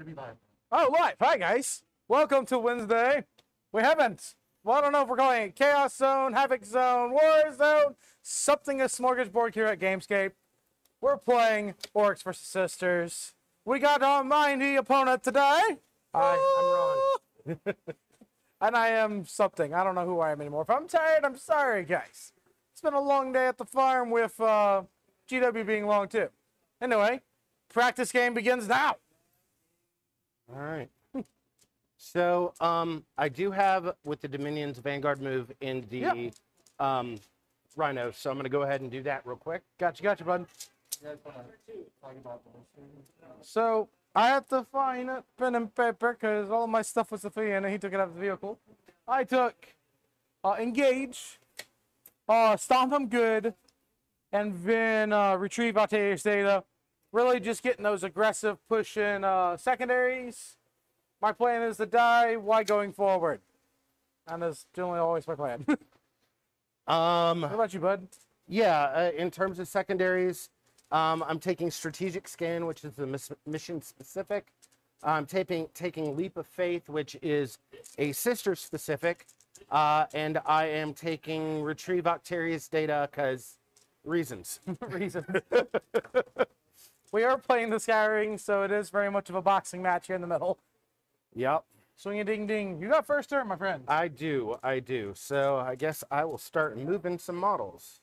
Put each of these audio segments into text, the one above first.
Oh, live. Hi, guys. Welcome to Wednesday. We haven't. Well, I don't know if we're calling it Chaos Zone, Havoc Zone, War Zone, something a smorgasbord here at Gamescape. We're playing Orks vs. Sisters. We got our mighty opponent today. Hi, I'm Ron. And I am something. I don't know who I am anymore. If I'm tired, I'm sorry, guys. It's been a long day at the farm with GW being long, too. Anyway, practice game begins now. All right. So, I do have, with the Dominion's Vanguard move in the Rhino, so I'm going to go ahead and do that real quick. Gotcha, bud. So, I have to find a pen and paper because all of my stuff was with Ian and he took it out of the vehicle. I took Engage, Stomp Him Good, and then Retrieve Altair's Data. Really just getting those aggressive pushing secondaries. My plan is to die while going forward. And that's generally always my plan. What about you, bud? Yeah, in terms of secondaries, I'm taking Strategic Scan, which is the mission specific. I'm taking Leap of Faith, which is a sister specific. And I am taking Retrieve Octarius Data because reasons. Reasons. We are playing the Scattering, so it is very much of a boxing match here in the middle. Yep. Swing a ding ding. You got first turn, my friend. I do. So I guess I will start moving some models.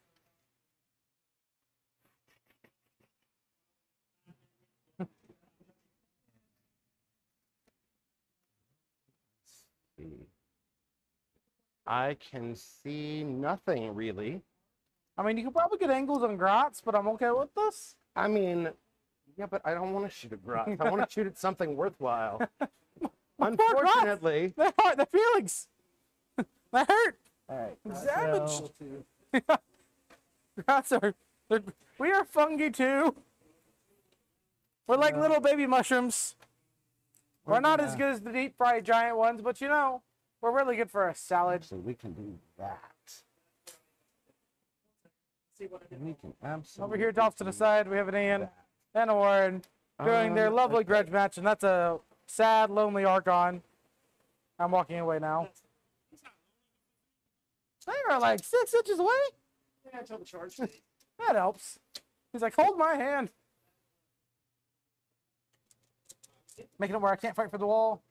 I can see nothing really. I mean, you could probably get angles on Grots, but I'm okay with this. I mean, yeah, but I don't want to shoot at Grot. I want to shoot at something worthwhile. Unfortunately. That hurt. The feelings. That hurt. All right. Damaged. Grots are. We are fungi too. We're like little baby mushrooms. We're not as good as the deep fried giant ones, but you know, we're really good for a salad. So we can do that. We can absolutely. Over here, off to the side, we have an Ian and a Warren doing their lovely grudge match, and that's a sad, lonely Archon. I'm walking away now. They are like 6 inches away. Yeah, until the charge. That helps. He's like, hold my hand. Making it where I can't fight for the wall.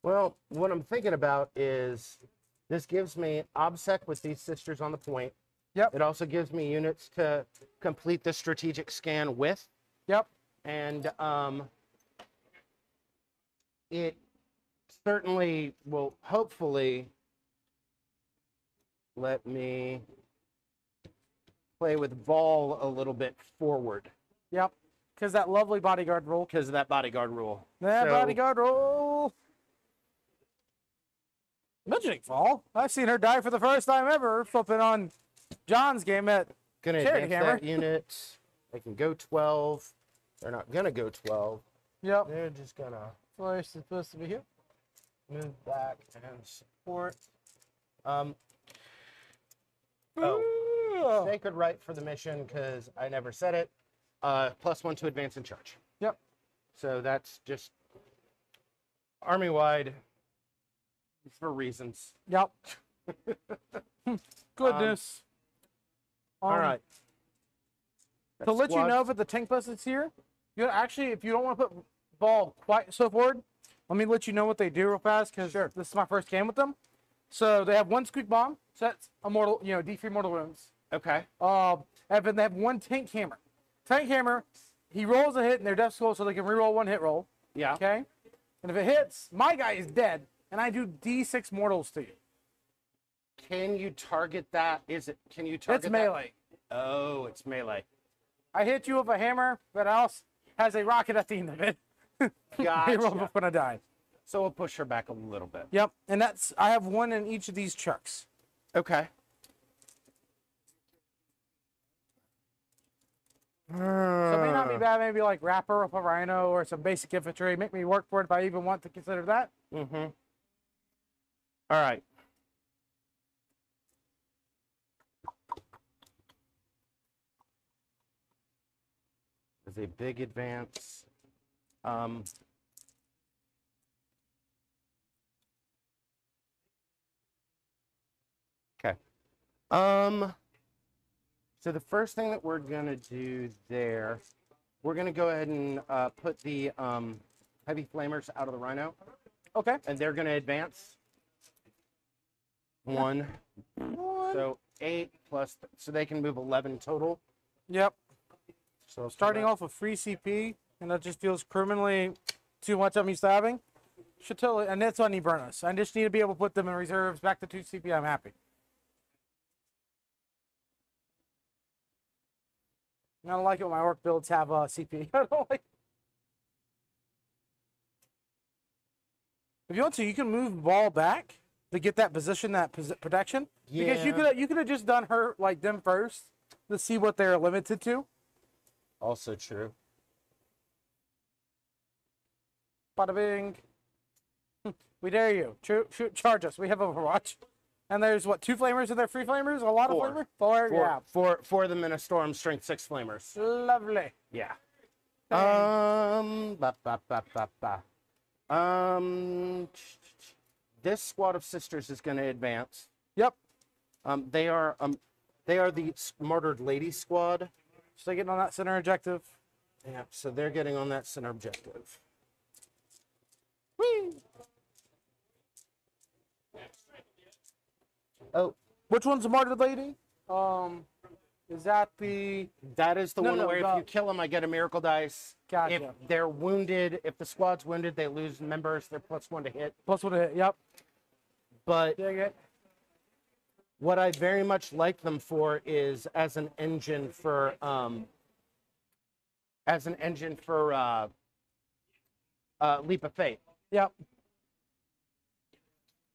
Well, what I'm thinking about is this gives me OBSEC with these sisters on the point. Yep. It also gives me units to complete the strategic scan with. Yep. And it certainly will hopefully let me play with ball a little bit forward. Yep. Because that lovely bodyguard rule. Because of that bodyguard rule. That bodyguard rule. Mentioning fall, I've seen her die for the first time ever, flipping on John's game at Gonna Charity advance Hammer. that unit. They can go 12. They're not gonna go 12. Yep. They're just gonna Force is supposed to be here. move back and support. Ooh. Sacred right for the mission because I never said it. +1 to advance and charge. Yep. So that's just army-wide for reasons. Yep. Goodness. All right. To let you know that the tank bus is here, you actually, if you don't want to put ball quite so forward, let me let you know what they do real fast because this is my first game with them. So they have 1 squeak bomb, so that's a mortal, D3 mortal wounds. Okay. And then they have 1 tank hammer. Tank hammer, he rolls a hit in their death skull so they can reroll 1 hit roll. Yeah. Okay. And if it hits, my guy is dead, and I do D6 mortals to you. Can you target that? Can you target It's melee. That? Oh, it's melee. I hit you with a hammer, but else has a rocket at the end of it. Gotcha. When I die. So we'll push her back a little bit. Yep, and I have 1 in each of these chucks. Okay. So it may not be bad, maybe like Rapper with a Rhino or some basic infantry. Make me work for it if I even want to consider that. Mm-hmm. All right. There's a big advance. Um, okay. So the first thing that we're gonna do there, we're gonna go ahead and put the heavy flamers out of the rhino, Okay. and they're gonna advance. One. So 8 plus, so they can move 11 total. Yep. So Starting off with free CP, and that just feels criminally too much I'm used to having. Should totally, and that's on Eburnus. I just need to be able to put them in reserves back to 2 CP. I'm happy. I don't like it when my orc builds have CP. I don't like. If you want to, you can move ball back to get that position, that protection. Because you could have just done her like them first to see what they're limited to. Also true. Bada bing. We dare you. Shoot, charge us. We have Overwatch. And there's what, 2 flamers and they're free flamers? A lot of flamers? 4, yeah. 4 of them in a storm, strength 6 flamers. Lovely. Yeah. Dang. This squad of sisters is going to advance. Yep. They are the martyred lady squad. So they getting on that center objective. Yeah. So they're getting on that center objective. Whee! Oh, Which one's the martyred lady? Is that the... that is the No, one no, where if you kill them, I get a miracle dice. Gotcha. If they're wounded, if the squad's wounded, they lose members. They're +1 to hit. +1 to hit, yep. But Dang it. what I very much like them for is as an engine for Leap of Faith. Yep.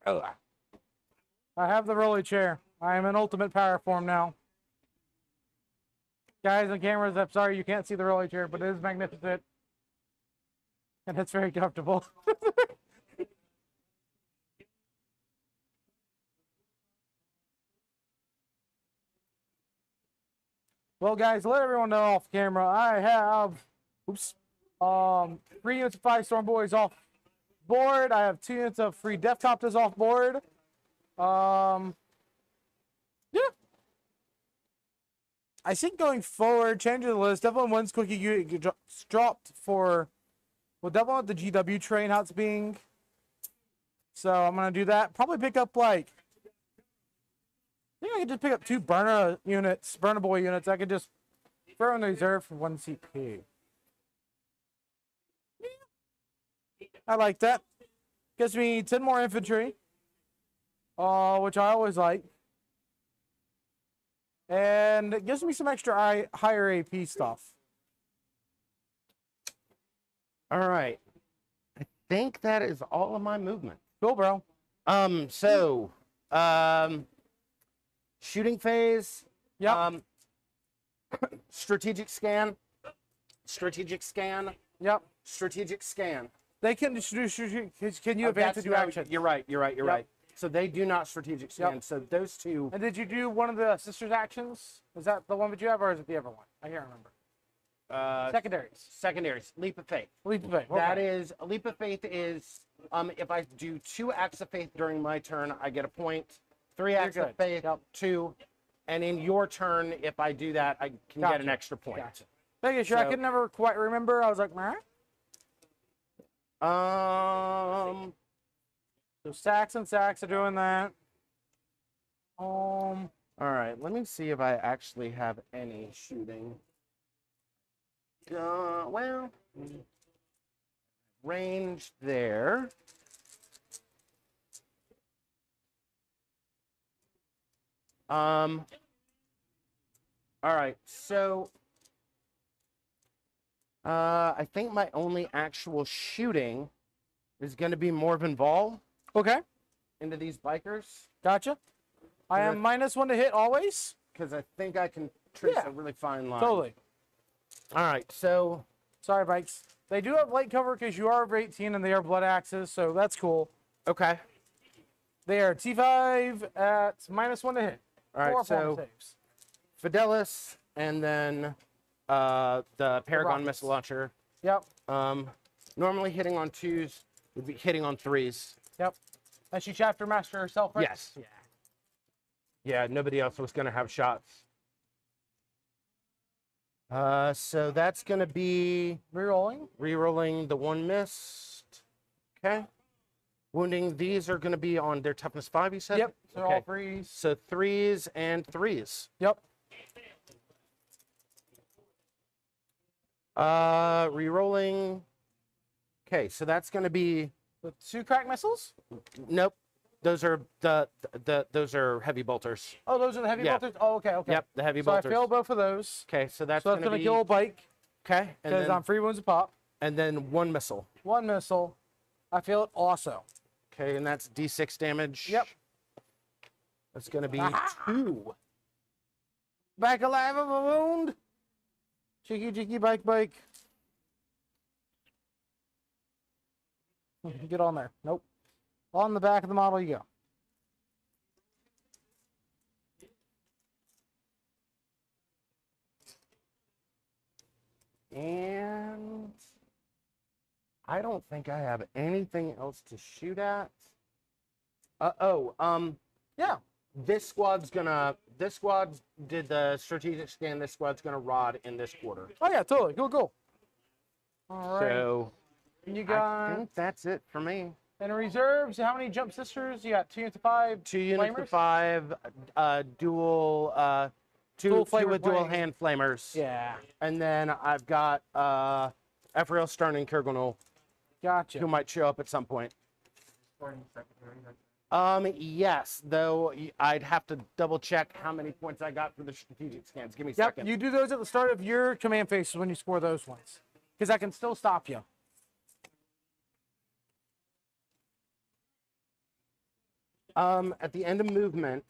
Oh. I have the rolly chair. I am in ultimate power form now. Guys on cameras, I'm sorry you can't see the rolly chair, but it is magnificent. And it's very comfortable. Well, guys, let everyone know off camera. I have, 3 units of 5 Storm Boys off board. I have 2 units of free Death Copters off board. Yeah. I think going forward, changing the list, definitely one's quickly you dropped for, well, definitely want the GW train how it's being. So I'm gonna do that. Probably pick up like, I think I could just pick up 2 burner boy units. I could just throw in the reserve for 1 CP. I like that. Gives me 10 more infantry, which I always like. And it gives me some extra higher AP stuff. All right. I think that is all of my movement. Cool, bro. Shooting phase. Yep. Strategic scan. Strategic scan. Yep. Strategic scan. They can do. Can you advance to do action? You're right. Right. So they do not strategic scan. Yep. So those 2. And did you do one of the sisters' actions? Is that the one that you have, or is it the other one? I can't remember. Secondaries. Leap of faith. Leap of faith. Okay. That is a leap of faith is if I do 2 acts of faith during my turn, I get a point. 3 acts of faith, 2, and in your turn, if I do that, I can get an extra point. Gotcha. Making sure I could never quite remember. I was like, meh. So Sax and Sax are doing that. All right, let me see if I actually have any shooting. Well, range there. All right, so I think my only actual shooting is going to be Morven Vol. Okay. Into these bikers. Gotcha. I am -1 to hit always. Because I think I can trace a really fine line. Totally. All right, so. Sorry, bikes. They do have light cover because you are over 18 and they are blood axes, so that's cool. Okay. They are T5 at -1 to hit. All right, 4 so saves. Fidelis and then the Paragon missile launcher. Yep. Normally hitting on 2s would be hitting on 3s. Yep. And she chapter master herself, right? Yes. Yeah. Yeah, nobody else was going to have shots. So that's going to be Rerolling. rerolling the 1 missed. Okay. Wounding, these are going to be on their toughness 5, you said? Yep. So all Okay. 3s. So 3s and 3s. Yep. Rerolling. Okay, so that's going to be, With 2 crack missiles? nope. Those are those are heavy bolters. Oh, those are the heavy Yeah. bolters? Oh, okay, okay. Yep, the heavy So I bolters. failed both of those. Okay, so that's So that's going to going to be kill a bike okay, and because then, I'm free wounds a pop. and then 1 missile. 1 missile. I failed also. Okay, and that's D6 damage. Yep. That's going to be Aha! 2. Back alive of a wound. Cheeky, bike. Get on there. Nope. On the back of the model you go. And I don't think I have anything else to shoot at. Yeah. This squad did the strategic scan. This squad's gonna rod in this quarter. Oh, yeah, totally. Go. All right. So You I got, think that's it for me. in reserves, how many jump sisters? You got 2 units of 5. 2 units flamers? of 5, dual, two Dual flamer with dual flames. hand flamers. Yeah. And then I've got Ephrael Stern and Kirgonul, Gotcha. who might show up at some point. Yes, though I'd have to double check how many points I got for the strategic scans. Give me a Yep, second. you do those at the start of your command phases when you score those ones. Because that can still stop you. At the end of movement,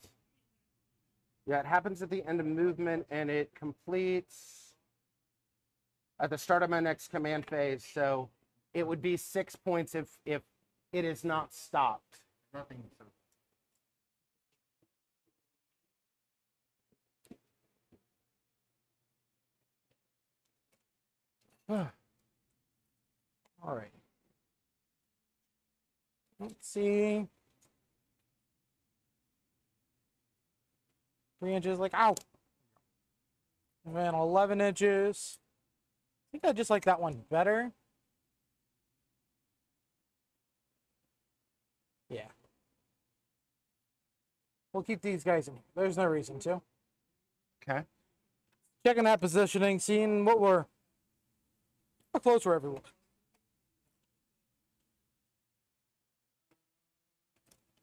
yeah, it happens at the end of movement, and it completes at the start of my next command phase. So it would be 6 points if it is not stopped. Nothing. All right. Let's see. 3 inches, like, ow. And then 11 inches. I think I just like that one better. Yeah. We'll keep these guys in here. There's no reason to. Okay. Checking that positioning, seeing how close were everyone.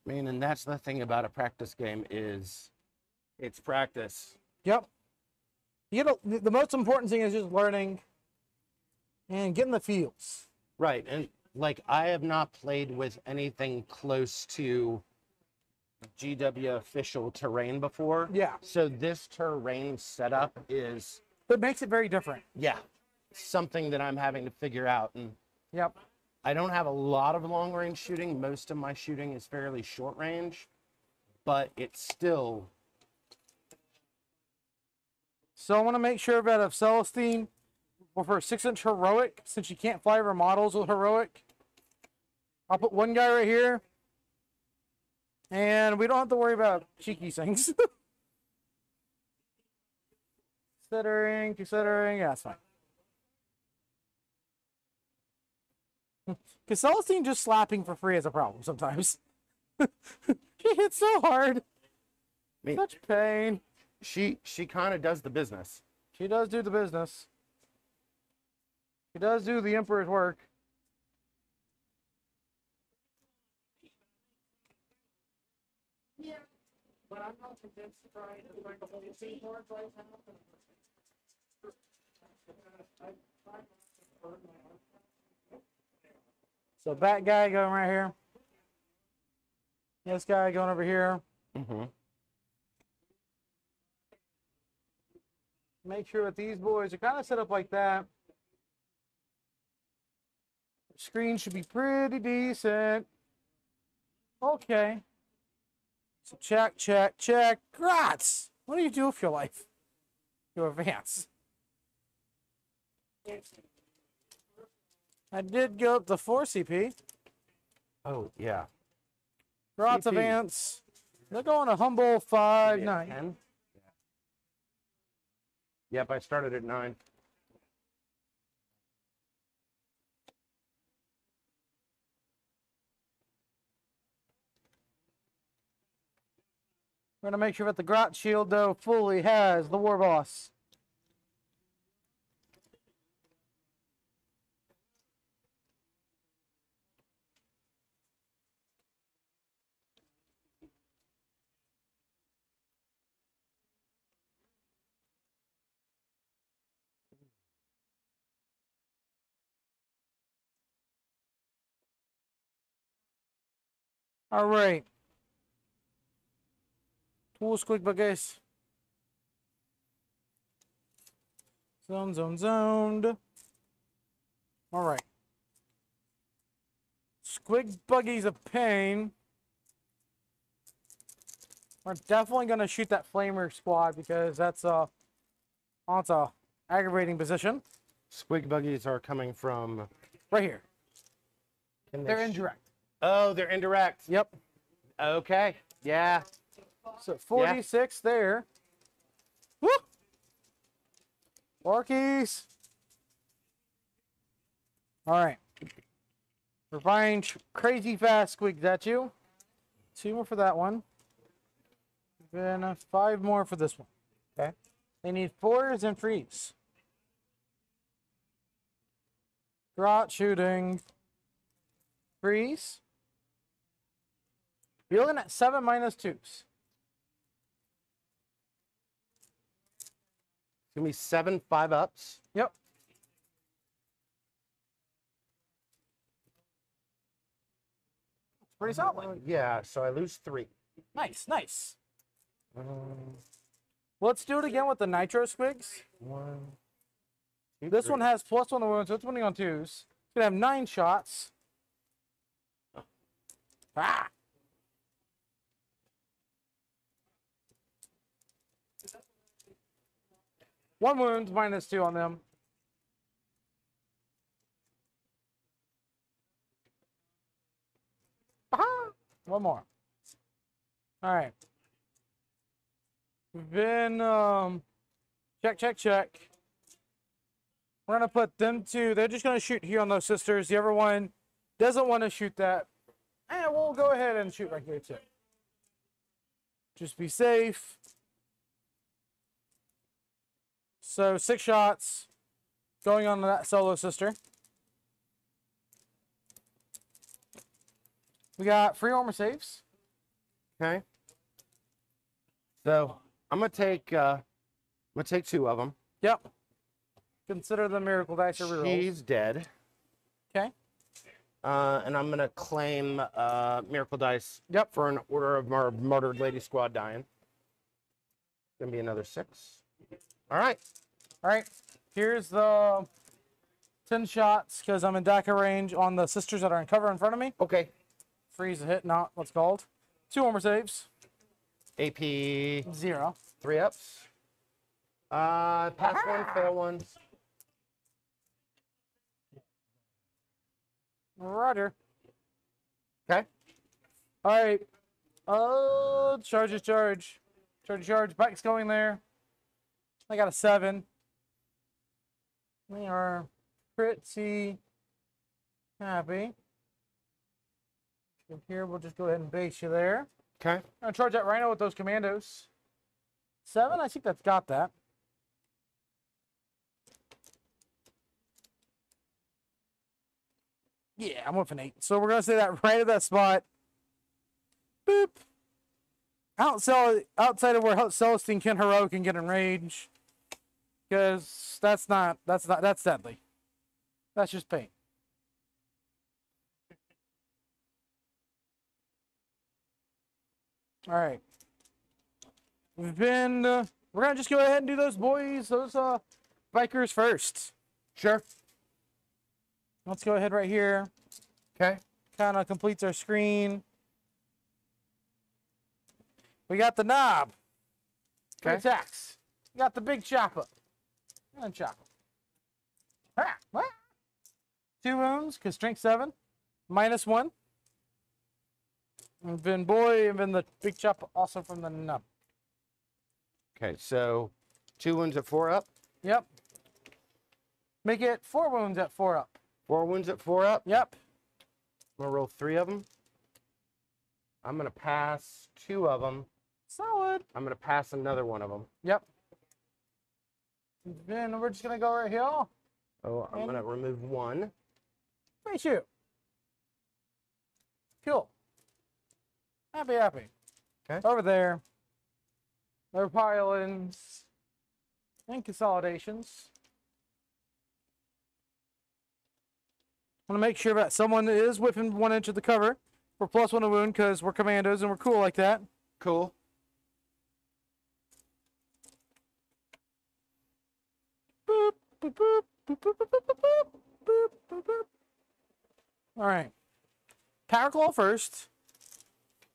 I mean, and that's the thing about a practice game is it's practice. Yep. The most important thing is just learning and getting the feels. Right. And like, I have not played with anything close to GW official terrain before. Yeah. So this terrain setup is, It makes it very different. yeah, something that I'm having to figure out. And Yep. I don't have a lot of long range shooting. Most of my shooting is fairly short range, but it's still. So I want to make sure that if Celestine, or for a 6-inch heroic, since you can't fly over models with heroic, I'll put one guy right here. And we don't have to worry about cheeky things. considering, yeah, that's fine. Because Celestine just slapping for free is a problem sometimes. She hits so hard. mean- Such pain. She kind of does the business. She does do the business. She does do the Emperor's work. But I'm not convinced to try to bring the whole scene board right now. So bat guy going right here. This guy going over here. Mm-hmm. Make sure that these boys are kind of set up like that. The screen should be pretty decent. Okay. So check. Grats! What do you do with your life? You advance. I did go up to 4 CP. Oh, yeah. Lots of CP. ants. They're going a humble 5-9. 10? Yep, I started at 9. We're gonna make sure that the Grot Shield though fully has the War Boss. All right. Tools quick buggers. Zoned. All right. Squig buggy's a pain. We're definitely gonna shoot that flamer squad because that's a aggravating position. Squig buggies are coming from... Right here. Can they They're sh- indirect. Oh, they're indirect. Yep. Okay. Yeah. So 46 there. Woo! Orkies. All right. We're buying crazy fast squigs at you. 2 more for that one. Then 5 more for this one. Okay. They need 4s and 3s. Grot shooting. 3s. You're looking at 7 minus 2s. Give me 7 5-ups. Yep. Pretty solid. Yeah, so I lose 3. Nice, nice. Let's do it again with the Nitro Squigs. 1, 2, This 3. one has +1 on the wound, so it's winning on 2s. It's going to have 9 shots. Ah! One wound, -2 on them. Aha! One more. All right. Then, check. We're going to put them 2. They're just going to shoot here on those sisters. The other one doesn't want to shoot that. And we'll go ahead and shoot right here, too. Just be safe. So 6 shots going on to that solo sister. We got free armor saves. Okay. So I'm gonna take 2 of them. Yep. Consider the miracle dice or rerolls. She's dead. Okay. And I'm gonna claim miracle dice. Yep. For an order of murdered lady squad dying. Gonna be another 6. All right. All right. Here's the 10 shots because I'm in DACA range on the sisters that are in cover in front of me. Okay. Freeze a hit, not what's called. 2 armor saves. AP 0. 3-ups. Pass 1, fail 1. Roger. Okay. All right. Charge. Bike's going there. I got a 7. We are pretty happy. So here, we'll just go ahead and base you there. Okay. I'm going to charge that rhino with those commandos. 7, I think that's got that. Yeah, I'm with an 8. So we're going to say that right at that spot. Boop. Outside of where Celestine can heroic and get in range. Because that's deadly. That's just pain. All right. We're gonna just go ahead and do those bikers first. Sure. Let's go ahead right here. Okay. Kind of completes our screen. We got the knob. Okay. Attacks. We got the big chopper. And chopper. Ah, ah. 2 wounds, because strength 7. -1. And then the big chop also from the nub. Okay, so 2 wounds at 4 up. Yep. Make it 4 wounds at 4 up. 4 wounds at 4 up. Yep. I'm gonna roll 3 of them. I'm gonna pass 2 of them. Solid. I'm gonna pass another one of them. Yep. Then we're just gonna go right here. Oh, I'm gonna remove 1. Face you. Cool. Happy. Okay. Over there. There are pile-ins and consolidations. I want to make sure that someone is within 1 inch of the cover for +1 a wound, because we're commandos and we're cool like that. Cool. Boop, boop, boop, boop, boop, boop, boop, boop, boop, boop, boop. All right. Power Claw first.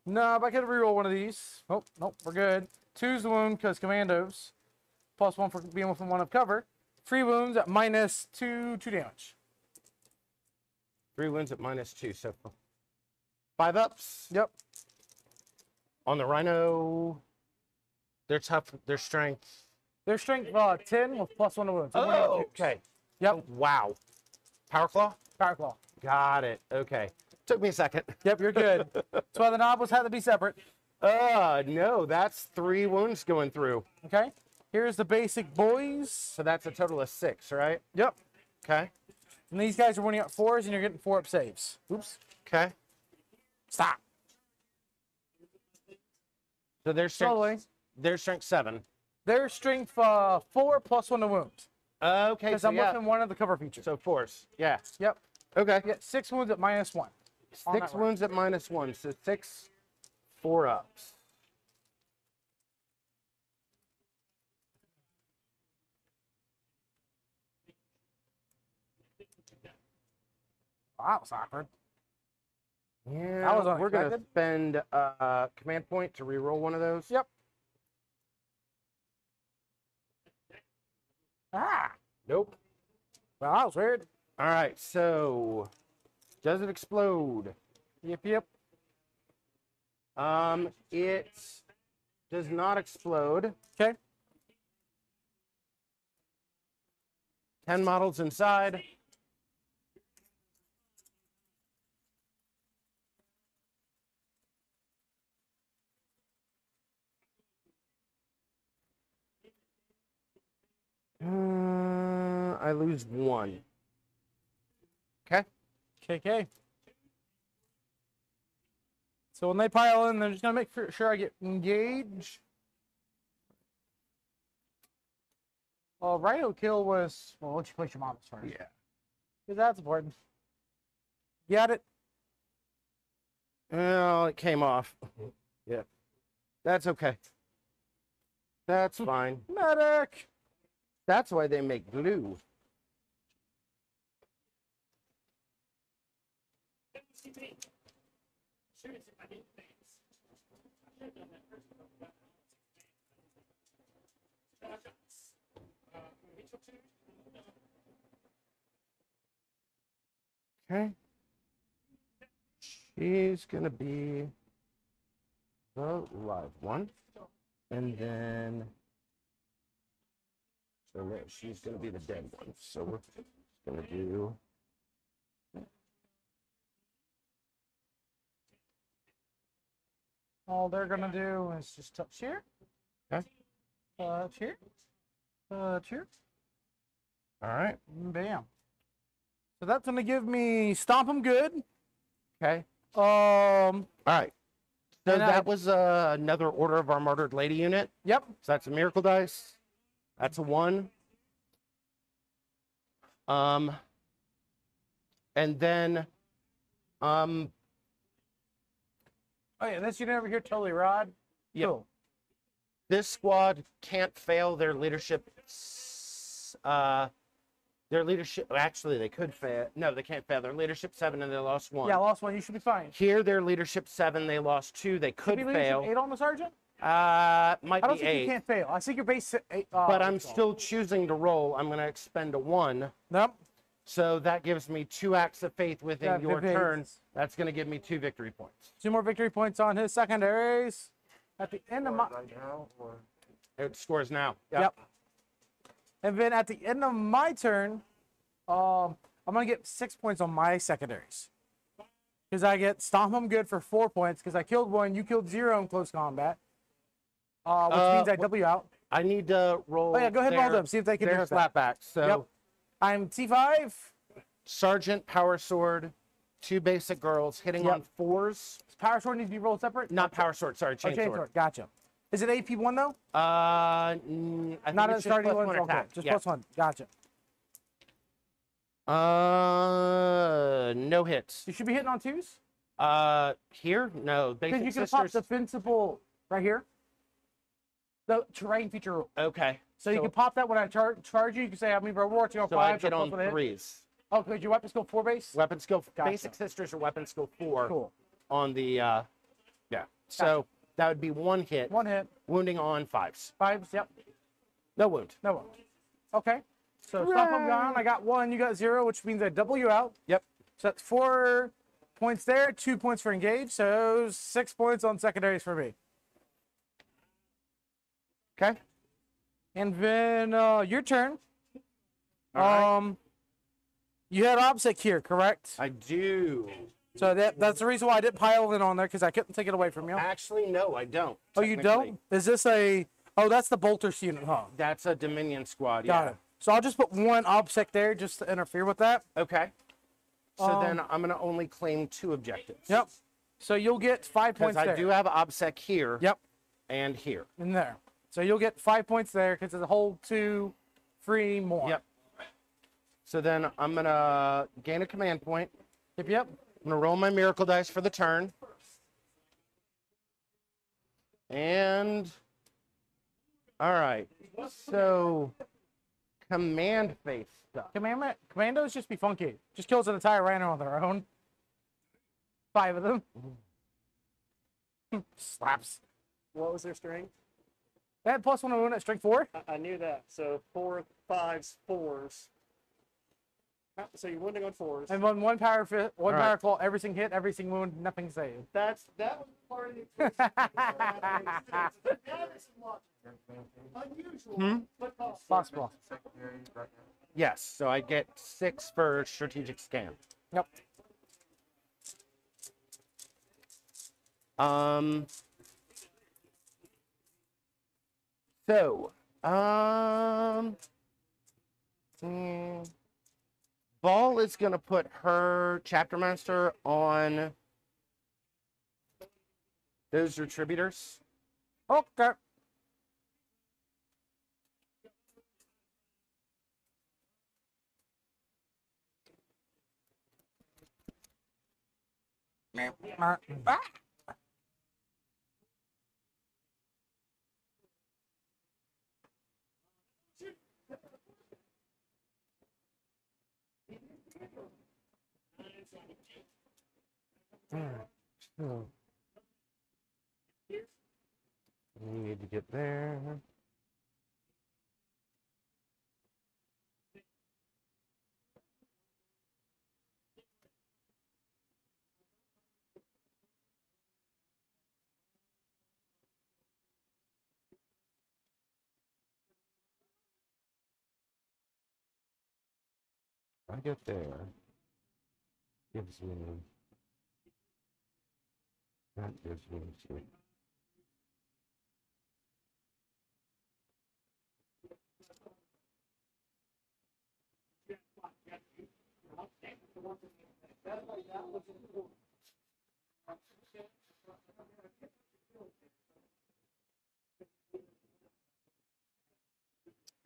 No, but I could reroll one of these. Oh, nope, we're good. 2's the wound because commandos. +1 for being within 1 of cover. 3 wounds at -2 damage. 3 wounds at -2, so 5 ups. Yep. On the Rhino, they're tough, their strength. Their strength 10 with +1 to wounds. So we're Oh, gonna do- okay. Yep. Wow. Power Claw? Power Claw. Got it. Okay. Took me a second. Yep, you're good. That's why the novels had to be separate. No, that's 3 wounds going through. Okay. Here's the basic boys. So that's a total of 6, right? Yep. Okay. And these guys are winning at 4s, and you're getting 4 up saves. Oops. Okay. Stop. So their Slowly. strength 7. Their strength 4 +1 to wounds. Okay, Because so I'm yeah. within 1 of the cover feature. So force. Yeah. Yep. Okay. You get 6 wounds at -1. on 6 that wounds at -1. So 6 4 ups. Wow, that was awkward. Yeah. That was we're gonna unexpected. spend a command point to reroll one of those. Yep. Ah. Nope. Well, that was weird. All right. So does it explode? Yep. It does not explode. Okay. 10 models inside. I lose 1. Okay. KK. So when they pile in, they're just gonna make sure I get engaged. Rhino kill was, well, once you place your models first. Yeah. Because that's important. Got it? Well, it came off. Yeah. That's okay. That's fine. Medic! That's why they make glue. Okay. She's going to be the live one. And then, so she's going to be the dead one. So we're going to do. All they're gonna do is just touch here. Okay. Touch here. Touch here. All right. Bam. So that's gonna give me stomp 'em good. Okay. Um. All right. So And that was another Order of Our Martyred Lady unit. Yep. So that's a miracle dice. That's a 1. And then, Oh yeah, this unit over here totally rod. Yep. Cool. this squad can't fail their leadership. Their leadership. Actually, they could fail. No, they can't fail. Their leadership 7 and they lost 1. Yeah, lost one. You should be fine. Here, their leadership 7. They lost 2. They could Maybe fail. 8 on the sergeant. Might I don't be think 8. you can't fail. I think your base 8. But I'm still choosing to roll. I'm going to expend a 1. Nope. So that gives me 2 acts of faith within That your evades. turn. That's going to give me 2 victory points. 2 more victory points on his secondaries. At the end of my Right now, or It scores now. Yep. And then at the end of my turn, I'm gonna get 6 points on my secondaries. Because I get Stomp 'em Good for 4 points, because I killed 1, you killed 0 in close combat. Which means I W out. I need to roll. Oh yeah, go ahead and roll their- them, see if they can their do that. slapbacks. So Yep. I'm T5. Sergeant, Power Sword, 2 basic girls hitting Yep. on 4s. Power Sword needs to be rolled separate? Not Power Sword, sorry, Oh, Chain Sword. Gotcha. Is it AP1 though? I think Not it's at just starting plus ones? 1 Okay, attack. just Yeah. +1. Gotcha. No hits. You should be hitting on 2s. Here? No. Because Basic you can pop sisters. defensible right here. The terrain feature rule. Okay. So you can pop that when I charge you. You can say, I'm either Roar to So I 5 get or on plus 1 hit. 3s. Oh, because your weapon skill 4 base? Weapon skill, Gotcha. basic sisters or weapon skill 4 Cool. on the, yeah. So that would be 1 hit, 1 hit. wounding on 5s. 5s, yep. No wound. No one. Okay. So stop them gone. I got 1, you got 0, which means I double you out. Yep. So that's 4 points there, 2 points for engage. So 6 points on secondaries for me. Okay. And then your turn. All right. You had OBSEC here, correct? I do. So that's the reason why I didn't pile it on there, because I couldn't take it away from you. Actually, no, I don't. Oh, you technically. don't? Is this a... Oh, that's the Bolters unit, huh? That's a Dominion squad, Got yeah. it. So I'll just put 1 OBSEC there just to interfere with that. Okay. So then I'm going to only claim 2 objectives. Yep. So you'll get 5 Because points I there. do have OBSEC here Yep. and here. In there. So you'll get 5 points there because it's a whole 2 free more. Yep. So then I'm going to gain a command point. Yep. I'm going to roll my miracle dice for the turn. And, all right. So, command phase stuff. Commandos just be funky. Just kills an entire rhino on their own. 5 of them. Slaps. What was their strength? They had +1 wound at strength 4. I knew that. So 4, 5s, 4s. So you're wounding on 4s. And one power All right. power claw, everything hit, everything wound, nothing saved. That was part of the unusual, but possible. Possible. secondary right now? Yes, so I get 6 for strategic scan. Yep. So, Ball is going to put her chapter master on those retributors. Okay. Ah. We need to get there. I get there. Gives me. That gives me 2.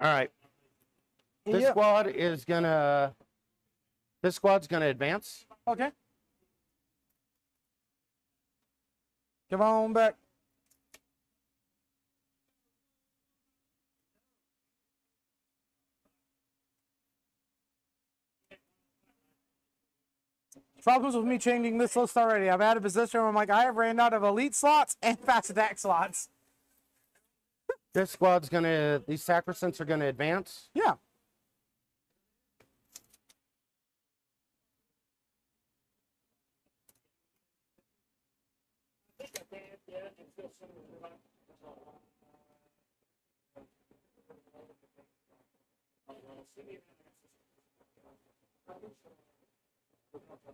All right. This Yeah. squad is gonna. This squad's gonna advance. Okay. Come on back. Problems with me changing this list already. I've added position where I'm like, I have ran out of elite slots and fast attack slots. This squad's gonna. These sacrosancts are gonna advance. Yeah.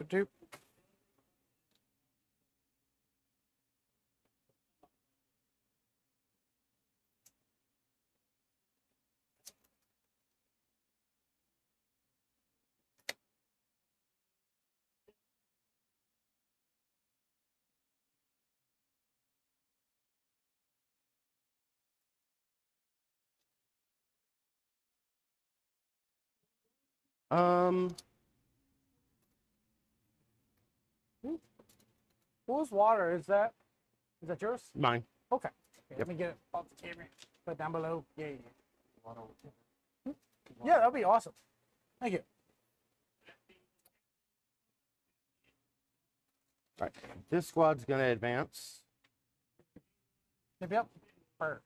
Doop. Whose water is that? Is that yours? Mine. Okay. Let me get it off the camera. Put it down below. Yeah, yeah, that'd be awesome. Thank you. All right. This squad's going to advance. Yep. Perfect.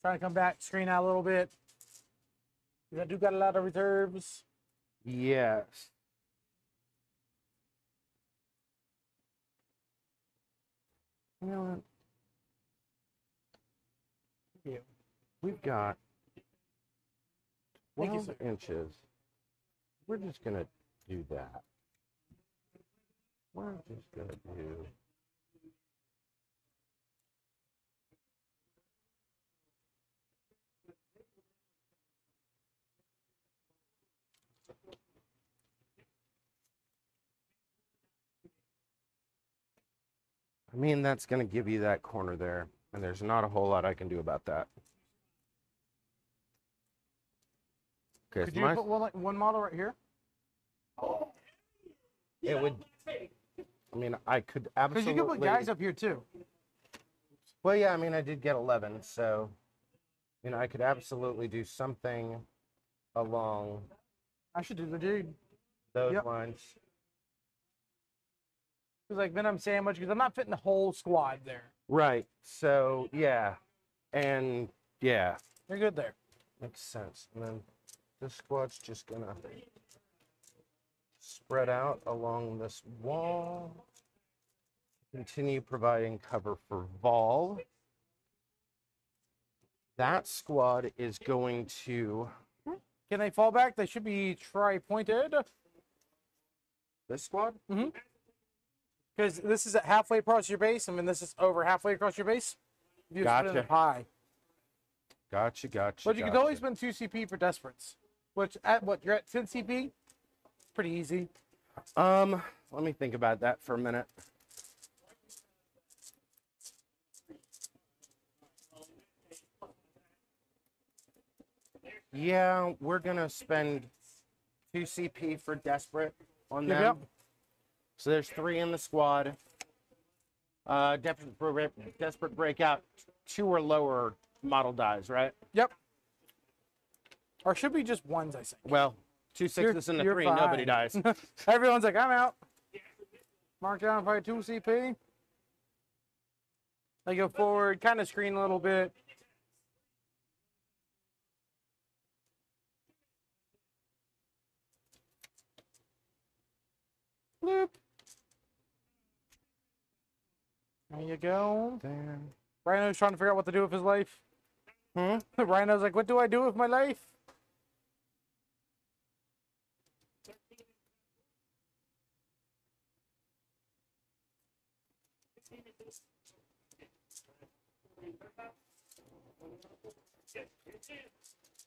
Trying to come back, screen out a little bit. I do got a lot of reserves. Yes. You know what? Yeah. We've got Thank you, 12 sir. inches. We're just going to do that. We're just going to do... I mean, that's going to give you that corner there, and there's not a whole lot I can do about that. Okay, Could so you put one model right here? it would... I mean, I could Because absolutely... you can put guys up here too. Well, yeah, I mean, I did get 11, so, you know, I could absolutely do something along I should do the dude. those Yep. lines. It's like Venom sandwich because I'm not fitting the whole squad there. Right, so, yeah, and, yeah, You're good there. makes sense. And then this squad's just gonna spread out along this wall. Continue providing cover for Vol. That squad is going to... Can they fall back? They should be tri-pointed. This squad? Mm-hmm. Because this is at halfway across your base. I mean, this is over halfway across your base. If you split it Gotcha. up high. Gotcha. But you could always spend 2 CP for Desperates. Which, at what, you're at 10 CP? Pretty easy. Let me think about that for a minute. Yeah, we're gonna spend 2 CP for Desperate on them. Yep. So there's 3 in the squad. Desperate Breakout, 2 or lower model dies, right? Yep. Or should be just ones, I think. Well, 2 sixes and a you're 3, nobody fine. dies. Everyone's like, I'm out. Mark down probably 2 CP. They go forward, kind of screen a little bit. Bloop. There you go. Damn. Rhino's trying to figure out what to do with his life. Rhino's like, what do I do with my life?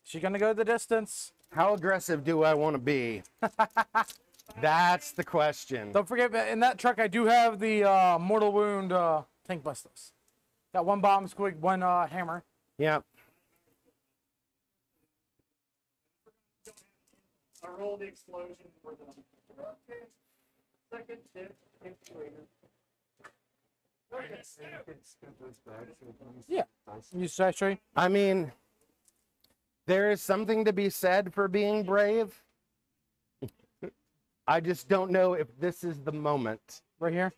She gonna go the distance. How aggressive do I want to be? That's the question. Don't forget, in that truck, I do have the mortal wound tank busters. Got 1 bomb squig, 1 hammer. Yep. I rolled the explosion for the second tip incubator. Yeah. You actually. I mean, there is something to be said for being brave. I just don't know if this is the moment. Right here.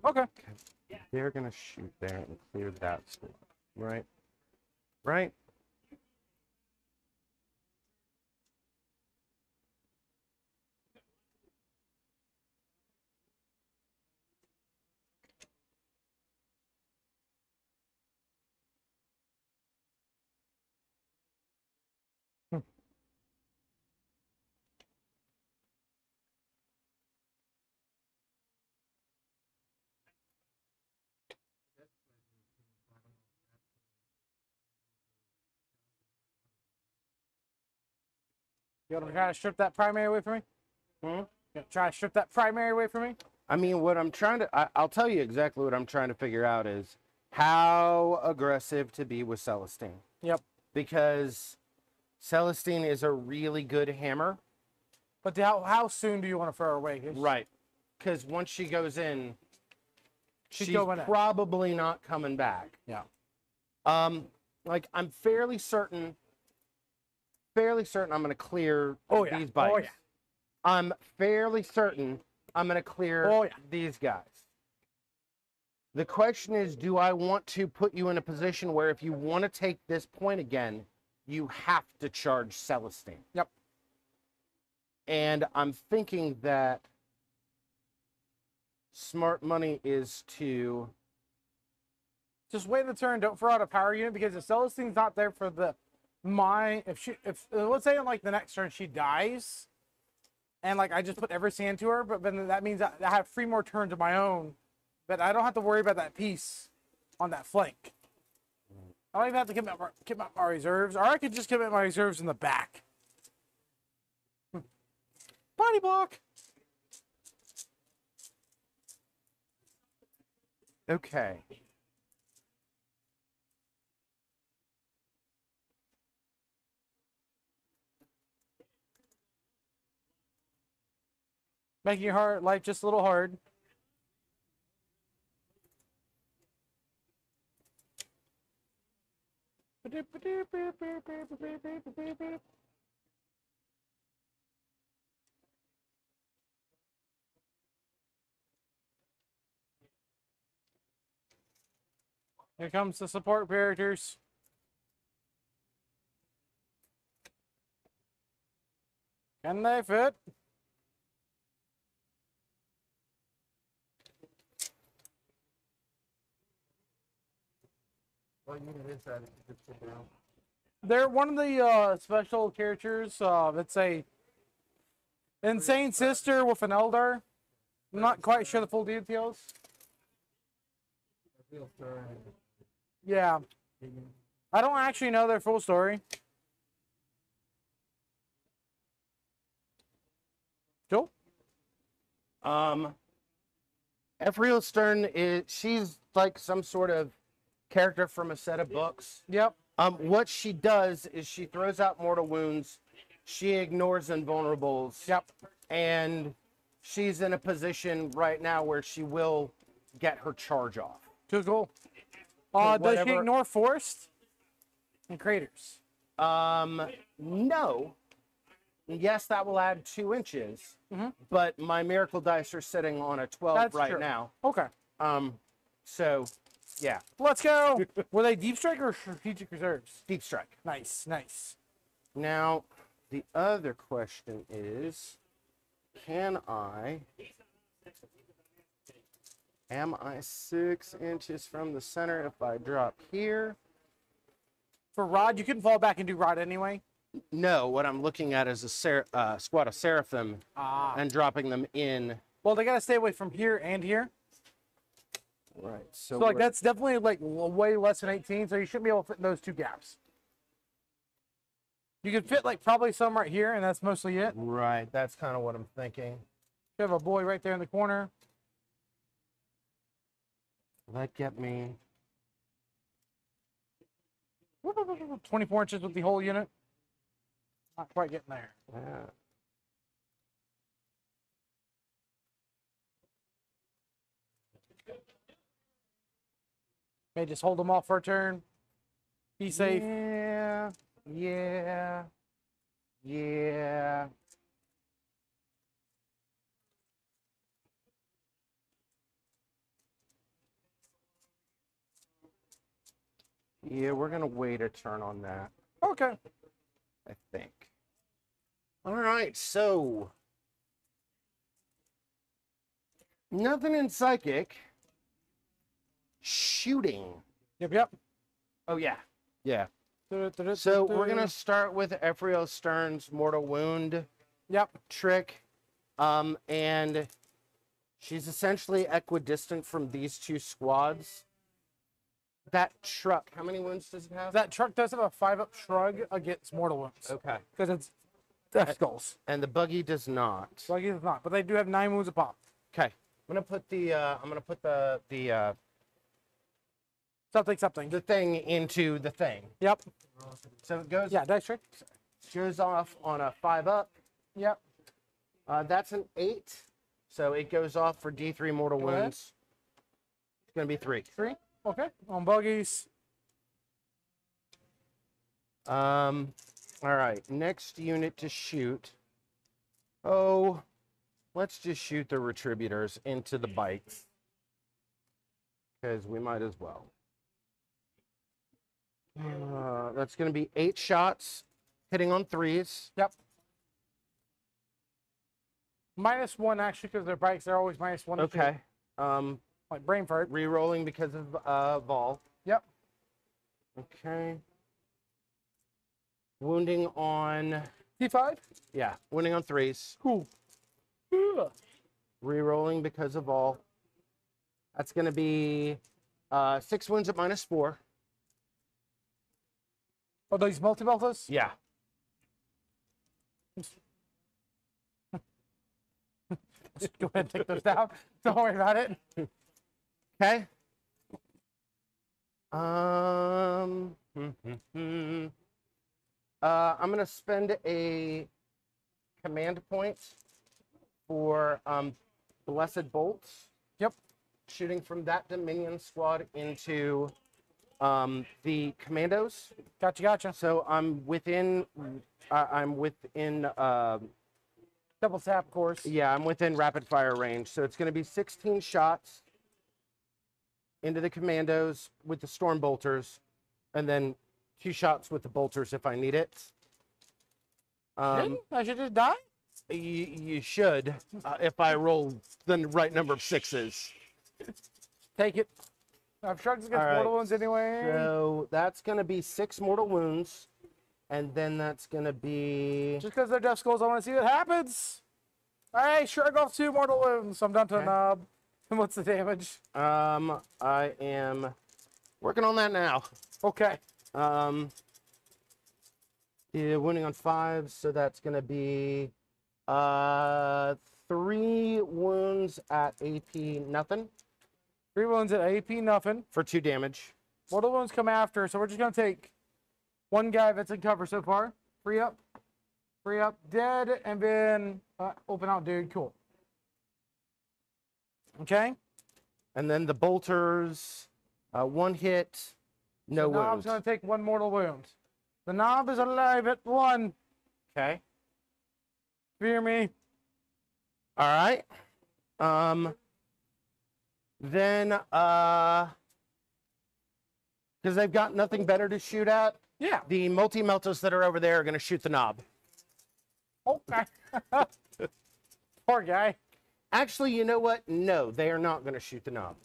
Okay. They're going to shoot there and clear that squad. Right? Right? You want to try to strip that primary away from me? Hmm? You try to strip that primary away from me? I mean, what I'm trying to, I'll tell you exactly what I'm trying to figure out is how aggressive to be with Celestine. Yep. Because Celestine is a really good hammer. But how soon do you want to throw her away? Right. Because once she goes in, she's going in. probably not coming back. Yeah. Like I'm fairly certain I'm going to clear these bites. Oh, yeah. I'm fairly certain I'm going to clear these guys. The question is, do I want to put you in a position where if you want to take this point again, you have to charge Celestine? Yep. And I'm thinking that smart money is to just wait the turn. Don't throw out a power unit because if Celestine's not there for the if let's say on like the next turn she dies, and like I just put everything into her, but then that means I have 3 more turns of my own, but I don't have to worry about that piece on that flank. I don't even have to keep my reserves, or I could just keep my reserves in the back. Body block. Okay. Making your life just a little hard. Here comes the support characters. Can they fit? What unit is that? They're one of the special characters. It's a insane sister with an Eldar. I'm not quite sure the full details. Yeah. I don't actually know their full story. Joel? Ephriel Stern she's like some sort of character from a set of books. Yep. What she does is she throws out mortal wounds, she ignores invulnerables. Yep. And she's in a position right now where she will get her charge off. Too cool. Does she whatever- ignore forest and craters? No. Yes, that will add 2 inches. Mhm. But my miracle dice are sitting on a 12 That's right true. now. Okay. So yeah, Let's go. Were they deep strike or strategic reserves? deep strike. Nice, nice. Now, the other question is, am I 6 inches from the center if I drop here? For Rod, you couldn't fall back and do Rod anyway. No, what I'm looking at is a squad of Seraphim and dropping them in. Well, they gotta stay away from here and here. Right. So like that's definitely like way less than 18. So you shouldn't be able to fit in those 2 gaps. You could fit like probably some right here, and that's mostly it. Right. That's kind of what I'm thinking. You have a boy right there in the corner. Will that get me? 24 inches with the whole unit. Not quite getting there. Yeah. May just hold them off for a turn. Be safe. Yeah. Yeah. Yeah. Yeah, we're going to wait a turn on that, Okay. I think. All right, so nothing in psychic. Shooting. Yep. Oh, yeah. Yeah. So we're going to start with Ephriel Stern's Mortal Wound trick. And she's essentially equidistant from these 2 squads. That truck, how many wounds does it have? That truck does have a 5-up shrug against mortal wounds. Okay. Because Death skulls. And the buggy does not. Buggy does not, but they do have 9 wounds a pop. Okay. I'm gonna put the Something. the thing into the thing. Yep. So it goes Yeah, dice trick. goes off on a 5 up. Yep. That's an 8. So it goes off for D3 mortal Go ahead. wounds. It's gonna be 3. 3. Okay. On buggies. All right. Next unit to shoot. Oh, let's just shoot the retributors into the bikes. Because we might as well. That's going to be 8 shots, hitting on 3s. Yep. -1 actually, because their bikes are always -1. to shoot. Okay. Like brain fart. Re-rolling because of Vol. Yep. Okay. Wounding on, T5. yeah, wounding on 3s. Cool. Ugh. Re-rolling because of Vol. That's going to be 6 wounds at -4. Oh, these multi-belters? Yeah. Just go ahead and take those down. Don't worry about it. Okay. I'm gonna spend a command point for Blessed Bolts. Yep. Shooting from that Dominion squad into the commandos. Gotcha. So I'm within. Double tap course. Yeah, I'm within rapid fire range. So it's going to be 16 shots into the commandos with the storm bolters, and then 2 shots with the bolters if I need it. I should just die? You should, if I roll the right number of 6s. Take it. I've shrugs against All right. mortal wounds anyway. So that's going to be 6 mortal wounds, and then that's going to be... Just because they're death skulls, I want to see what happens. All right, shrug off 2 mortal wounds. I'm down to a knob. And what's the damage? I am working on that now. Okay. Yeah, wounding on 5, so that's going to be 3 wounds at AP nothing 3 wounds at AP nothing. for 2 damage. Mortal wounds come after, so we're just going to take 1 guy that's in cover so far. Free up, dead, and then open out, dude. Cool. Okay. And then the bolters, 1 hit, no The knob's wounds. going to take 1 mortal wound. The knob is alive at 1. Okay. Fear me. All right. Then, because they've got nothing better to shoot at, Yeah. the multi-meltos that are over there are going to shoot the knob. Okay. Poor guy. Actually, you know what? No, they are not going to shoot the knob.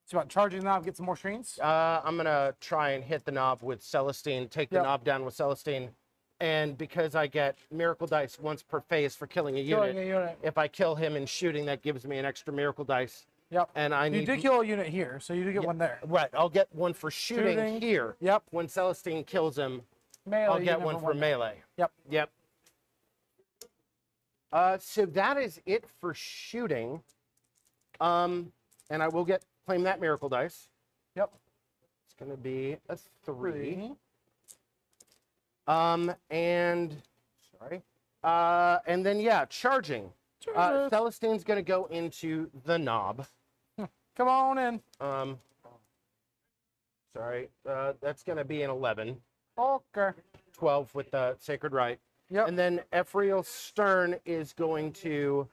It's about charging the knob, get some more screens. I'm going to try and hit the knob with Celestine, take the Yep. knob down with Celestine. And because I get miracle dice once per phase for killing a unit, Killing a unit. if I kill him in shooting, that gives me an extra miracle dice. Yep. And I You need... did kill a unit here, so you did get one there. Right, I'll get one for shooting, Shooting. here. Yep. When Celestine kills him, Melee. I'll you get never one for won. melee. Yep. Yep. So that is it for shooting. And I will claim that miracle dice. Yep. It's going to be a 3. 3. And then yeah, charging. Charge. Celestine's going to go into the knob. Come on in. That's going to be an 11. Okay. 12 with the Sacred Rite. Yep. And then Ephriel Stern is going to...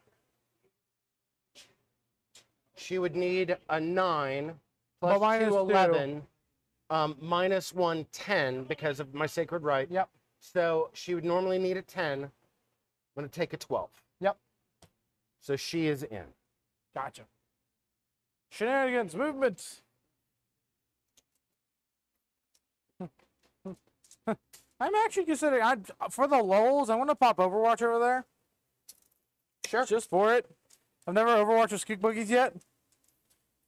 She would need a 9 plus Well, minus 2, 2. 11, minus 1, 10 because of my Sacred Rite. Yep. So she would normally need a 10. I'm going to take a 12. Yep. So she is in. Gotcha. Shenanigans, movement. I'm actually considering, for the lulz, I want to pop Overwatch over there. Sure. Just for it. I've never Overwatched with Skik Boogies yet.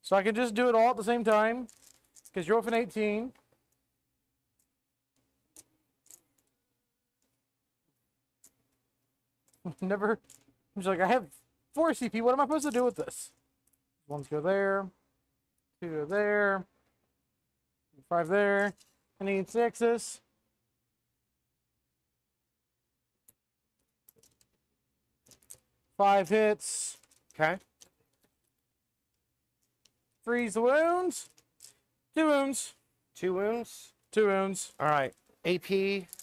So I can just do it all at the same time. Because you're off an 18. Never. I'm just like, I have 4 CP. What am I supposed to do with this? Ones go there. 2 go there. 5 there. I need 6s. Five hits. Okay. Freeze the wounds. 2 wounds. 2 wounds. 2 wounds. All right. AP.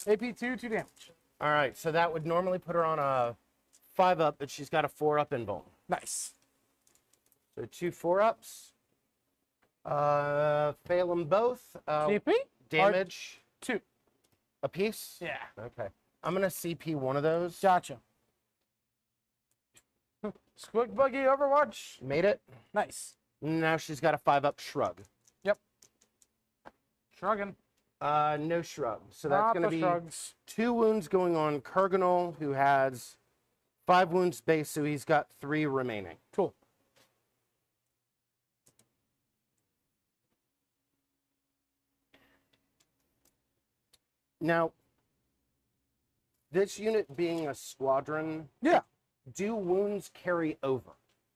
AP 2, 2 damage. All right. So that would normally put her on a 5 up, but she's got a 4 up invuln. Nice. So 2 4-ups. Fail them both. CP? Damage 2. a piece? Yeah. Okay. I'm going to CP one of those. Gotcha. Squig Buggy Overwatch. Made it. Nice. Now she's got a 5 up shrug. Yep. Shrugging. No shrug. So that's Not going to the be shrugs. 2 wounds going on Kurganol, who has 5 wounds base, so he's got 3 remaining. Cool. Now, this unit being a squadron, Yeah. do wounds carry over?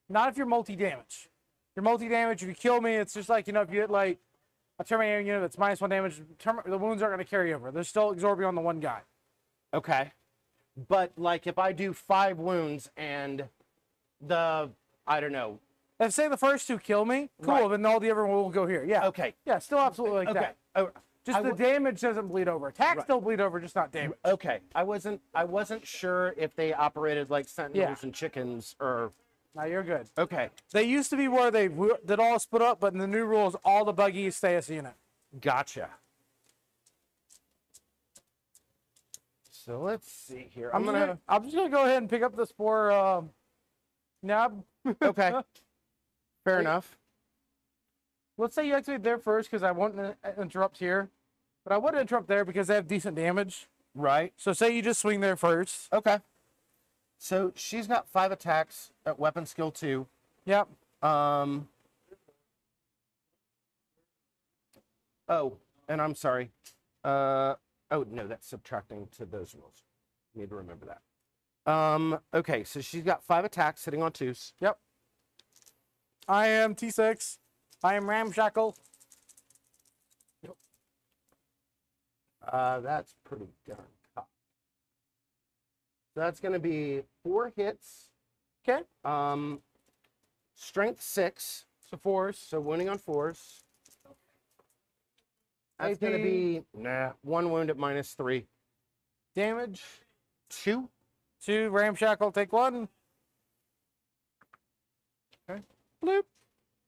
Not if you're multi-damage. You're multi-damage. If you kill me, it's just like, you know, if you hit like a Terminator unit that's -1 damage, the wounds aren't going to carry over. They're still absorbing on the one guy. Okay. But, like, if I do 5 wounds and I don't know. If say the first 2 kill me, cool, Right. then all the other one will go here. Yeah. Okay. Yeah, still absolutely like Okay. that. Oh, Just the damage doesn't bleed over. Attacks Right. still bleed over, just not damage. okay. I wasn't sure if they operated like sentinels Yeah. and chickens or. Now you're good. Okay. They used to be where they did all split up, but in the new rules, all the buggies stay as a unit. Gotcha. So let's see here. I'm just gonna go ahead and pick up this poor nab. Okay. Fair enough. Let's say you activate there first because I won't interrupt here, but I would interrupt there because they have decent damage. Right. So say you just swing there first. Okay. So she's got 5 attacks at weapon skill 2. Yep. Oh, and I'm sorry. Oh no, that's subtracting to those rules. Need to remember that. Okay, so she's got 5 attacks sitting on 2s. Yep. I am T6. I am Ramshackle. That's pretty darn tough. So that's going to be 4 hits. Okay. Strength 6. So 4s. So winning on 4s. That's AP. going to be 1 wound at -3. Damage. 2. 2. Ramshackle. Take 1. Okay. Bloop.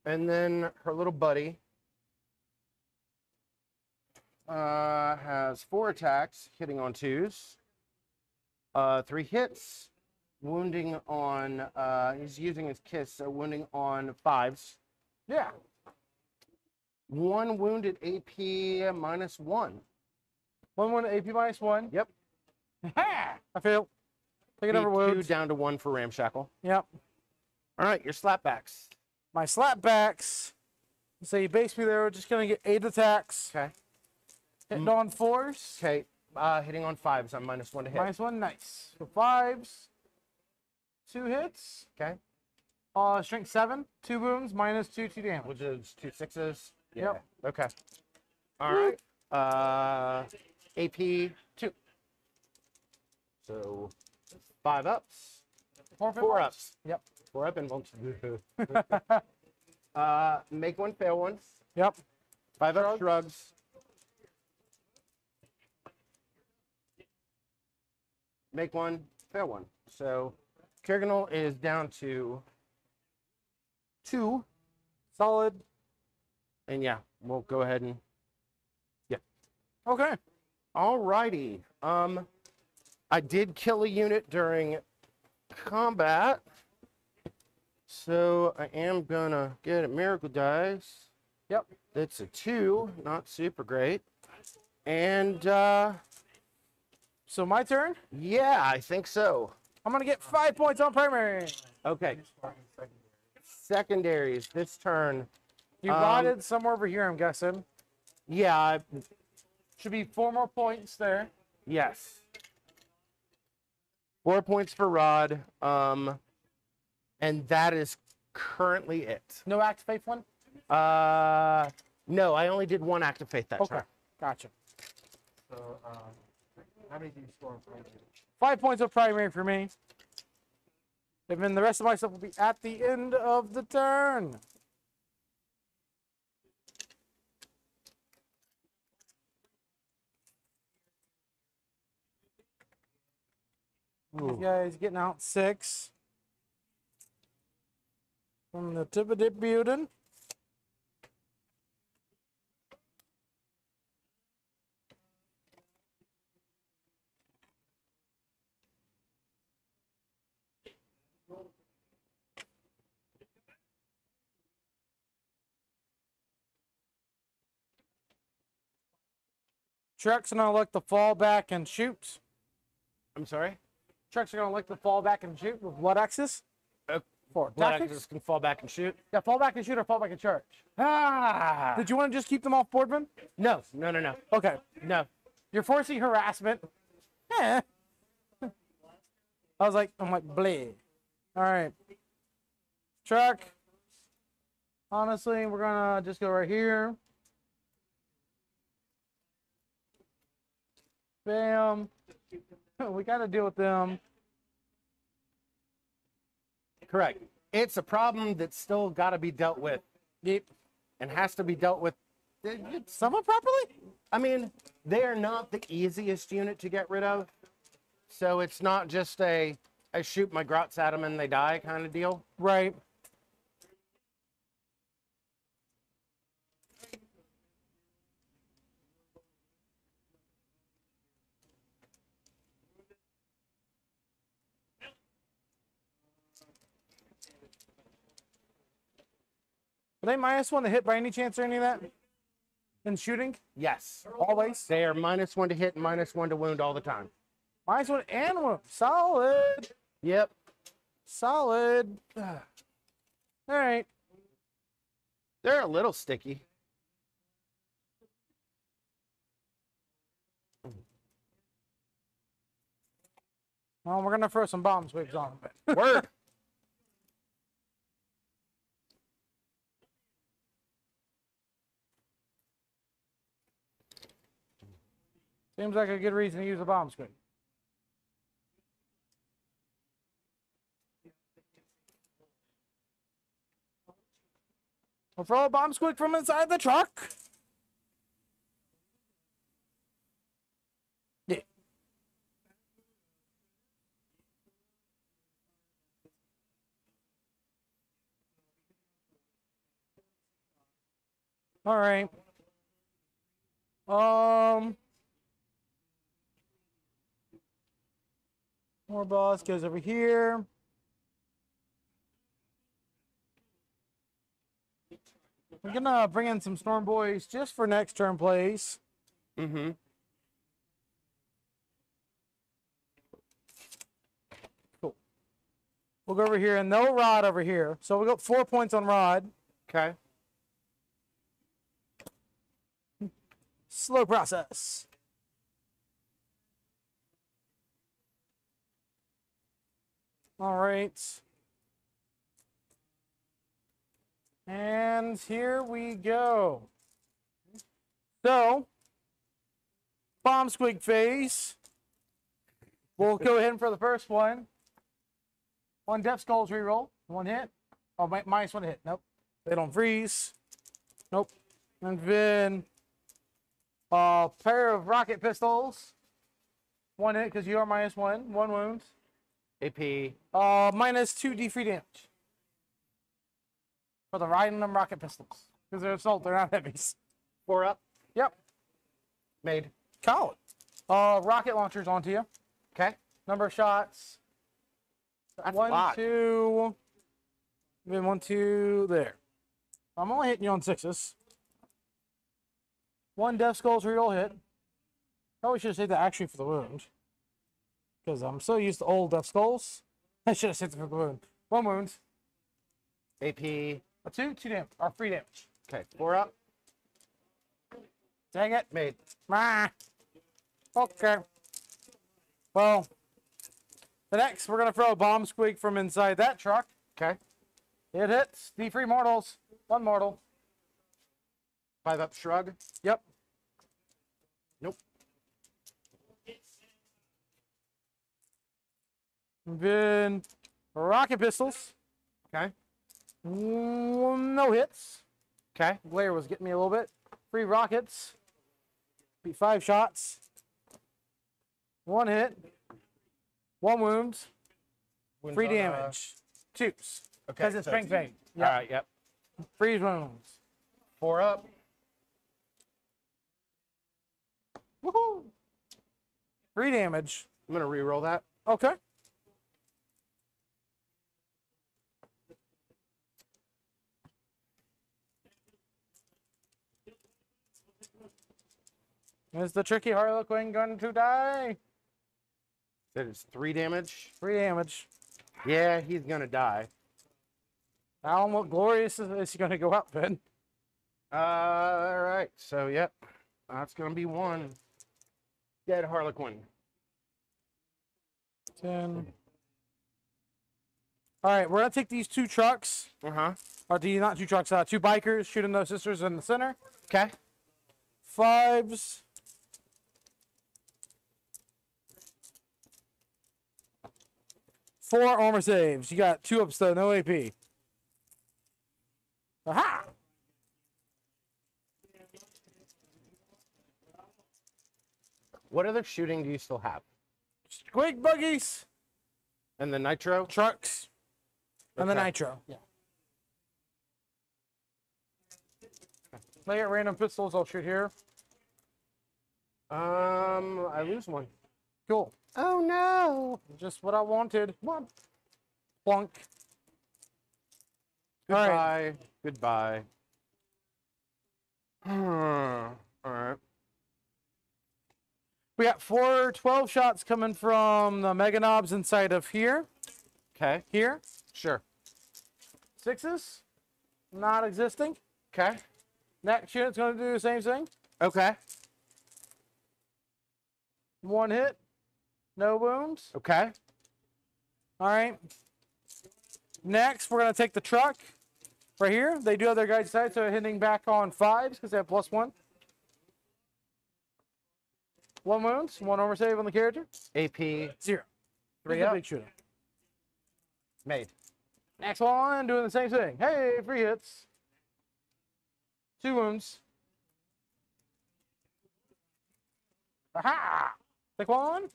And then her little buddy has 4 attacks, hitting on 2s. 3 hits, wounding on, he's using his kiss, so wounding on 5s. Yeah. 1 wounded AP -1. 1 AP -1. Yep. Ha! I fail. Take it Beat over 2 wounds. down to 1 for Ramshackle. Yep. All right, your slapbacks. My slapbacks. So you base me there. We're just gonna get 8 attacks. Okay. Hitting on 4s. Okay, hitting on 5s, I'm -1 to hit. -1, nice. So 5s. 2 hits. Okay. Strength 7. 2 wounds. -2, 2 damage. Which is 2 6s. Yep. Okay. All right. AP 2. So 5 ups. 4 ups. Yep. 4 up and 1. Make 1, fail 1. Yep. 5 up shrugs. Make 1, fail 1. So Kurganol is down to 2. Solid. And yeah, we'll go ahead and Okay. alrighty. I did kill a unit during combat. So I am gonna get a miracle dice. Yep. That's a 2, not super great. And So my turn. yeah, I think so. I'm gonna get 5 points on primary. Okay. Secondaries this turn. You got it somewhere over here, I'm guessing. Yeah, Should be 4 more points there. yes. 4 points for Rod. And that is currently it. No act of faith one? No, I only did one act of faith that Okay, turn. gotcha. So, how many do you score for each? 5 points of primary for me. And then the rest of my stuff will be at the end of the turn. These guys getting out 6 from the tip of the building. Trucks are gonna look to fall back and shoot. I'm sorry? Trucks are gonna look to fall back and shoot with blood axes. For Blood tactics. Axes can fall back and shoot. Yeah, fall back and shoot or fall back and charge. Ah! Did you want to just keep them off boardman? No, no, no, no. Okay. No. You're forcing harassment. Eh. I was like, bleh. All right. Truck. Honestly, we're gonna just go right here. Bam. We gotta deal with them. Correct. It's a problem that's still got to be dealt with Yep. and has to be dealt with. Somewhat properly? I mean, they are not the easiest unit to get rid of. So it's not just I shoot my grots at them and they die kind of deal. Right. Are they -1 to hit by any chance or any of that? In shooting? Yes. Always? They are -1 to hit and -1 to wound all the time. -1 and 1. Solid. Yep. Solid. All right. They're a little sticky. Well, we're going to throw some bomb swigs on them. Word. Seems like a good reason to use a bomb squid. We'll throw a bomb squid from inside the truck. Yeah. All right. More boss goes over here. We're gonna bring in some Storm Boys just for next turn plays. Mm-hmm. Cool. We'll go over here and no Rod over here. So we got 4 points on Rod. Okay. Slow process. All right. And here we go. So, bomb squig phase. We'll go ahead for the first one. 1 Death Skulls reroll. 1 hit. Oh, -1 hit. Nope. They don't freeze. Nope. And then a pair of rocket pistols. 1 hit because you are -1. 1 wound. AP. -2 D3 damage. For the random rocket pistols. Because they're assault, they're not heavies. 4 up. Yep. Made. Solid. Rocket launchers onto you. Okay. Number of shots. That's a 1, lot. 2. Then 1, 2. There. I'm only hitting you on 6s. 1 Death Skulls reroll hit. Probably should have saved that actually for the wound. Because I'm so used to old Death Skulls. I should have saved it for the wound. 1 wound. AP. A 2, 2 damage. Or 3 damage. Okay. 4 up. Dang it. Made. Ah. Okay. Well, The next, we're going to throw a bomb squig from inside that truck. Okay. It hits. D3 mortals. 1 mortal. 5 up shrug. Yep. Nope. Then rocket pistols. Okay. No hits. Okay. Glare was getting me a little bit. 3 rockets. Be 5 shots. 1 hit. 1 wound. 3 damage. 2s. Okay. Because it's strength fade. All right. Yep. 3 wounds. 4 up. Woohoo! 3 damage. I'm gonna re-roll that. Okay. Is the tricky Harlequin going to die? That is 3 damage. 3 damage. Yeah, he's gonna die. Alan, what glorious is he going to go out then? All right. So yep, that's gonna be 1 dead Harlequin. 10. All right, we're going to take these 2 trucks. Uh-huh. Or not 2 trucks, 2 bikers, shooting those sisters in the center. Okay. 5s. Four armor saves. You got 2 ups though, no AP. Aha! What other shooting do you still have? Squig buggies, And the nitro? trucks, and the Okay. nitro. Yeah. They get random pistols. I'll shoot here. I lose 1. Cool. Oh no! Just what I wanted. One. Plunk. All Goodbye. right. Goodbye. All right. We got 4 12 shots coming from the mega knobs inside of here. Okay. Here. Sure. 6s. Not existing. Okay. Next unit's going to do the same thing. Okay. 1 hit. No wounds. Okay. All right. Next, we're going to take the truck right here. They do have their guide side, so hitting back on 5s because they have +1. 1 wounds. 1 armor save on the character. AP 0. 3 He's a up. big shooter. Made. Next one, doing the same thing. Hey, 3 hits. 2 wounds. Aha! Take 1.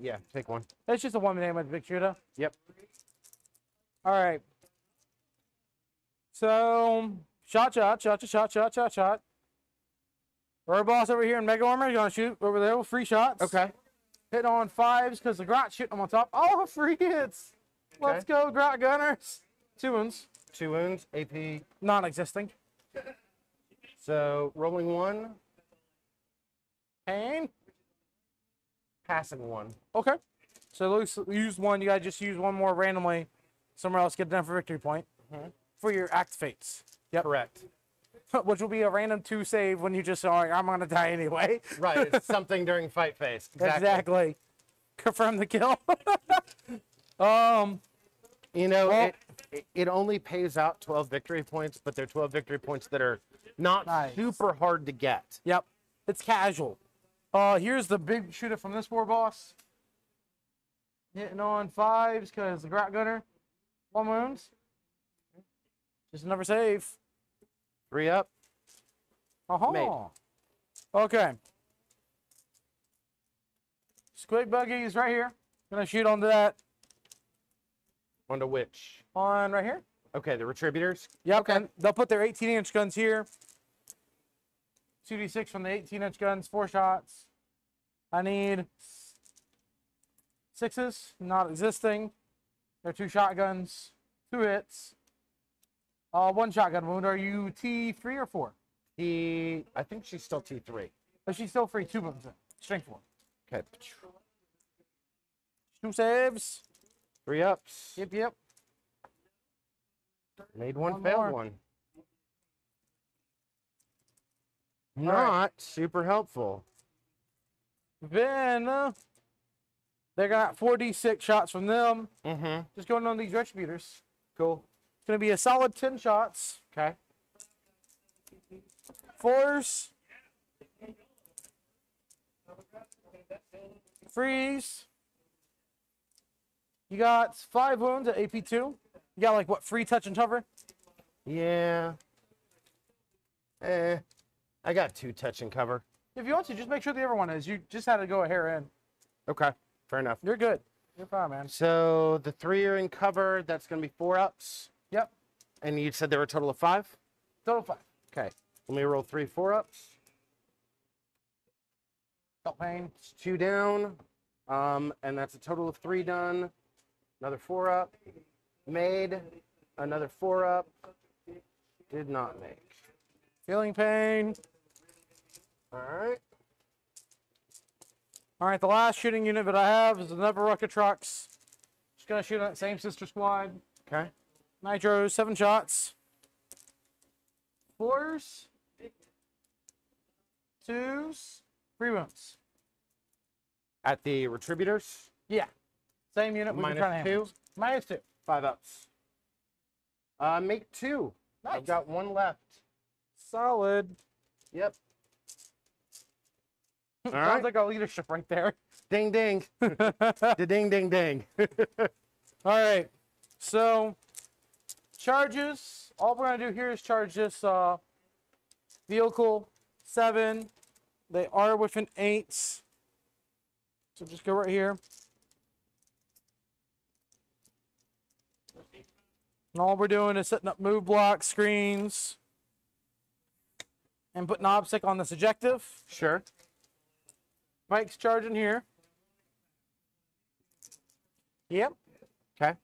Yeah. Take 1. It's just a 1 damage big shooter. Yep. All right. So, shot. Our boss over here in Mega Armor is going to shoot over there with 3 shots. Okay. Hit on 5s because the Grot shooting them on top. Oh, 3 hits. Let's go, Grot Gunners. 2 wounds. 2 wounds. AP. Non-existing. So rolling 1, Pain. passing 1. Okay. So use 1. You got to just use 1 more randomly somewhere else. Get it done for victory point for your act fates. Yep. Correct. Which will be a random 2 save when you just are, I'm going to die anyway. Right. It's something during fight phase. Exactly. Confirm the kill. You know, Well- it only pays out 12 victory points, but they're 12 victory points that are not Nice. super hard to get. Yep. It's casual. Here's the big shooter from this war boss. Hitting on 5s because the Grot Gunner. 1 wounds. Just another save. 3 up. Mate. Okay. Squig buggy is right here. Gonna shoot onto that. Onto which? On right here. Okay, the retributors. Yep. Okay. And they'll put their 18-inch guns here. 2d6 from the 18-inch guns. 4 shots. I need 6s. Not existing. They're 2 shotguns. 2 hits. 1 shotgun wound. Are you T3 or 4? I think she's still T3. But she's still free. 2 wounds. Strength 4. Okay. 2 saves. 3 ups. Yep. Made 1, One failed more. 1. right. Not super helpful. Then They got 4d6 shots from them. Mm-hmm. Just going on these retributors. Cool. It's going to be a solid 10 shots. Okay. 4s. Freeze. You got 5 wounds at AP2. You got like what, free touch and cover? Yeah. I got 2 touch and cover. If you want to, just make sure the other one is. You just had to go a hair in. Okay. Fair enough. You're good. You're fine, man. So the 3 are in cover. That's going to be 4 ups. Yep. And you said there were a total of 5? Total 5. Okay. Let me roll 3 4 ups. Felt pain. It's 2 down. And that's a total of 3 done. Another 4 up. Made. Another 4 up. Did not make. Feeling pain. All right. All right, the last shooting unit that I have is another rocket trucks. Just gonna shoot at that same sister squad. Okay. Nitro, 7 shots. 4s. 2s. 3 wounds. At the retributors, Yeah. Same unit. We've been minus trying to handle. 2, -2. 5 ups. Make 2. Nice. I've got 1 left. Solid. Yep. All Sounds right. like our leadership right there. Ding ding. Ding ding ding. All right. So, charges. All we're going to do here is charge this vehicle 7. They are within 8. So just go right here. And all we're doing is setting up move block screens and putting obstac on this objective. Sure. Mike's charging here. Yep. Okay.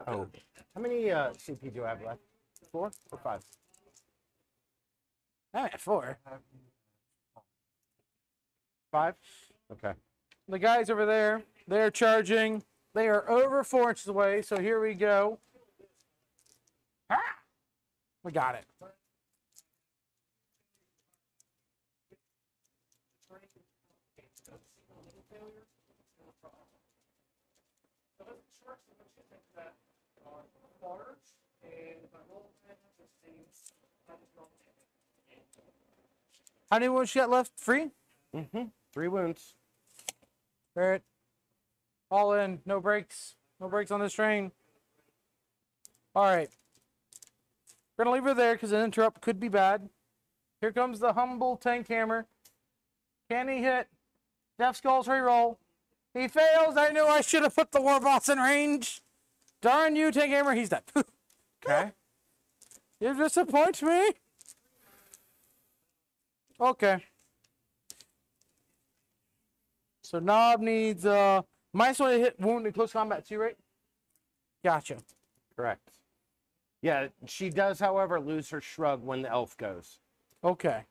Oh. How many CP do I have left? 4 or 5? I'm at 4. 5? Okay. The guys over there, they're charging. They are over 4 inches away, so here we go. Ah! We got it. How many wounds you got left? 3? Mm-hmm. 3 wounds. Barrett. All in. No breaks. No breaks on this train. All right. We're going to leave her there because an interrupt could be bad. Here comes the humble tank hammer. Can he hit? Death Skull's reroll. He fails. I knew I should have put the war boss in range. Darn you, tank hammer. He's dead. Okay. You disappoint me. Okay. So Knob needs minus 1 to hit wound in close combat too, right? Gotcha. Correct. Yeah, she does, however, lose her shrug when the elf goes. Okay.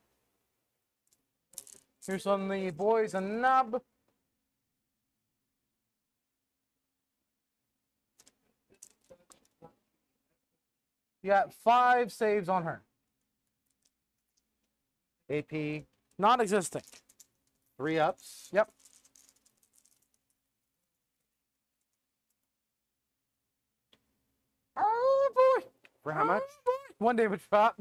Here's on the boys and Knob. You got 5 saves on her. AP, Not existing. 3 ups. Yep. Oh boy. For how much? Oh, boy. 1 damage shot.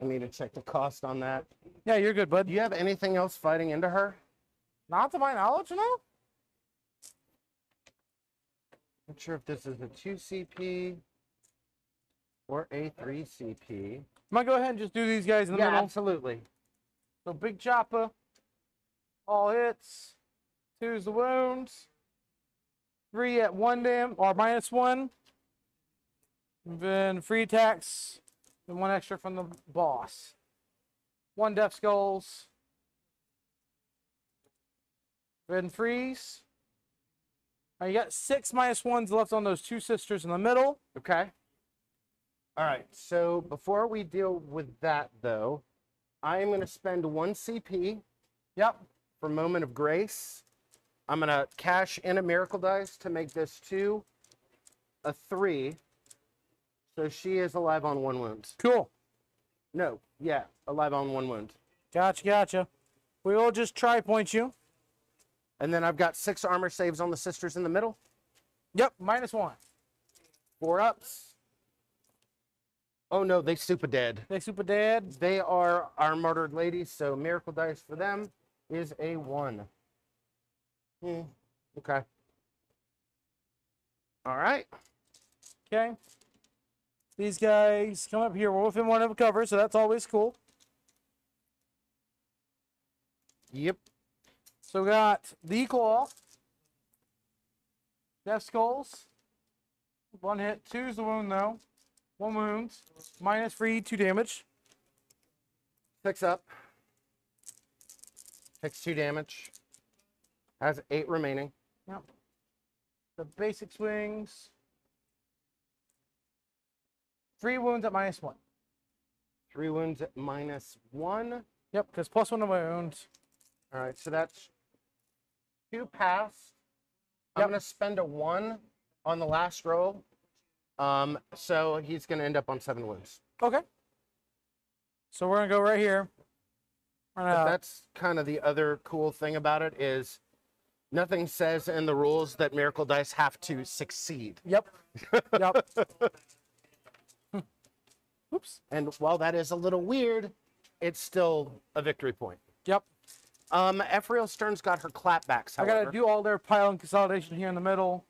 I need to check the cost on that. Yeah, you're good, bud. Do you have anything else fighting into her? Not to my knowledge, no? Not sure if this is a 2 CP or a 3 CP. I'm gonna go ahead and just do these guys in the Yeah, middle. absolutely. So big chopper. All hits. 2's the wounds. 3 at 1 or -1. And then free attacks. And 1 extra from the boss. 1 Death Skulls. Then freeze. Now you got 6 -1s left on those 2 sisters in the middle. Okay. All right. So before we deal with that, though, I am going to spend 1 CP Yep. for Moment of Grace. I'm going to cash in a Miracle Dice to make this 2, a 3. So she is alive on 1 wound. Cool. No, yeah, alive on 1 wound. Gotcha, gotcha. We will just try point you. And then I've got 6 armor saves on the sisters in the middle. Yep, -1. 4 ups. Oh no, they super dead. They super dead. They are our murdered ladies, so miracle dice for them is a 1. Okay. All right. Okay. These guys come up here. We're within 1 of cover, so that's always cool. Yep. So we got the claw. Death skulls. 1 hit. 2's the wound though. 1 wound. -3, 2 damage. 6 up. Takes 2 damage. Has 8 remaining. Yep. The basic swings. 3 wounds at -1. 3 wounds at -1. Yep, because +1 to wounds. All right, so that's 2 pass. I'm Yep. going to spend a 1 on the last roll. So he's going to end up on 7 wounds. Okay. So we're gonna go right here. We're But gonna- that's kind of the other cool thing about it is nothing says in the rules that miracle dice have to succeed. Yep. Yep. Oops. And while that is a little weird, it's still a victory point. Yep. Ephrael Stern's got her clapbacks, I however. gotta do all their pile and consolidation here in the middle.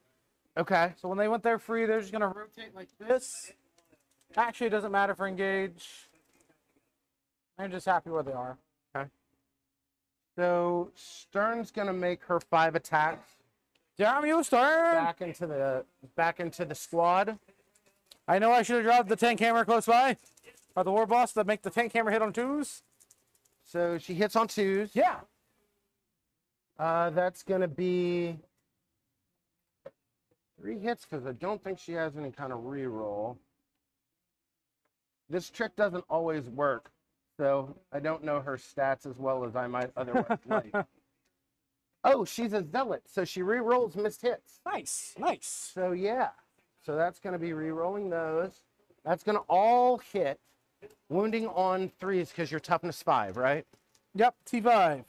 Okay. So when they went there free, they're just gonna rotate like this. Actually, it doesn't matter for engage. I'm just happy where they are. So Stern's gonna make her 5 attacks Damn you, Stern! back into the squad. I know I should have dropped the tank hammer close by. Or the war boss to make the tank hammer hit on 2s. So she hits on 2s. Yeah. That's gonna be 3 hits because I don't think she has any kind of reroll. This trick doesn't always work, so I don't know her stats as well as I might otherwise like. Oh, she's a zealot, so she rerolls missed hits. Nice. Nice. So yeah, so that's gonna be rerolling those. That's gonna all hit, wounding on 3s because you're toughness 5, right? Yep. T5.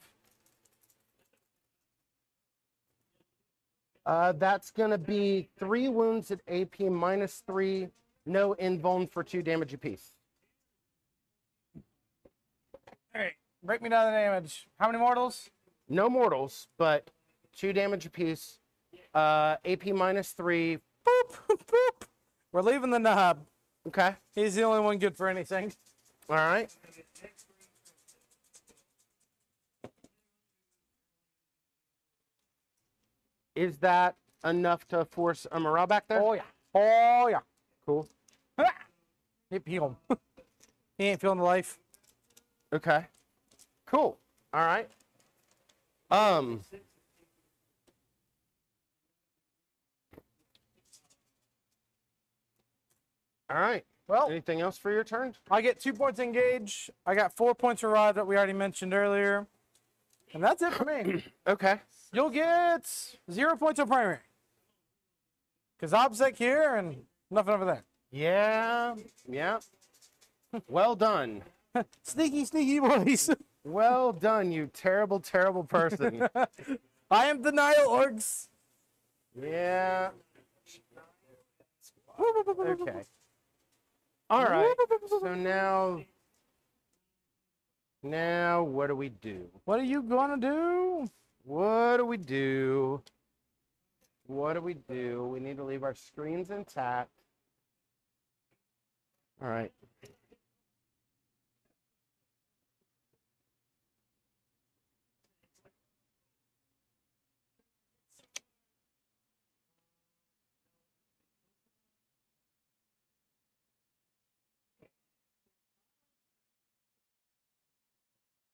That's gonna be 3 wounds at AP -3, no invuln for 2 damage apiece. All right. Break me down the damage. How many mortals? No mortals, but 2 damage apiece. AP -3. Boop. Boop. We're leaving the knob. Okay. He's the only one good for anything. All right. Is that enough to force a morale back there? Oh yeah. Oh yeah. Cool. Hit him. He ain't feeling the life. Okay. Cool. All right. All right. Well, Anything else for your turn? I get 2 points engage. I got 4 points arrived that we already mentioned earlier. And that's it for me. Okay. You'll get 0 points of primary. Because OBSEC here and nothing over there. Yeah. Yeah. Well done. Sneaky, sneaky boys. Well done, you terrible, terrible person. I am Denial Orks. Yeah. Okay. All right. So now what do we do? What are you gonna do? What do we do? What do we do? We need to leave our screens intact. All right.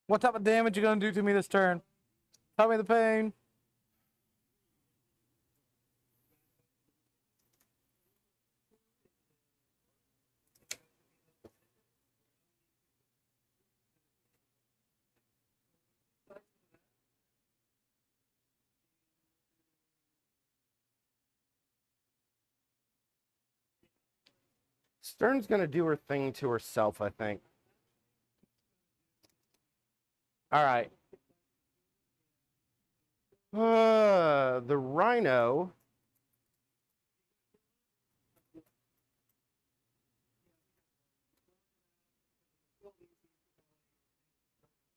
What type of damage you gonna do to me this turn? Tell me the pain. Stern's gonna do her thing to herself, I think. All right. The Rhino.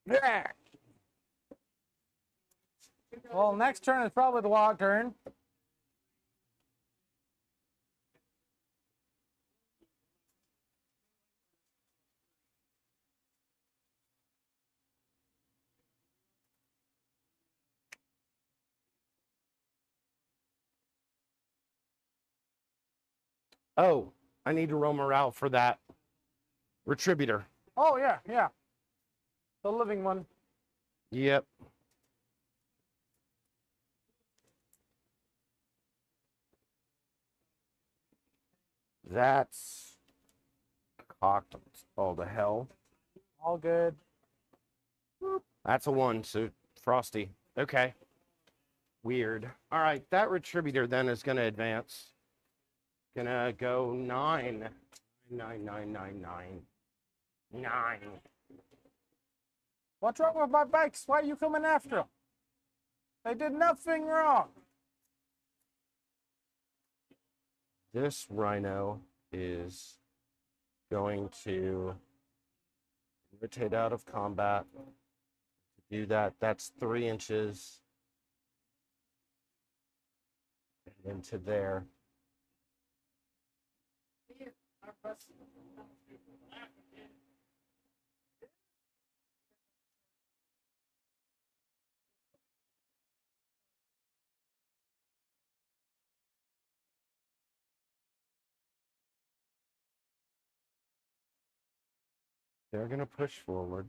Yeah. Well, next turn is probably the log turn. Oh, I need to roll morale for that Retributor. Oh, yeah, yeah. The living one. Yep. That's cocked all to hell. All good. That's a 1, so Frosty. Okay. Weird. All right, that Retributor then is going to advance. Gonna go 9. 9, 9, 9, 9. 9. What's wrong with my bikes? Why are you coming after them? They did nothing wrong. This Rhino is going to rotate out of combat. To do that, that's 3 inches. And into there. They're going to push forward.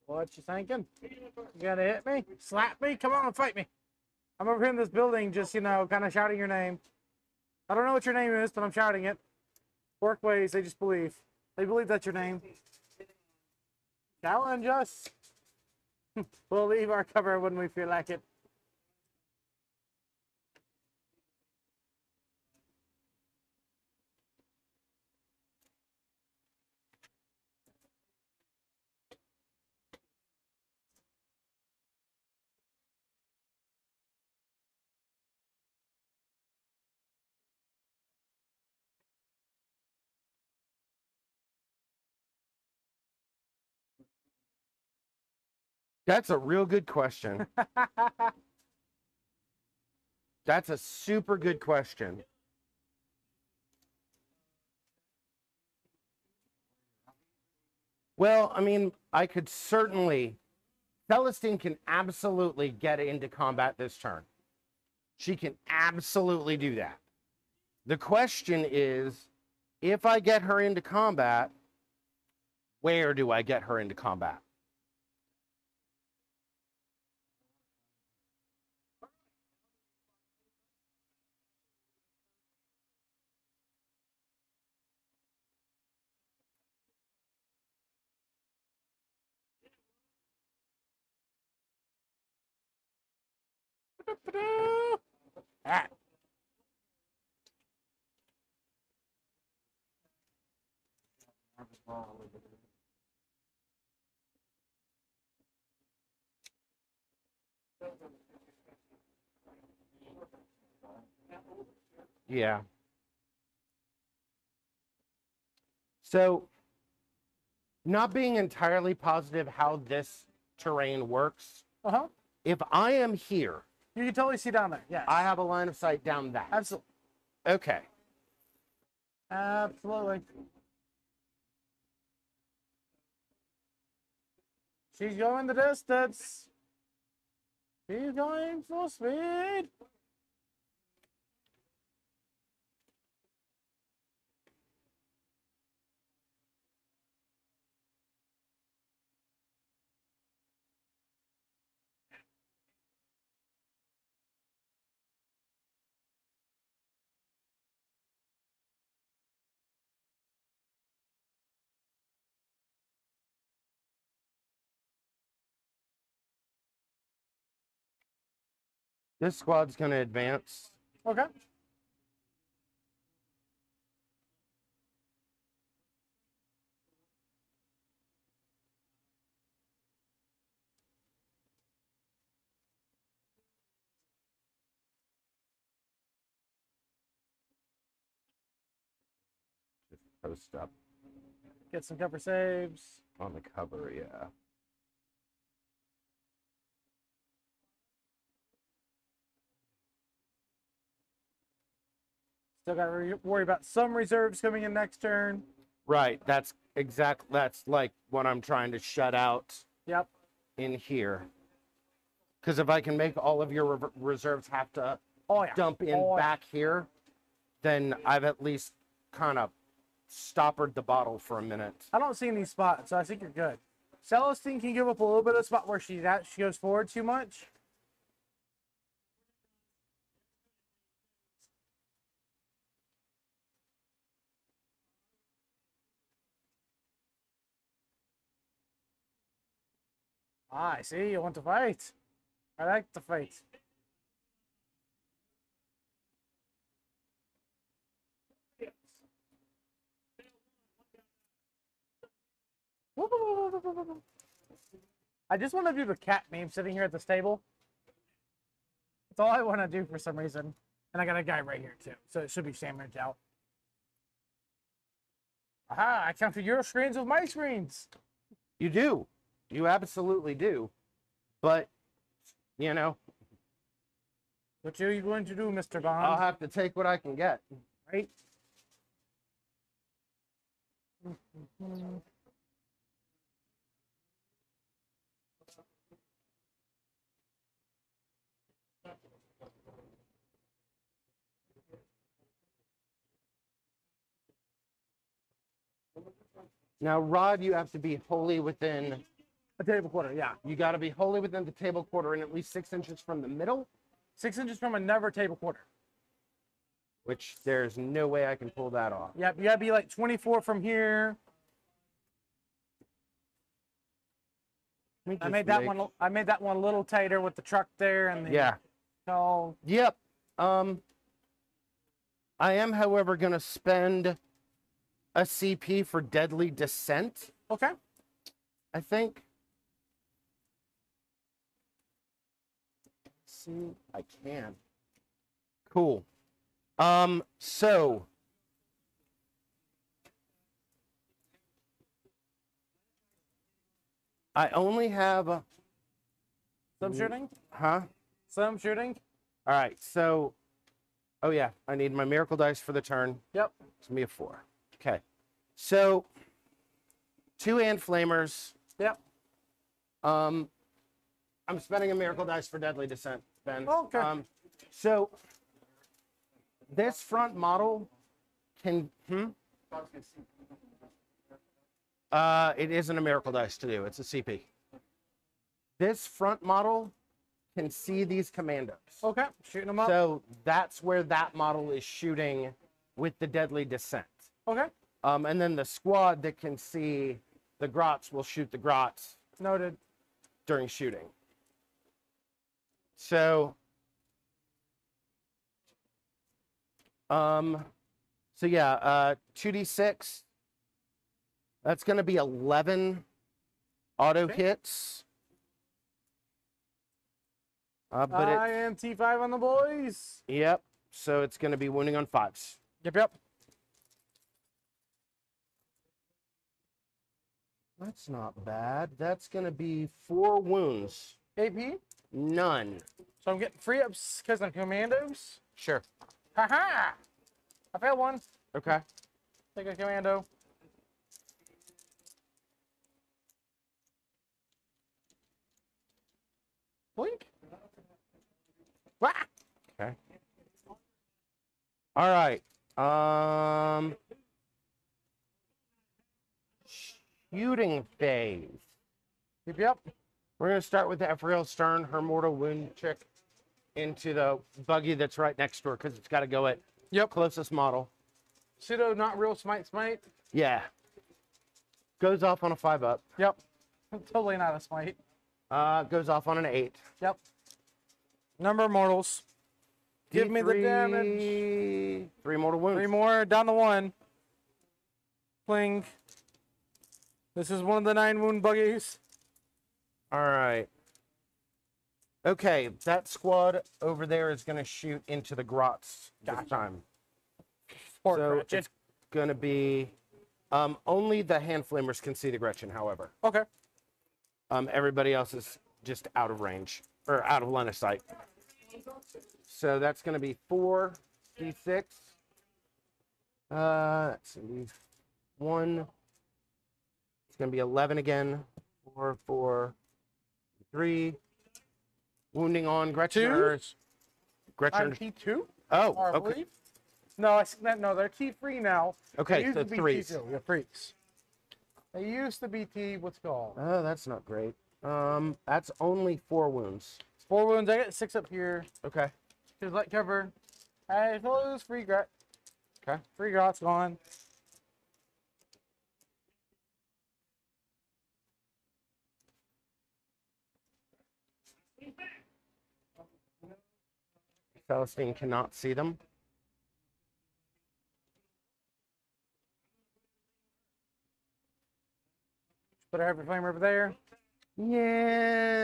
What you thinking? You gonna hit me? Slap me? Come on and fight me. I'm over here in this building just, kind of shouting your name. I don't know what your name is, but I'm shouting it. Workways, they just believe. They believe that's your name. Challenge us. We'll leave our cover when we feel like it. That's a real good question. That's a super good question. Well, I mean, I could certainly... Celestine can absolutely get into combat this turn. She can absolutely do that. The question is, if I get her into combat, where do I get her into combat? Ah. Yeah. So, not being entirely positive how this terrain works, Uh-huh. if I am here, You can totally see down there. Yes. I have a line of sight down that. Absolutely. Okay. Absolutely. She's going the distance. She's going full speed. This squad's gonna advance. Okay. Just post up Get some cover saves. on the cover, yeah. Still got to worry about some reserves coming in next turn. Right, that's like what I'm trying to shut out Yep. in here. Because if I can make all of your reserves have to Oh, yeah. dump in Oh, yeah. back here, then I've at least kind of stoppered the bottle for a minute. I don't see any spots, so I think you're good. Celestine can give up a little bit of spot where she's at. She goes forward too much. Ah, I see. You want to fight. I like to fight. I just want to do the cat meme sitting here at this table. That's all I want to do for some reason. And I got a guy right here too, so it should be sandwiched out. Aha, I counter your screens with my screens. You do. You absolutely do. But, you know, What are you going to do, Mr. Bond? I'll have to take what I can get. Right? Now, Rod, you have to be wholly within, A table quarter, yeah. you got to be wholly within the table quarter and at least 6 inches from the middle, 6 inches from a never table quarter. which there's no way I can pull that off. Yep, you gotta be like 24 from here. Let me I just made that make- one. I made that one a little tighter with the truck there and the. Yeah. So Yep. I am, however, going to spend a CP for Deadly Descent, okay. I think. See, I can. Cool. So I only have Some shooting. huh? Some shooting. All right. So, oh yeah, I need my miracle dice for the turn. Yep. It's gonna be a 4. Okay. So 2 and flamers. Yep. I'm spending a miracle dice for Deadly Descent, Ben. Okay. So this front model can it isn't a miracle dice to do, it's a CP. This front model can see these commandos. Okay. Shooting them up. So that's where that model is shooting with the Deadly Descent. Okay. And then the squad that can see the grots will shoot the grots Noted. during shooting. So, yeah, 2d6. That's going to be 11 auto hits. But I am T5 on the boys. yep. So it's going to be wounding on 5s. Yep. Yep. That's not bad. That's going to be 4 wounds. AP. None. So I'm getting free ups because I'm commandos. Sure. Haha. I failed one. Okay. Take a commando. Blink. Wah! Okay. All right. Shooting phase. Yep. Yep. We're going to start with the Ephrael Stern, her mortal wound chick, into the buggy that's right next to her because it's got to go at closest model. Pseudo not real smite. Yeah. Goes off on a 5-up. Yep. Totally not a smite. Goes off on an 8. Yep. Number of mortals. Give me the damage. 3 mortal wounds. 3 more, down to 1. Pling. This is one of the 9 wound buggies. All right. Okay, that squad over there is going to shoot into the grots this time. Poor So Gretchen. it's going to be only the hand flamers can see the Gretchen, however. Okay. Everybody else is just out of range or out of line of sight. So that's going to be 4d6. Let's see. 1. It's going to be 11 again. 4, 4, 3. Wounding on Gretchen. Gretchen. T2? Oh, I okay. believe. No, no, they're T3 now. Okay, They used so to be threes. T2. Yeah, threes. They used to be what's it called? Oh, that's not great. That's only 4 wounds. 4 wounds. I got 6 up here. Okay. Just let cover. I lose free grat. Okay. Free grot's gone. Celestine cannot see them. Put a heavy flame over there. Yeah.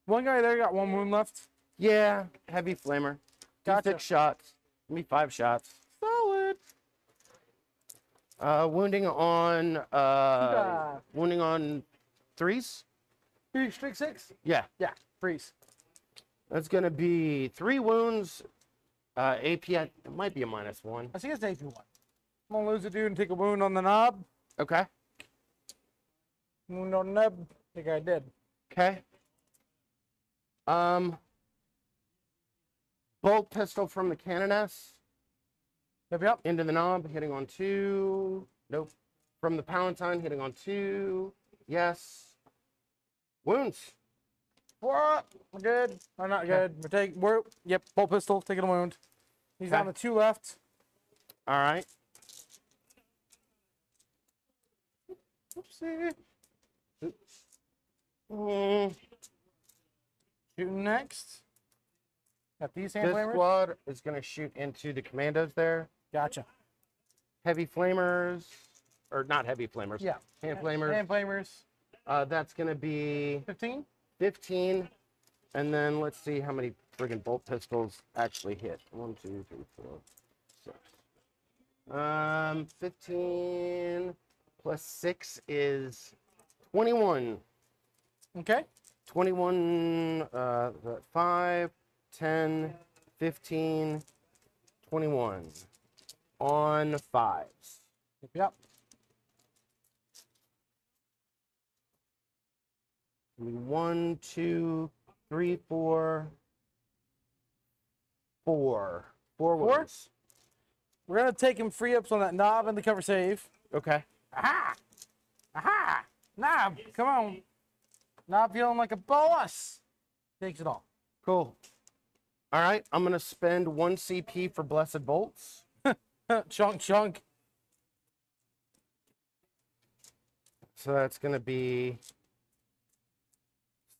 One guy there got 1 wound left. Yeah. Heavy flamer. Gotcha. 6 shots. Give me 5 shots. Solid. Wounding on wounding on 3s. Streak 6? Yeah. Yeah, freeze. That's gonna be 3 wounds. AP, it might be a -1. I think it's AP1. I'm gonna lose a dude and take a wound on the knob. Okay. Wound on the nub. I think I did. Okay. Bolt pistol from the canoness Yep. into the knob, hitting on 2. Nope. From the Palatine, hitting on 2. Yes. Wounds. What? We're good. Or not good. Yep, bolt pistol, taking a wound. He's Okay. on the 2 left. All right. Oopsie. Oops. Mm, Shooting next. Got these hand this flamers. squad is going to shoot into the commandos there. Gotcha. Heavy flamers. Or not heavy flamers. Yeah. Hand flamers. Hand flamers. That's going to be 15. 15. And then let's see how many friggin' bolt pistols actually hit. 1, 2, 3, 4, 6. 15 plus 6 is 21. Okay. 21, 5, 10, 15, 21. On 5s. Yep. 1, 2, 3, 4, 4. 4 wounds. We're gonna take him free ups on that knob and the cover save. Okay. Aha! Aha! Knob, come on. Knob feeling like a boss. Takes it all. Cool. All right. I'm going to spend 1 CP for Blessed Bolts. Chunk, chunk. So that's going to be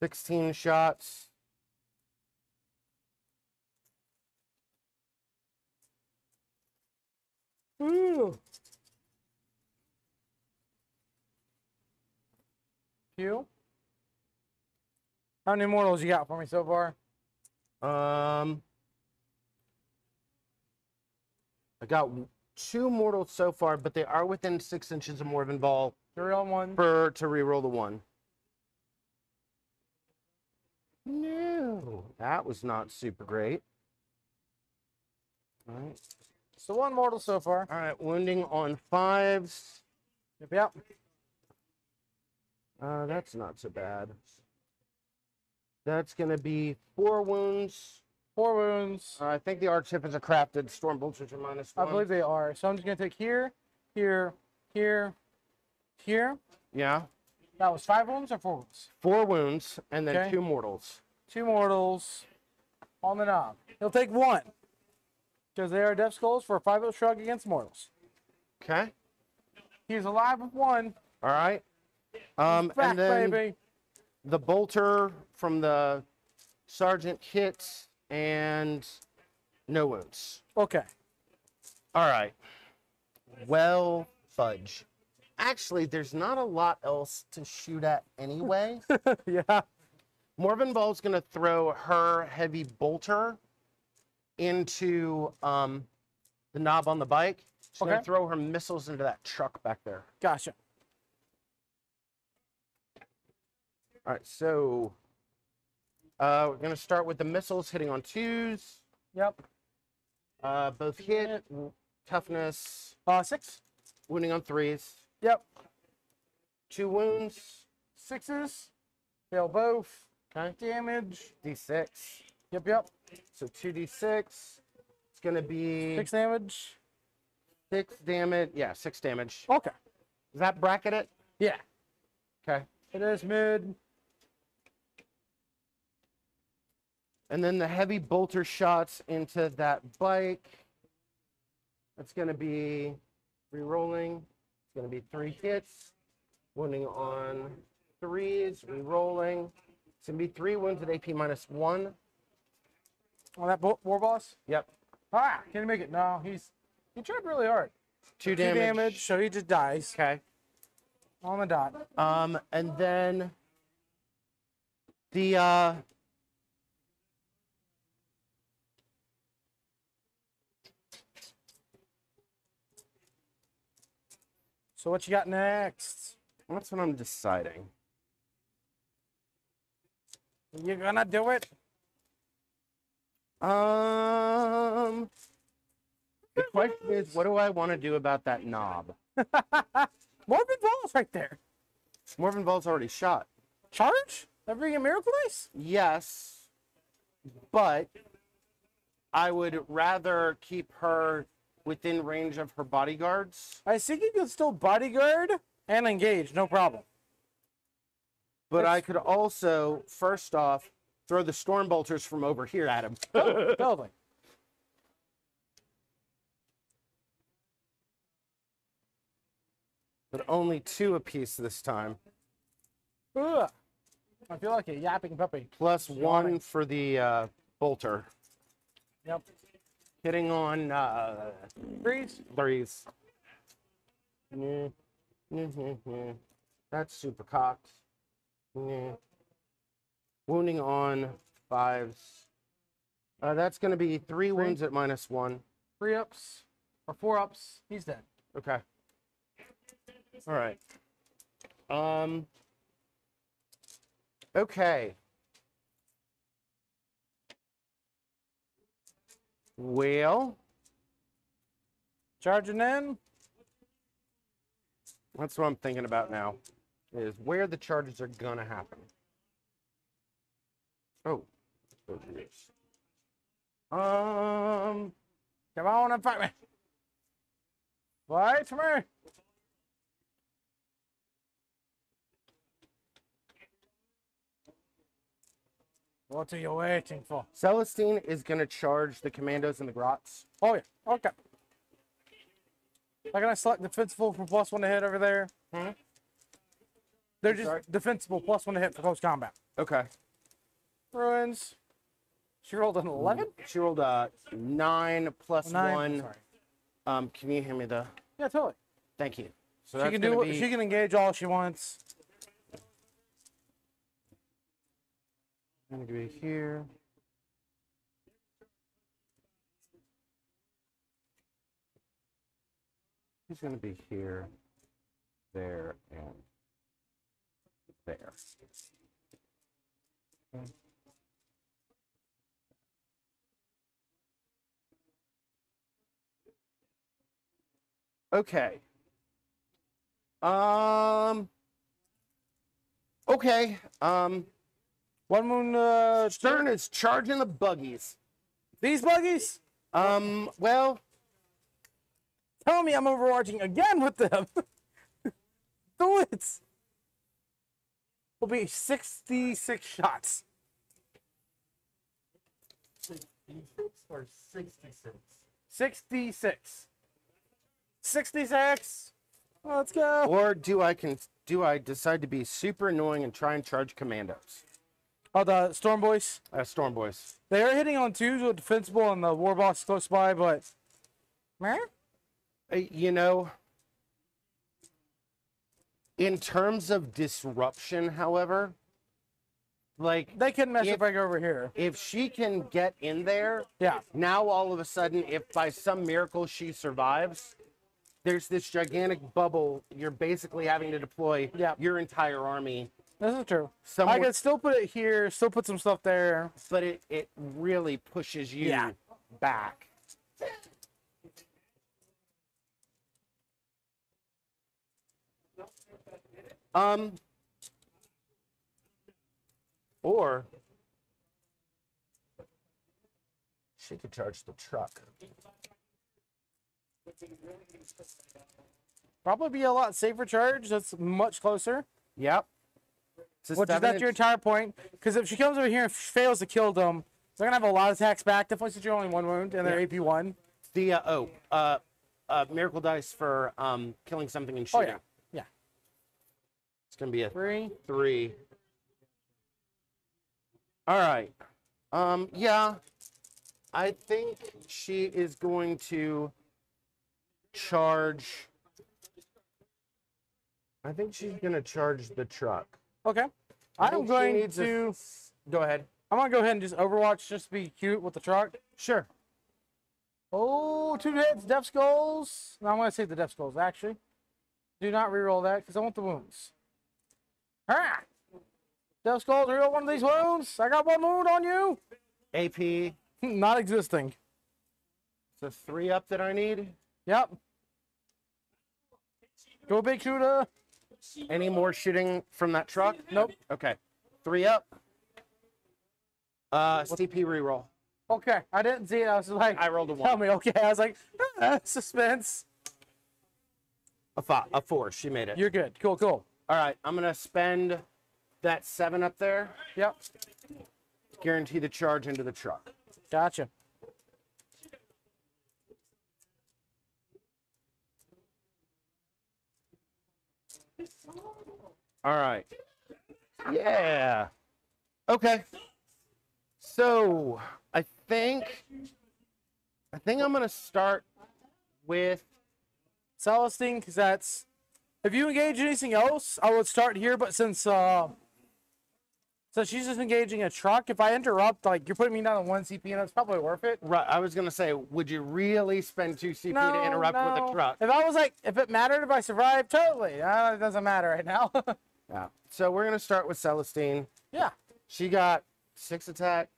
16 shots. Ooh. Q. How many mortals you got for me so far? I got 2 mortals so far, but they are within 6 inches of Morven Ball 3 on 1. to reroll the 1. No, that was not super great. All right. So 1 mortal so far. All right, wounding on 5s. Yep. That's not so bad. That's going to be 4 wounds. 4 wounds. I think the Archhippers are crafted. Storm Bolters are -1. I believe they are. So I'm just gonna take here, here, here, here. Yeah. That was 5 wounds or 4 wounds? 4 wounds, and then Okay. 2 mortals. 2 mortals on the knob. He'll take 1. Because they are Death Skulls for a 5-0 shrug against mortals. Okay. He's alive with 1. All right. Back, And then baby. the bolter from the sergeant hits, and no wounds. Okay. All right. Well, fudge. Actually, there's not a lot else to shoot at anyway. Yeah. Morvenball's going to throw her heavy bolter into the knob on the bike. She's going Okay. to throw her missiles into that truck back there. Gotcha. All right, so we're going to start with the missiles hitting on 2s. Yep. Both hit, toughness, 6. wounding on 3s. Yep. 2 wounds, 6s. Fail both. okay, Damage. d6. Yep. So 2d6. It's going to be 6 damage. 6 damage. Yeah, 6 damage. Okay. Does that bracket it? Yeah. Okay. It is mid. And then the heavy bolter shots into that bike. That's going to be re-rolling. It's going to be 3 hits. Wounding on 3s, re-rolling. It's going to be 3 wounds at AP -1. On that war boss? Yep. Ah, can he make it? No, he tried really hard. 2 2 damage. damage, so he just dies Okay. on the dot. And then the So what you got next? that's what I'm deciding. You gonna do it? The question is, what do I want to do about that knob? Morbid balls right there. Morvenball's already shot. Charge? That bring a miracle dice? Yes, but I would rather keep her within range of her bodyguards. I think you can still bodyguard and engage, no problem. But I could also, first off, throw the storm bolters from over here at him. Totally. But only 2 apiece this time. Ugh. I feel like a yapping puppy. Plus 1 for the bolter. Yep. Hitting on Freeze. 3s. That's super cocked. Wounding on 5s. That's going to be 3 wounds at -1. 3 ups. Or 4 ups. He's dead. Okay. All right. Okay. Well, Charging in. that's what I'm thinking about now, is where the charges are gonna happen. Oh, geez. Come on and fight me. Fight me. What are you waiting for? Celestine is gonna charge the commandos in the grots. Oh, yeah. Okay. Like, can I select defensible for +1 to hit over there? Hmm? They're just Sorry? defensible +1 to hit for close combat. Okay. Ruins. She rolled an 11? She rolled a 9 plus 9. 1. Sorry. Can you hand me the? Yeah, totally. Thank you. So She that's can gonna do. be- She can engage all she wants. gonna be here. He's gonna be here, there, and there. Okay. Okay. One moon. Stern is charging the buggies. These buggies? Well, Tell me I'm overarching again with them. Do it. Will be 66 shots. 66 or 66? 66. 66. Let's go. or do I decide to be super annoying and try and charge commandos? Oh, the Storm Boys. Storm Boys. They are hitting on twos with defensible and the war boss close by, but meh? You know, in terms of disruption, however, like They couldn't mess if- up right over here. if she can get in there, Yeah. now all of a sudden, if by some miracle she survives, there's this gigantic bubble. You're basically having to deploy Yeah. your entire army. This is true. I Somewhere, could still put it here, still put some stuff there. but it really pushes you Yeah. back. Or she could charge the truck. Probably be a lot safer charge. That's much closer. Yep. It's a Which is that's your entire point. Because if she comes over here and fails to kill them, they're gonna have a lot of attacks back. Definitely since you're only one wound and they're AP one. The miracle dice for killing something and Oh shooting. yeah. Yeah. It's gonna be a 3. 3. All right. Yeah. I think she is going to charge. I think she's gonna charge the truck. Okay. I I'm think she going needs a- to. Go ahead. I'm gonna go ahead and just Overwatch just to be cute with the truck. Sure. Oh, 2 hits, Death Skulls. No, I'm gonna save the Death Skulls actually. Do not reroll that because I want the wounds. Ha! Death Skulls, reroll one of these wounds. I got 1 wound on you. AP. Not existing. It's a 3 up that I need. Yep. Go big shooter. Any more shooting from that truck? Nope. Okay. 3 up. CP reroll. Okay, I didn't see it. I was like, I rolled a 1. tell me. Okay, I was like, suspense. A 4. She made it. You're good. Cool, cool. All right. I'm gonna spend that 7 up there. Yep. Guarantee the charge into the truck. Gotcha. All right. Yeah. Okay. So I think I'm gonna start with Celestine, because that's. If you engage anything else, I would start here. But since she's just engaging a truck, if I interrupt, like you're putting me down to 1 CP, and it's probably worth it. right. I was gonna say, would you really spend 2 CP to interrupt with a truck? If I was like, if it mattered if I survived, totally. It doesn't matter right now. Yeah. So we're gonna start with Celestine. Yeah. She got 6 attack.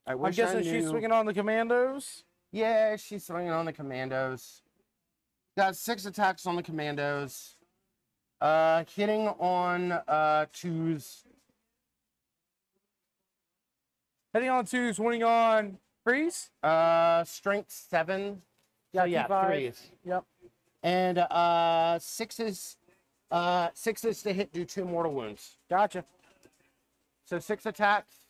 I I'm wish guessing I she's knew- swinging on the commandos. Yeah, she's swinging on the commandos. Got 6 attacks on the commandos. Hitting on 2s. Heading on 2, swinging on freeze. Strength 7. Yeah, So yeah, T5. 3s. Yep. And 6s. 6s to hit, do 2 mortal wounds. Gotcha. So 6 attacks.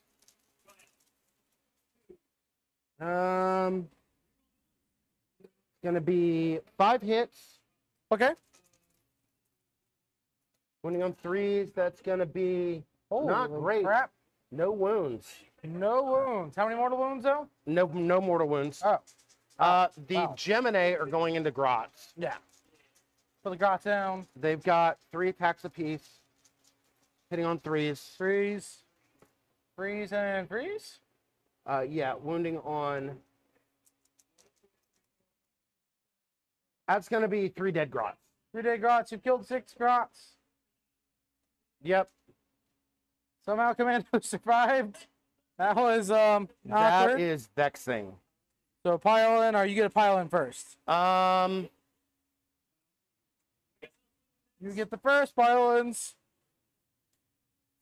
Gonna be 5 hits. Okay. Winning on 3s, that's gonna be not Holy great. Crap. No wounds. No wounds. How many mortal wounds though? No mortal wounds. Oh. The wow. Gemini are going into grots. Yeah. Put the grot down. They've got 3 attacks apiece. Hitting on 3s. Freeze. Freeze and freeze. Yeah, wounding on. That's gonna be 3 dead grots. 3 dead grots. You've killed 6 grots. Yep. Somehow Commando survived. That was That awkward. is vexing. So pile in, or you get a pile in first. You get the first pile ins.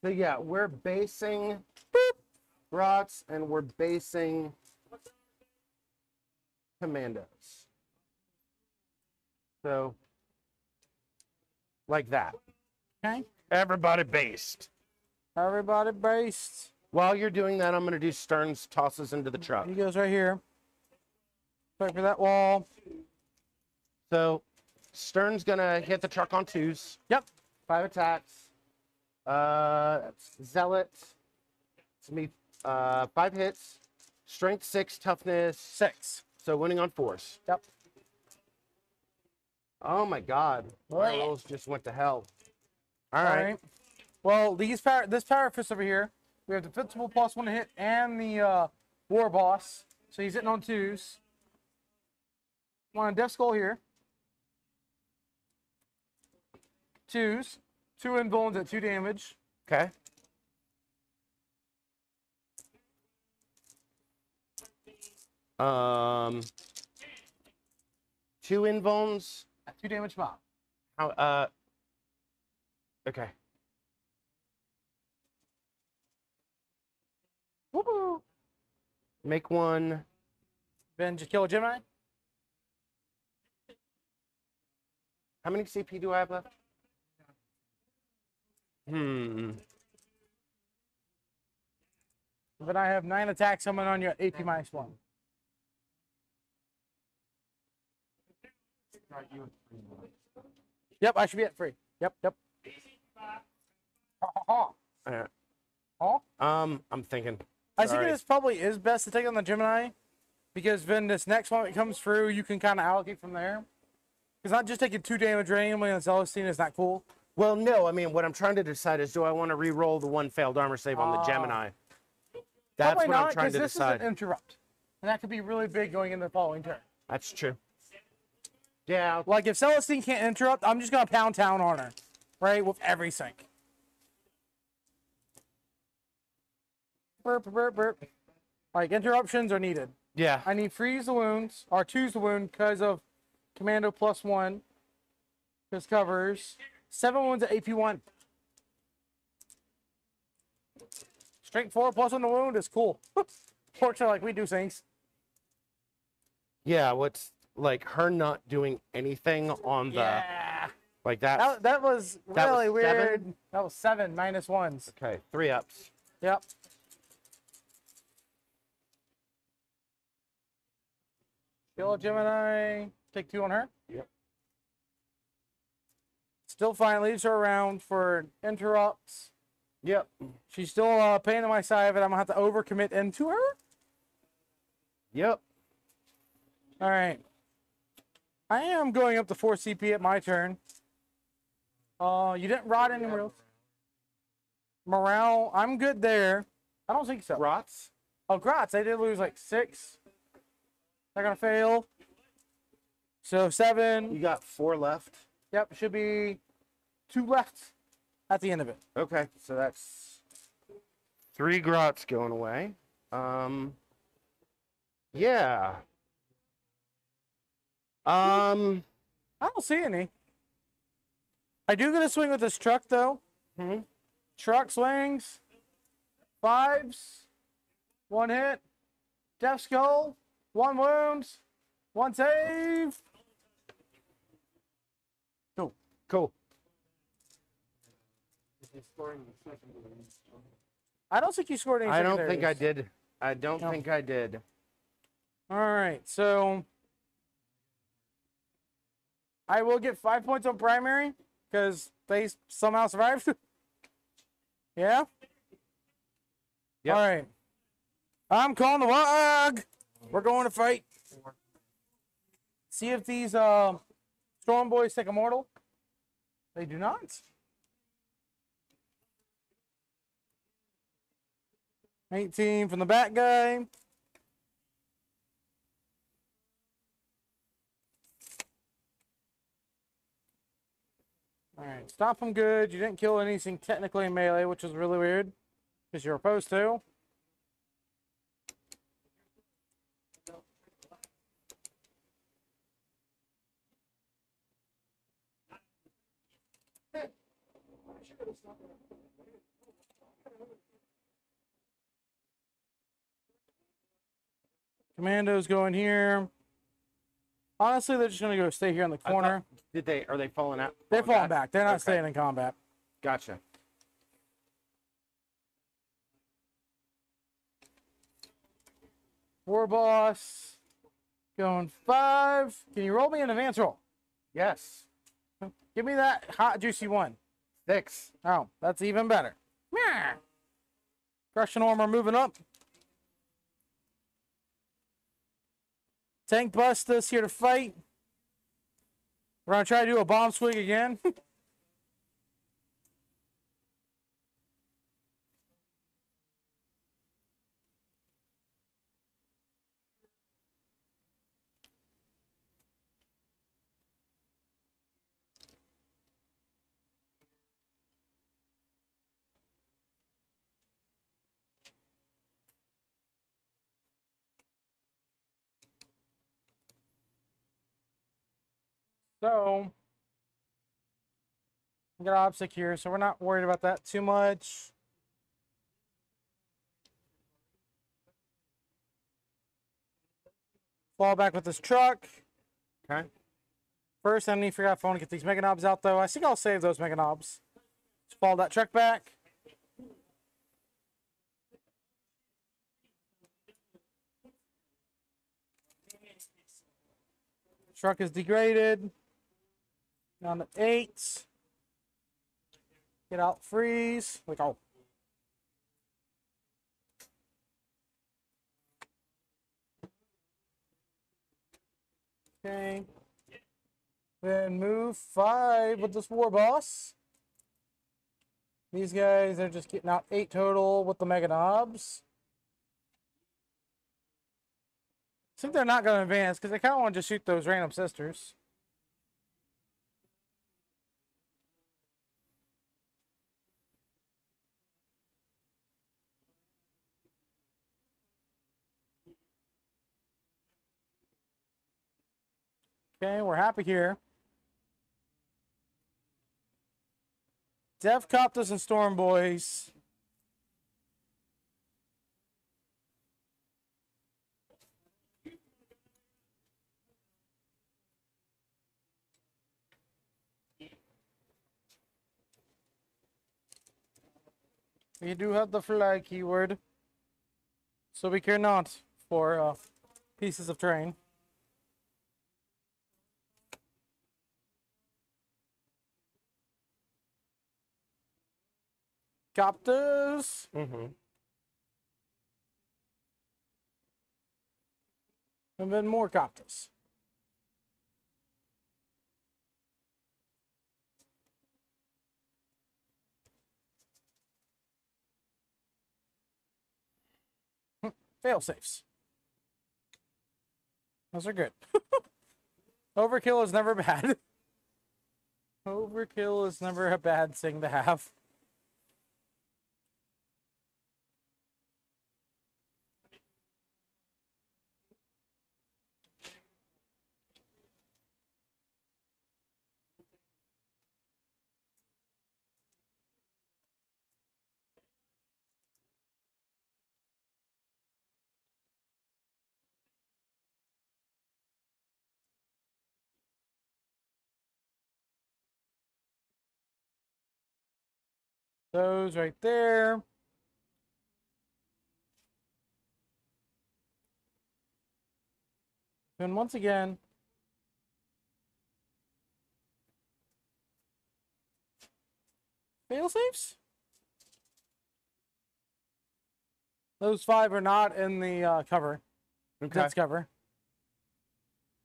So yeah, we're basing grots and we're basing commandos. So like that. Okay. Everybody based. Everybody braced. While you're doing that, I'm going to do Stern's tosses into the truck. He goes right here. Wait for that wall. So Stern's going to hit the truck on 2s. Yep. 5 attacks. That's Zealot. It's me. 5 hits. Strength 6, toughness 6. So winning on force. Yep. Oh my god. My Blech. rolls just went to hell. All All right. right. Well, this power fist over here, we have defensible +1 to hit and the war boss. So he's hitting on 2s. One on Death Skull here. 2s. 2 invulns at 2 damage. Okay. Um, 2 invulns. At 2 damage pop. How? Okay. Woohoo! Make one. Then just kill a Gemini. How many CP do I have left? Then I have 9 attacks coming on you at AP -1. Right, you. Yep, I should be at 3. Yep. Alright. Oh. I'm thinking. I think Sorry. this probably is best to take on the Gemini, because then this next one that comes through, you can kind of allocate from there. Because not just taking 2 damage randomly on Celestine is not cool. Well, no. I mean, what I'm trying to decide is, do I want to re-roll the 1 failed armor save on the Gemini? That's Probably what I'm not, trying to this decide. is an interrupt, and that could be really big going into the following turn. That's true. Yeah. Like if Celestine can't interrupt, I'm just gonna pound town on her, right, with every sync. Burp, burp, burp. Like interruptions are needed. Yeah. I need freeze the wounds, or choose the wound because of commando +1. This covers 7 wounds at AP1. Strength 4 +1 the wound is cool. Fortunately, like we do things. Yeah. What's like her not doing anything on the Yeah. like that? That was That was really 7? weird. That was 7 -1s. Okay. 3 ups. Yep. Kill a Gemini. Take 2 on her. Yep. Still fine. Leaves her around for interrupts. Yep. She's still a pain in my side, but I'm going to have to overcommit into her. Yep. All right. I am going up to 4 CP at my turn. You didn't rot anywhere else. Morale, I'm good there. I don't think so. Rots. Oh, Grotz, they did lose like 6. They're going to fail. So 7. You got 4 left. Yep, should be 2 left at the end of it. Okay, so that's 3 grots going away. Yeah. I don't see any. I do get a swing with this truck, though. Truck swings. 5s. 1 hit. Death Skull. 1 wound. 1 save. Cool. I don't think you scored any I don't think I secondaries. did. I don't No. think I did. All right, so I will get 5 points on primary because they somehow survived. Yeah? Yep. All right. I'm calling the WOG. We're going to fight. See if these Storm Boys take Immortal. They do not. 18 from the back guy. All right, stop them good. You didn't kill anything technically in melee, which is really weird because you're opposed to. Commandos going here. Honestly, they're just gonna go stay here in the corner. Did they? Are they falling out? They're falling back. They're not Okay. staying in combat. Gotcha. War boss going 5. Can you roll me an advance roll? Yes. Give me that hot juicy one. 6. Oh, that's even better. Yeah. Crushing armor moving up. Tank Busta's here to fight. We're gonna try to do a bomb swing again. So, we got obstacle here, so we're not worried about that too much. Fall back with this truck. Okay. First, I need to figure out if I want to get these mega knobs out, though. I think I'll save those mega knobs. Just follow that truck back. Truck is degraded. Down to 8. Get out, freeze. Like, oh. Okay. Then move 5 with this war boss. These guys are just getting out 8 total with the mega knobs. I think they're not going to advance because they kind of want to just shoot those random sisters. Okay, we're happy here. Dev Copters and Storm Boys. We do have the flag keyword, so we care not for pieces of terrain. Copters. Mm-hmm. And then more copters. Fail safes. Those are good. Overkill is never bad. Overkill is never a bad thing to have. Those right there. And once again, fail safes? Those 5 are not in the cover. Okay. That's cover.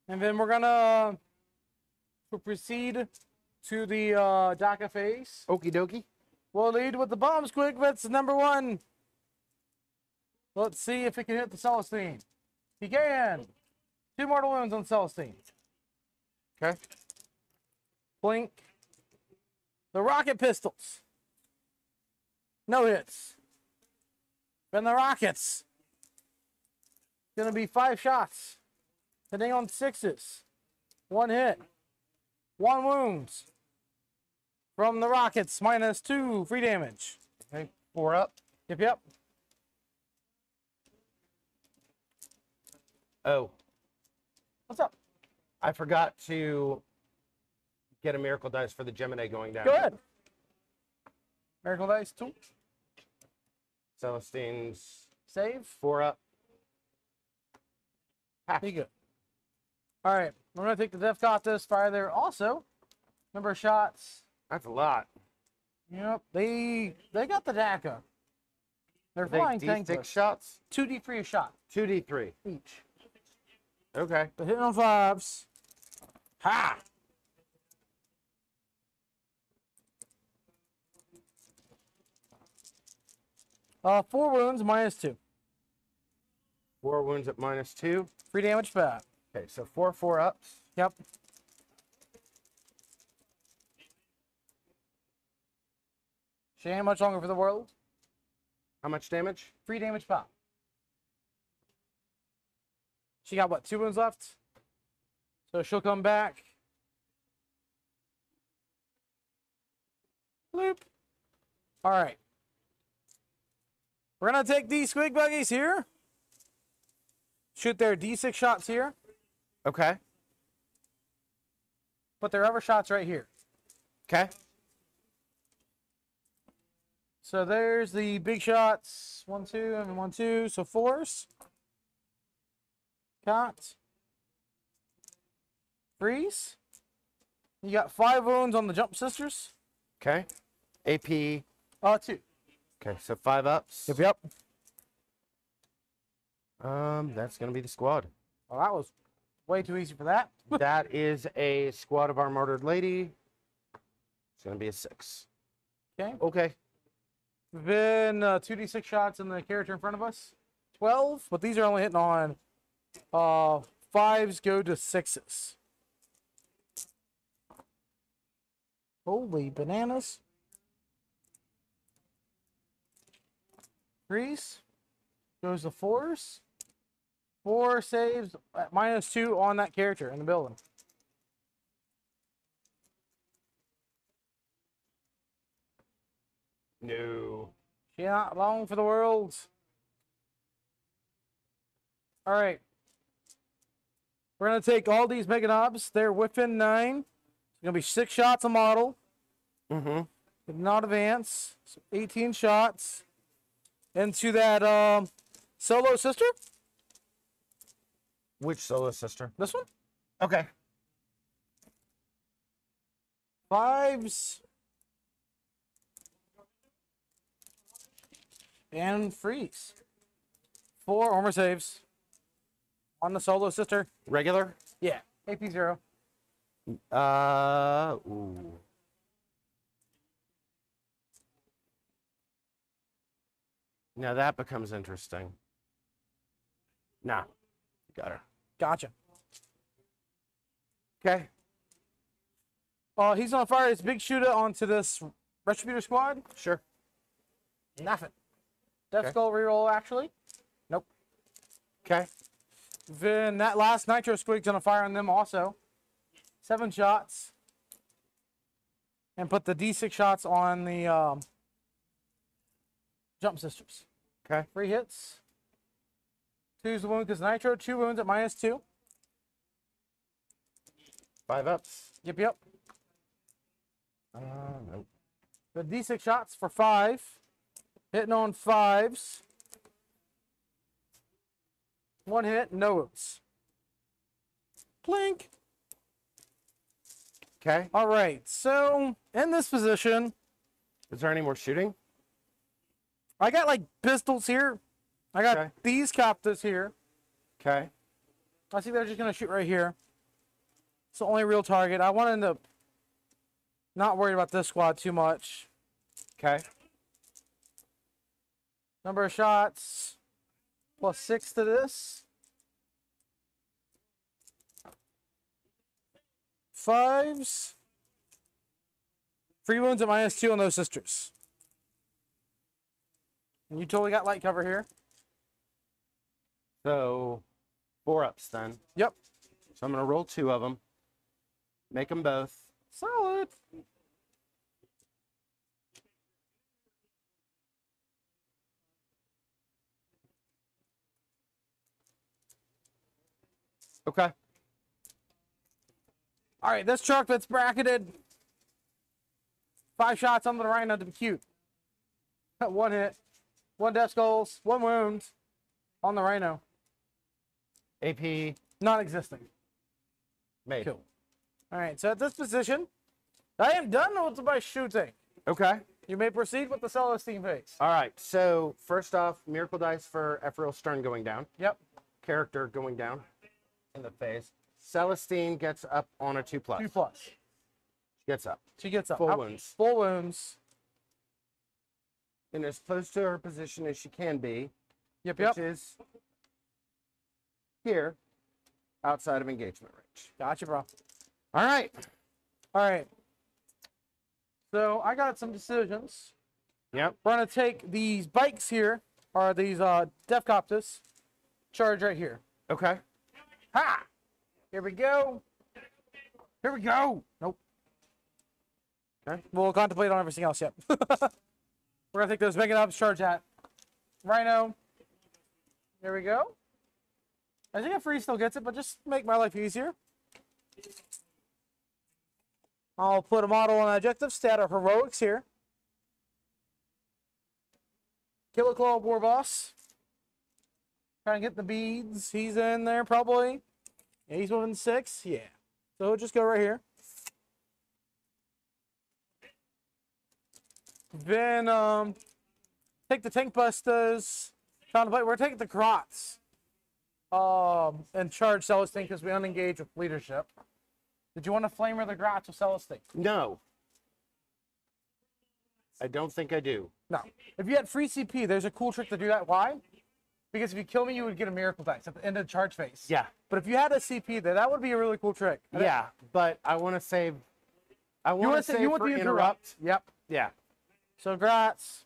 And then we're gonna proceed to the DACA phase. Okie dokie. We'll lead with the bombs quick. That's number 1. Let's see if it can hit the Celestine. He can. 2 mortal wounds on Celestine. Okay. Blink. The rocket pistols. No hits. Then the rockets. Gonna be 5 shots. Hitting on 6s. 1 hit. 1 wound. From the rockets. -2 free damage. Okay. 4 up. Yep. Oh, What's up? I forgot to get a miracle dice for the Gemini going down. Go ahead. Miracle Dice 2. Celestine's Save. 4 up. Be good. All right. We're going to take the Death Copters, fire there also. Number of shots. That's a lot. Yep, they got the DACA. They're They flying D6 tankless. shots? 2d3 a shot 2d3. each. Okay. But hitting on 5s. Ha! Four wounds, -2. 4 wounds at -2. 3 damage back. Okay, so 4 ups. Yep. She ain't much longer for the world. How much damage? 3 damage pop. She got what, 2 wounds left? So she'll come back. Bloop. Alright. We're gonna take these squig buggies here. Shoot their D6 shots here. Okay. Put their other shots right here. Okay. So there's the big shots. 1, 2, and 1, 2. So 4s. Cut. Freeze. You got 5 wounds on the jump sisters. Okay. AP. 2. Okay, so 5 ups. Yep. That's gonna be the squad. Well, that was way too easy for that. That is a squad of our murdered lady. It's gonna be a 6. Okay. Okay. Then 2d6 shots in the character in front of us. 12, but these are only hitting on 5s go to 6s. Holy bananas. Freeze. Goes to 4s. 4 saves at -2 on that character in the building. No. She not long for the world. All right. We're going to take all these mega knobs. They're within 9. It's going to be 6 shots a model. Mm-hmm. Did not advance. So 18 shots into that solo sister. Which solo sister? This one. Okay. 5s. And freeze. 4 armor saves. On the solo sister. Regular? Yeah. AP 0. Ooh. Now that becomes interesting. Nah. Got her. Gotcha. Okay. He's on fire his big shooter onto this Retributor squad. Sure. Nothing. Death Okay. Skull reroll, actually. Nope. Okay. Then that last Nitro Squig's gonna fire on them also. 7 shots. And put the D6 shots on the Jump Sisters. Okay. 3 hits. 2's the wound because Nitro. 2 wounds at -2. 5 ups. Yep. Nope. The D6 shots for 5. Hitting on 5s. 1 hit, no wounds. Plink. Okay. All right, so in this position, Is there any more shooting? I got like pistols here. I got Okay. these copters here. Okay. I think they're just gonna shoot right here. It's the only real target. I wanted to not worry about this squad too much. Okay. Number of shots plus 6 to this. 5s. 3 wounds at -2 on those sisters. And you totally got light cover here. So 4 ups then. Yep. So I'm gonna roll 2 of them. Make them both. Solid. Okay. All right, this truck that's bracketed. 5 shots on the rhino to be cute. 1 hit. 1 death skulls. 1 wound on the rhino. AP Non-existing. made. Cool. All right, so at this position, I am done with my shooting. Okay. You may proceed with the Celestine phase. All right. So first off, Miracle Dice for Ephrael Stern going down. Yep. Character going down in the phase. Celestine gets up on a 2+. 2+. Gets up. She gets up. Full wounds. Full wounds. And as close to her position as she can be. Yep, which yep. is here, outside of engagement range. Gotcha, bro. All right. All right. So I got some decisions. Yep. We're gonna take these bikes here, or these Defcopters, charge right here. Okay. Ha! Here we go. Here we go. Nope. Okay. We'll contemplate on everything else yet. We're gonna take those Mega Nubs, charge that. Rhino. There we go. I think a free still gets it, but just make my life easier. I'll put a model on objective, stat of heroics here. Killer Claw War Boss. Trying to get the beads. He's in there probably. Yeah, he's moving 6. Yeah. So we'll just go right here. Then take the Tank Busters. We're taking the Grots. And charge Celestine because we unengage with leadership. Did you want to flamer the Grots with Celestine? No. I don't think I do. No. If you had free CP, there's a cool trick to do that. Why? Because if you kill me, you would get a Miracle Dice at the end of the charge phase. Yeah. But if you had a CP there, that would be a really cool trick. Yeah, but I want to save. I want to save you want for the interrupt. Yep. Yeah. So Grots.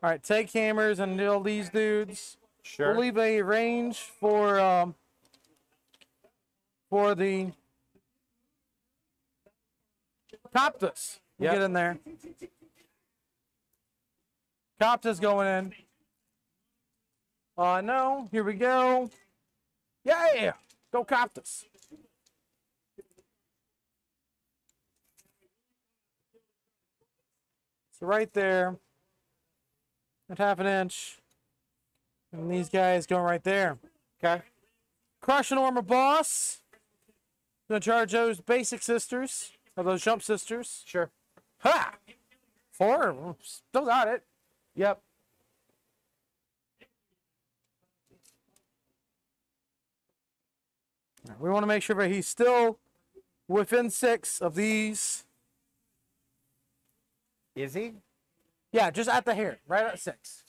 All right, take hammers and nail these dudes. Sure. We'll leave a range for the Coptus. Yep. Get in there. Coptus going in. No. Here we go. Yeah. Go Coptus. So right there. At ½ an inch. And these guys going right there. Okay. Crush and Armor Boss. Gonna charge those basic sisters. Or those jump sisters. Sure. Ha! 4. Still got it. Yep. We want to make sure that he's still within 6 of these. Is he? Yeah, just at the hair. Right at 6.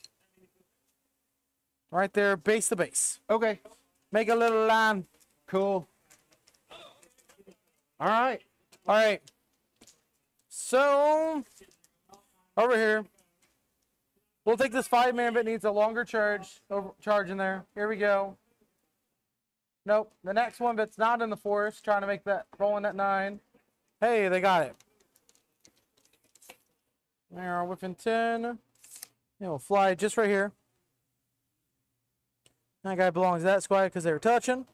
Right there, base to base. Okay. Make a little line. Cool. All right. All right. So, over here. We'll take this 5-man that needs a longer charge in there. Here we go. Nope. The next one that's not in the forest, trying to make that rolling at 9. Hey, they got it. They're within 10. Yeah, we'll fly just right here. That guy belongs to that squad because they were touching.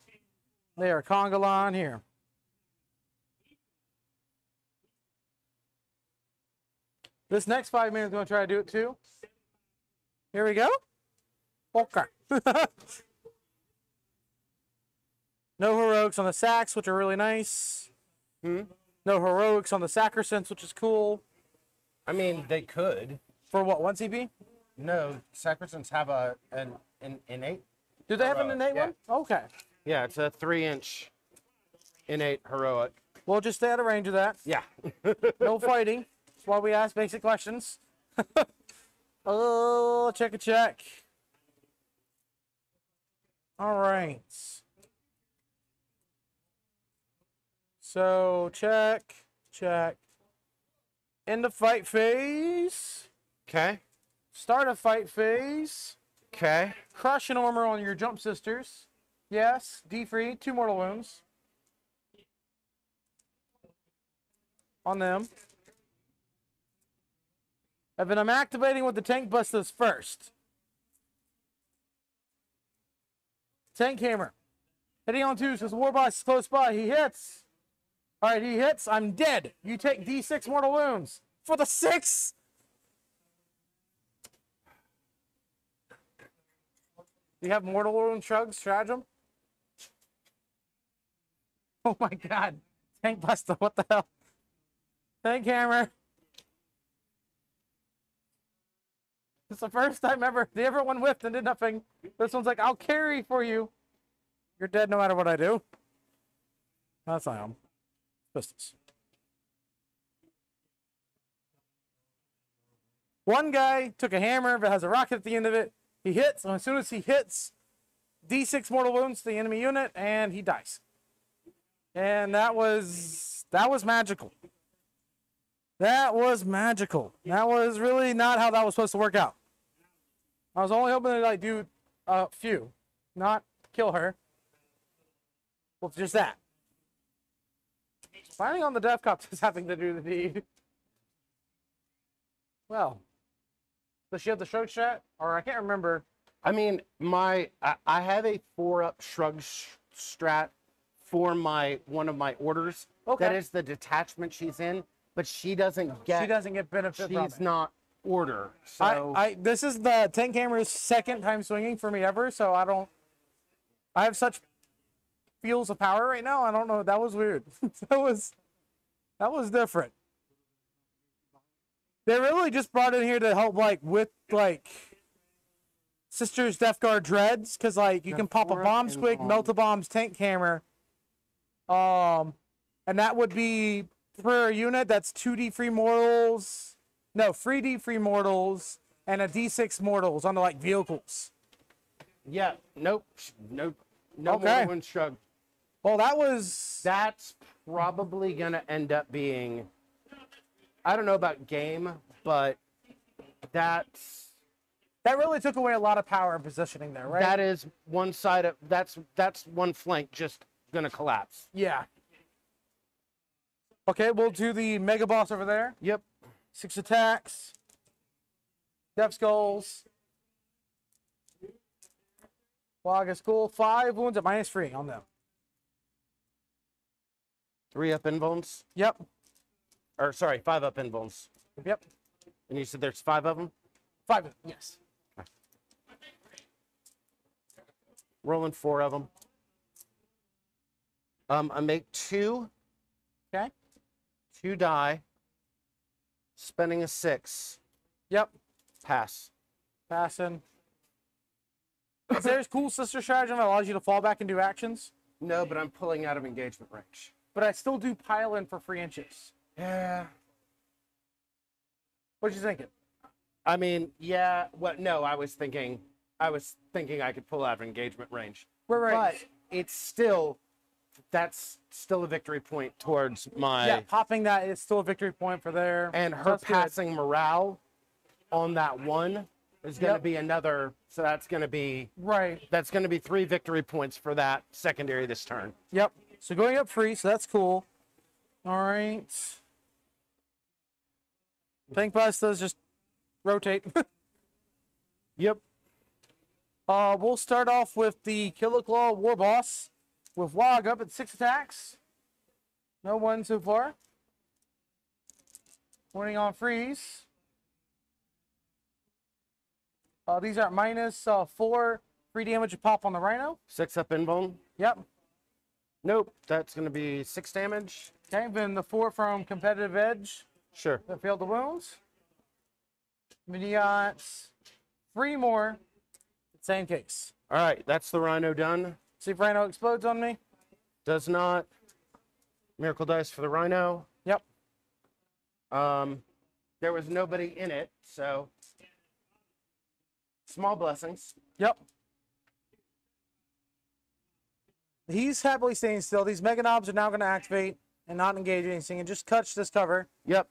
They are conga line here. This next 5-man is going to try to do it too. Here we go. Okay. No heroics on the sacks, which are really nice. No heroics on the Sacrosants, which is cool. I mean, they could. For what, 1 CP? No, Sacrosants have an innate. Do they have an Heroic, innate yeah. one? Okay. Yeah, it's a 3-inch innate heroic. We'll just stay out of range of that. Yeah. No fighting. That's why we ask basic questions. Oh, check a check. All right. So, check. End of fight phase. Okay. Start a fight phase. Okay. Crush and armor on your jump sisters. Yes. D-free. 2 mortal wounds. On them. And then I'm activating with the tank busters first. Tank hammer. Hitting on 2 says war boss is close by. He hits. All right, he hits. I'm dead. You take D6 mortal wounds. For the 6. Do you have mortal wound shrugs, stratagem? Oh my god. Tank Buster, what the hell? Tank hammer. It's the first time ever. The other one whiffed and did nothing. This one's like, I'll carry for you. You're dead no matter what I do. That's I am. Pistols. One guy took a hammer that has a rocket at the end of it. He hits, and as soon as he hits, D6 mortal wounds to the enemy unit, and he dies. And that was magical. That was magical. That was really not how that was supposed to work out. I was only hoping to like do a few, not kill her. Well, just that. Finally on the death cop is having to do the deed. Well, does she have the shrug strat? Or I can't remember. I mean, I have a 4-up shrug strat for one of my orders. Okay. That is the detachment she's in, but she doesn't get benefit from it. She's not order. So this is the tank hammer's second time swinging for me ever, so I have such feels of power right now. I don't know. That was weird. that was different. They really just brought in here to help with Sister's Death Guard dreads, because you can pop a bomb squig, melt a bomb's tank hammer. And that would be per unit, that's 2d free mortals. No, 3d free mortals and a d6 mortals on the vehicles. yeah, nope, no Okay. more one shrug. Well, that's Probably gonna end up being, I don't know about game, but that really took away a lot of power and positioning there, right? that is one side of that's one flank just gonna collapse. Yeah. Okay, we'll do the mega boss over there. Yep. 6 attacks. Death skulls. Waga school. 5 wounds at -3 on them. 3 up invulns. Yep. Or sorry, 5 up invulns. Yep. And you said there's 5 of them? 5 of them, yes. Rolling 4 of them. I make 2. Okay. 2 die. Spending a 6. Yep. Pass. Passing. Is there a cool sister stratagem that allows you to fall back and do actions? No, but I'm pulling out of engagement range. But I still do pile in for 3 inches. Yeah. What you thinking? I mean, yeah. What? No, I was thinking I could pull out of engagement range. Right. But that's still a victory point towards my. Yeah, popping that is still a victory point for there. And her That's good. passing morale on that one is going to be another. So that's going to be. Right. That's going to be 3 victory points for that secondary this turn. Yep. So going up free, so that's cool. All right. Tank bus does just rotate. Yep. We'll start off with the Killer Claw War Boss with Wog up at 6 attacks. No one so far. Winning on freeze. These are -4 free damage to pop on the Rhino. 6 up invuln. Yep. Nope. That's going to be 6 damage. Okay, then the 4 from Competitive Edge Sure. that failed the wounds. Then you got 3 more. Same case. All right. That's the Rhino done. See if Rhino explodes on me. Does not. Miracle dice for the Rhino. Yep. There was nobody in it, so small blessings. Yep. He's happily staying still. These Mega Knobs are now going to activate and not engage anything and just touch this cover Yep.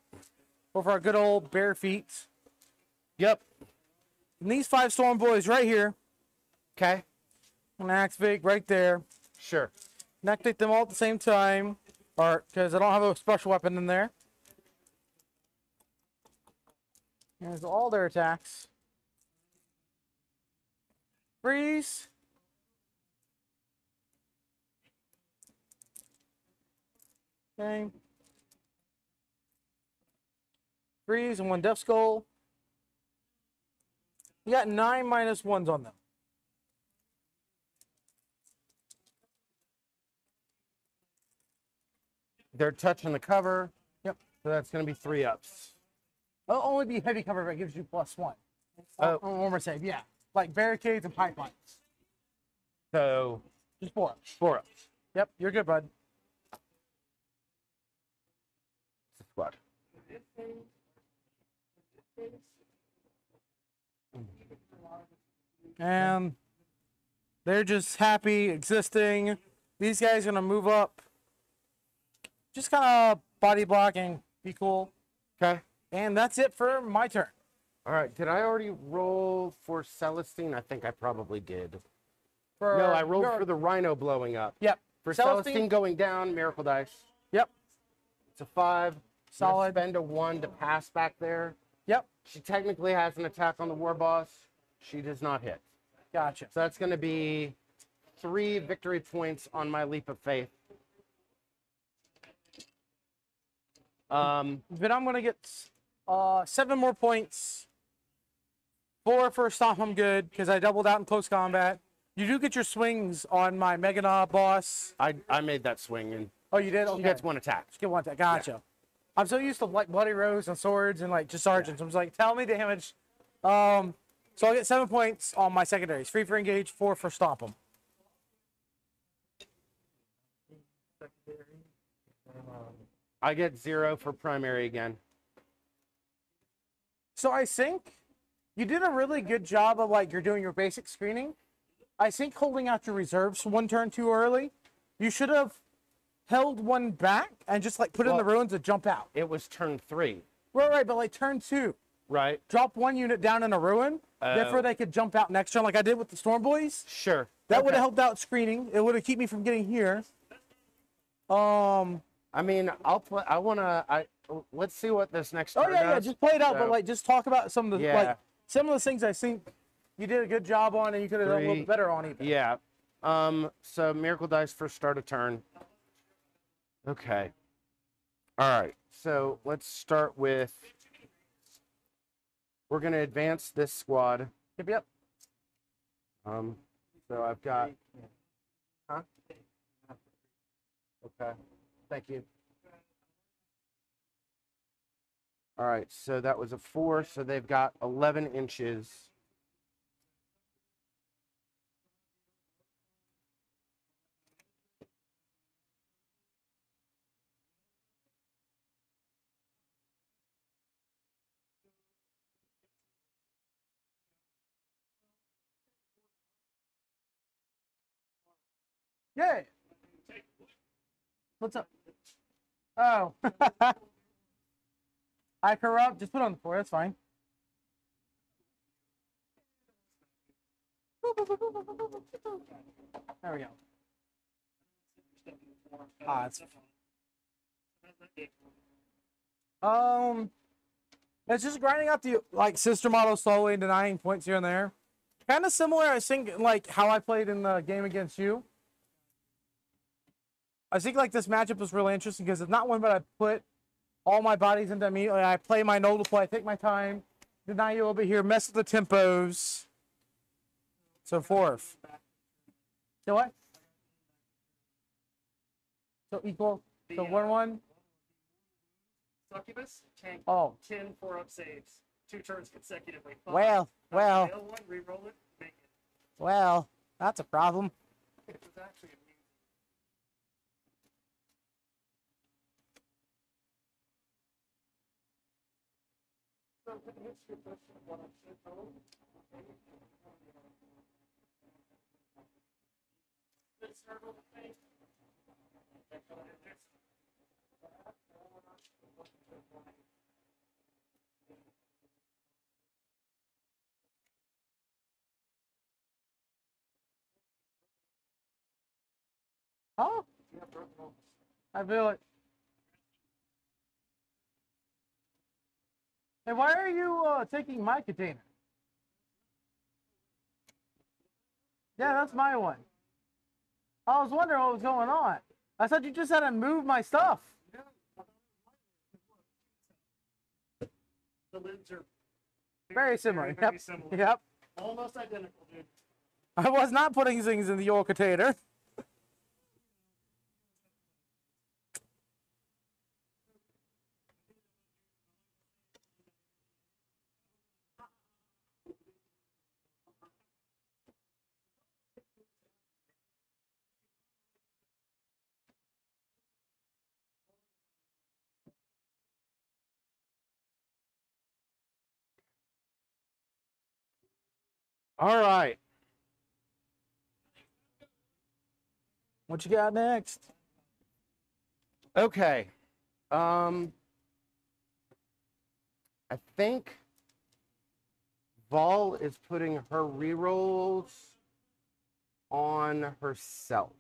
over our good old bare feet. Yep. And these 5 Storm Boys right here, Okay. I'm going to activate right there. Sure. And activate them all at the same time, or because I don't have a special weapon in there. Here's all their attacks. Freeze. Okay. Freeze and 1 Death Skull. You got 9 -1s on them. They're touching the cover. Yep. So that's going to be 3 ups. It'll only be heavy cover if it gives you +1. Oh. On armor save, yeah. Like barricades and pipelines. So Just 4 ups. 4 ups. Yep, you're good, bud. Squad. And they're just happy existing. These guys are gonna move up. Just kind of body blocking, be cool. Okay. And that's it for my turn. All right. Did I already roll for Celestine? I think I probably did. For No, I rolled your- for the Rhino blowing up. Yep. For Celestine- Celestine going down, Miracle Dice. Yep. It's a 5. Solid. Spend a 1 to pass back there. Yep. She technically has an attack on the War Boss. She does not hit. Gotcha. So that's going to be 3 victory points on my Leap of Faith. But I'm gonna get 7 more points. 4 for Stomp 'em Good because I doubled out in close combat. You do get your swings on my Meganob boss. I made that swing, and Oh, you did? she Okay. gets 1 attack. Just get one attack. Gotcha. I'm so used to like Bloody Rose and swords and like just sergeants. I was like, tell me damage. So I'll get 7 points on my secondaries. 3 for engage, 4 for stomp 'em. I get 0 for primary again. So I think you did a really good job of like you're doing your basic screening. I think holding out your reserves 1 turn too early. You should have held 1 back and just like put in the Well- ruins and jump out. It was turn 3, Right, but like turn 2. right? Drop 1 unit down in a ruin. Therefore they could jump out next turn like I did with the Storm Boys. Sure. That would Okay. have helped out screening. It would have kept me from getting here. I mean, I'll play. I want to. Let's see what this next Oh turn yeah, does. just play it out, So, but like just talk about some of the Yeah. like some of the things I think you did a good job on and you could have done a little 3. bit better on even. Yeah. So Miracle Dice first start a turn. Okay. All right. So let's start with. We're gonna advance this squad. Yep. So I've got. Huh? Okay. Thank you. All right. So that was a 4. So they've got 11 inches. Yay. What's up? Oh. I corrupt. Just put it on the floor. That's fine. There we go. It's it's just grinding out the like sister model slowly and denying points here and there. Kind of similar, I think, like how I played in the game against you. I think like this matchup was really interesting because it's not one, but I put all my bodies into immediately. I play my nodal play, I take my time, deny you a little bit here, mess with the tempos. So 4th. So what? So equal. So 1-1. Succubus, tank, Oh. 10 4-up saves, 2 turns consecutively. Well. Fail 1, reroll it, make it. Well, that's a problem. It was actually amusing. So, to answer your question, what I said, this hurdle thing. Oh, I feel it. Hey, why are you taking my container? Yeah, that's my one. I was wondering what was going on. I thought you just had to move my stuff. The lids are Very similar. Very Yep. similar. Yep. Almost identical, dude. I was not putting things in the oil container. All right. What you got next? Okay. I think Vol is putting her rerolls on herself.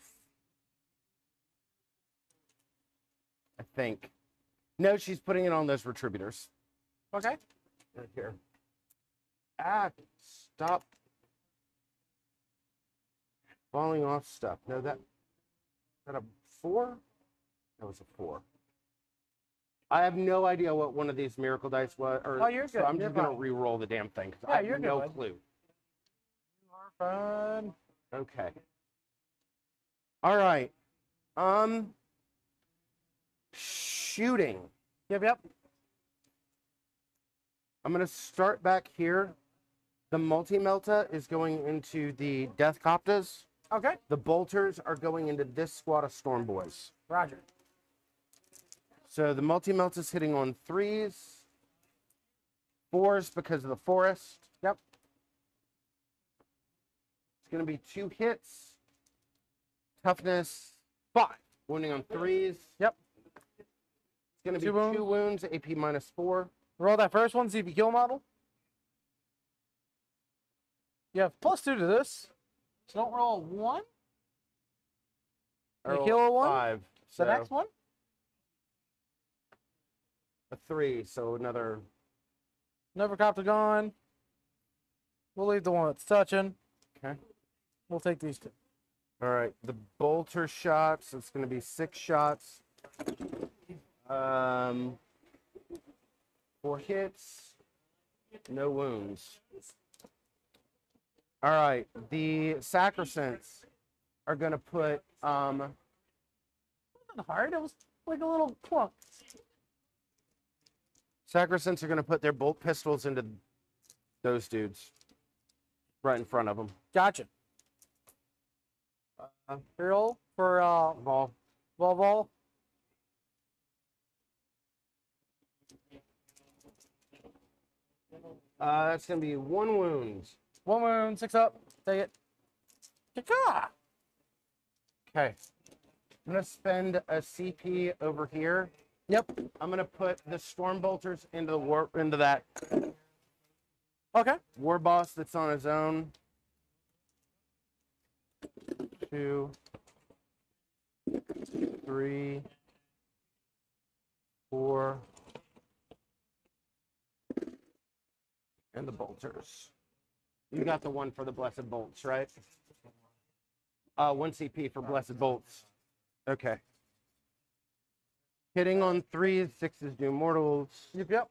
I think. No, she's putting it on those retributors. Okay. Right here. Ah, stop falling off stuff. No, that a 4? That was a 4. I have no idea what one of these miracle dice was. Oh, you're so good. I'm You're just gonna fine. re-roll the damn thing. 'Cause Yeah, I you're have good, no bud. clue. You are fun. Okay. All right. Shooting. Yep. I'm gonna start back here. The multi-melta is going into the Death Coptas. Okay. The bolters are going into this squad of Storm Boys. Roger. So the multi-melt is hitting on 3s, 4s because of the forest. Yep. It's going to be 2 hits, toughness 5, wounding on 3s. Yep. It's going to be 2 wounds. 2 wounds, AP minus 4. Roll that first one, see if you kill model. You have +2 to this. So don't roll a 1. You Roll kill a 1. 5. The So next one. a 3, so another. Never copped gone. We'll leave the one that's touching. Okay. We'll take these 2. All right, the bolter shots. It's going to be 6 shots. 4 hits, no wounds. All right, the sacrosancts are going to put. It wasn't hard. It was like a little clunk. Sacrosancts are going to put their bolt pistols into those dudes right in front of them. Gotcha. Roll for Vol. Vol. That's going to be 1 wound. 1 wound, 6 up. Take it. Ka-ka! Okay. I'm going to spend a CP over here. Yep. I'm going to put the storm bolters into that Okay. war boss that's on his own. 2, 3, 4, and the bolters. You got the one for the blessed bolts, right? 1 CP for blessed bolts. Okay. Hitting on 3s, 6s do mortals. Yep.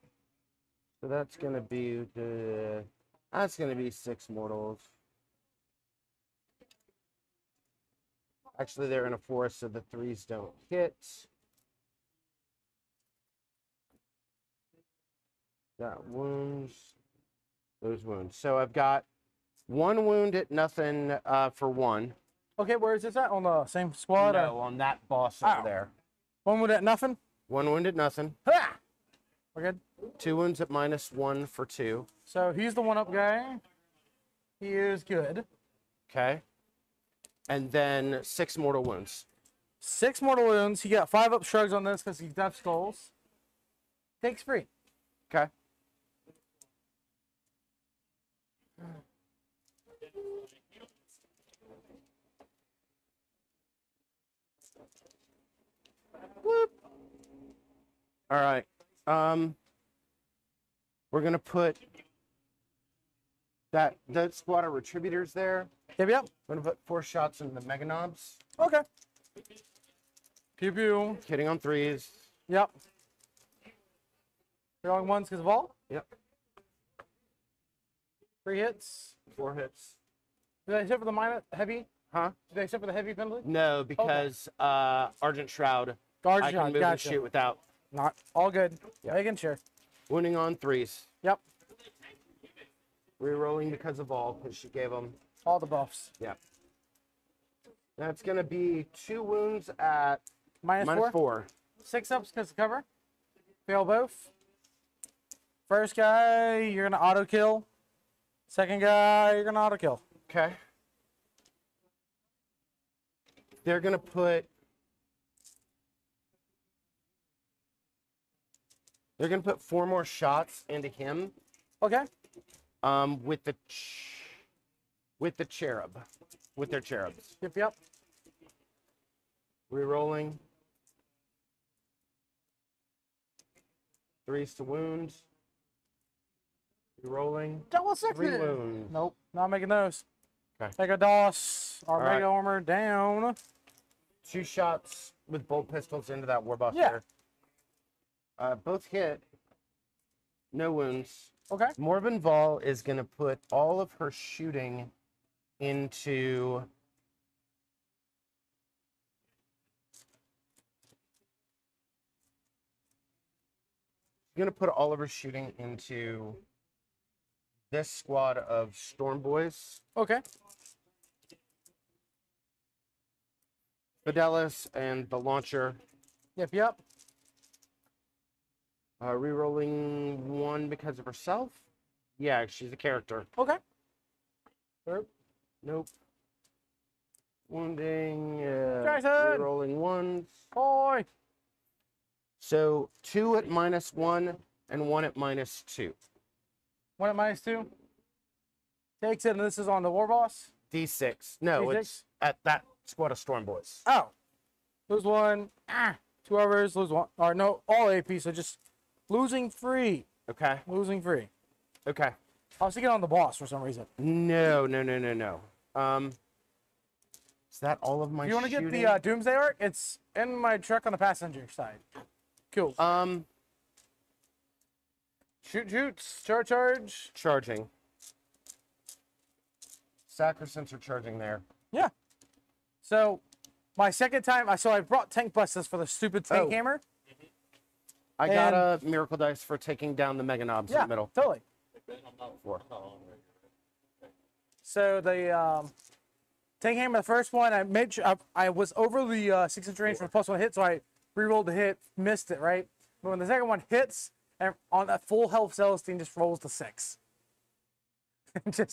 So that's gonna be 6 mortals. Actually, they're in a forest, so the 3s don't hit. That wounds. Those wounds. So I've got 1 wound at nothing for 1. Okay, where is this at? On the same squad? No, on that boss over Ow. there. 1 wound at nothing? 1 wound at nothing. Ha! We're good. 2 wounds at -1 for 2. So he's the 1-up guy. He is good. Okay. And then 6 mortal wounds. 6 mortal wounds. He got 5-up shrugs on this because he's deaf skulls. Takes free. Okay. Whoop. All right. We're gonna put that squad of retributors there. Yep. I'm gonna put 4 shots in the mega knobs. Okay. Pew pew. Hitting on 3s. Yep. Wrong ones because of all? Yep. 3 hits. 4 hits. Did I hit for the minus heavy? Huh? Did I hit for the heavy penalty? No, because Argent Shroud. Guard I shot. can move Gotcha. and shoot without Not all good. Yeah. Making sure. wounding on 3s. Yep. Rerolling because of all, because she gave them. All the buffs. Yeah. That's gonna be 2 wounds at Minus 4. 6 ups because of cover. Fail both. First guy, you're gonna auto kill. Second guy, you're gonna auto kill. Okay. They're gonna put. They're gonna put 4 more shots into him. Okay. With the cherub, with their cherubs. Yep. Rerolling. 3s to wounds. Rerolling. Double 3 sixes. wounds. Nope, not making those. Okay. Mega DOS. Our All right. Mega Armor down. 2 shots with bolt pistols into that war boss Yeah. there. Both hit. No wounds. Okay. Morbin Vol is going to put all of her shooting into. She's going to put all of her shooting into this squad of Storm Boys. Okay. Fidelis and the launcher. Yep. Rerolling 1 because of herself. Yeah, she's a character. Okay. Nope. Wounding. Jason! Rerolling 1s. Boy. So 2 at -1 and 1 at -2. 1 at -2. Takes it, and this is on the War Boss. D6. No, D6? it's at that squad of Storm Boys. Oh. Lose 1. 2 hours, lose 1. Or no, all AP, so just losing free. Okay. Losing free. Okay. I was thinking on the boss for some reason. No. Is that all of my If you want to get shooting? the Doomsday Arc, it's in my truck on the passenger side. Cool. Shoots. Charge. Charging. Sacrosanct are charging there. Yeah. So, my second time, I brought tank busters for the stupid tank Oh. hammer. I got a miracle dice for taking down the mega knobs in Yeah, the middle. totally. 4. So the tank hammer, the first one, I made sure I was over the 6-inch range for the +1 hit, so I re-rolled the hit, missed it, right? But when the second one hits, and on that full health Celestine just rolls to 6.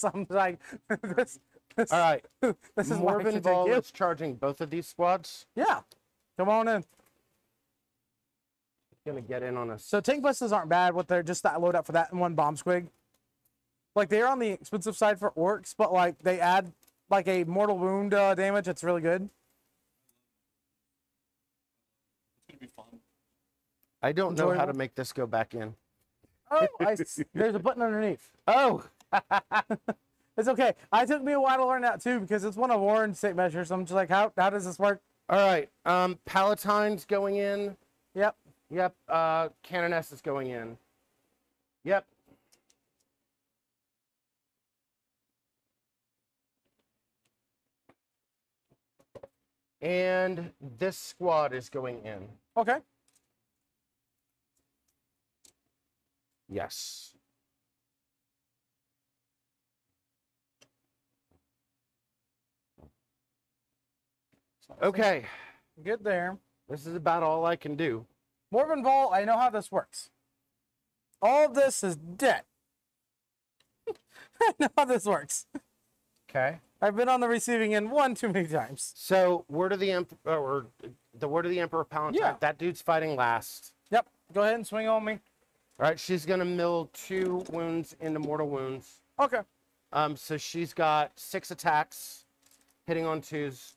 I'm like, this All right. this is why I Morbin should Vol take you. is charging both of these squads. Yeah, come on in. Gonna get in on us. So tank busters aren't bad. What they're just that loadout for that and 1 bomb squig. Like they're on the expensive side for orcs, but like they add like a mortal wound damage. That's really good. It's gonna be fun. I don't know how to Enjoyable. make this go back in. Oh, there's a button underneath. Oh, It's okay. It took me a while to learn that too because it's one of Warren's state measures. I'm just like, how does this work? all right. Palatine's going in. Yep. Yep. Canoness is going in. Yep. And this squad is going in. Okay. Yes. Okay. Good there. This is about all I can do. Morbin Vol, I know how this works. All of this is dead. I know how this works. Okay. I've been on the receiving end one too many times. So, word of the Emperor Palatine. Yeah. That dude's fighting last. Yep. Go ahead and swing on me. All right, she's gonna mill 2 wounds into mortal wounds. Okay. So she's got 6 attacks, hitting on 2s.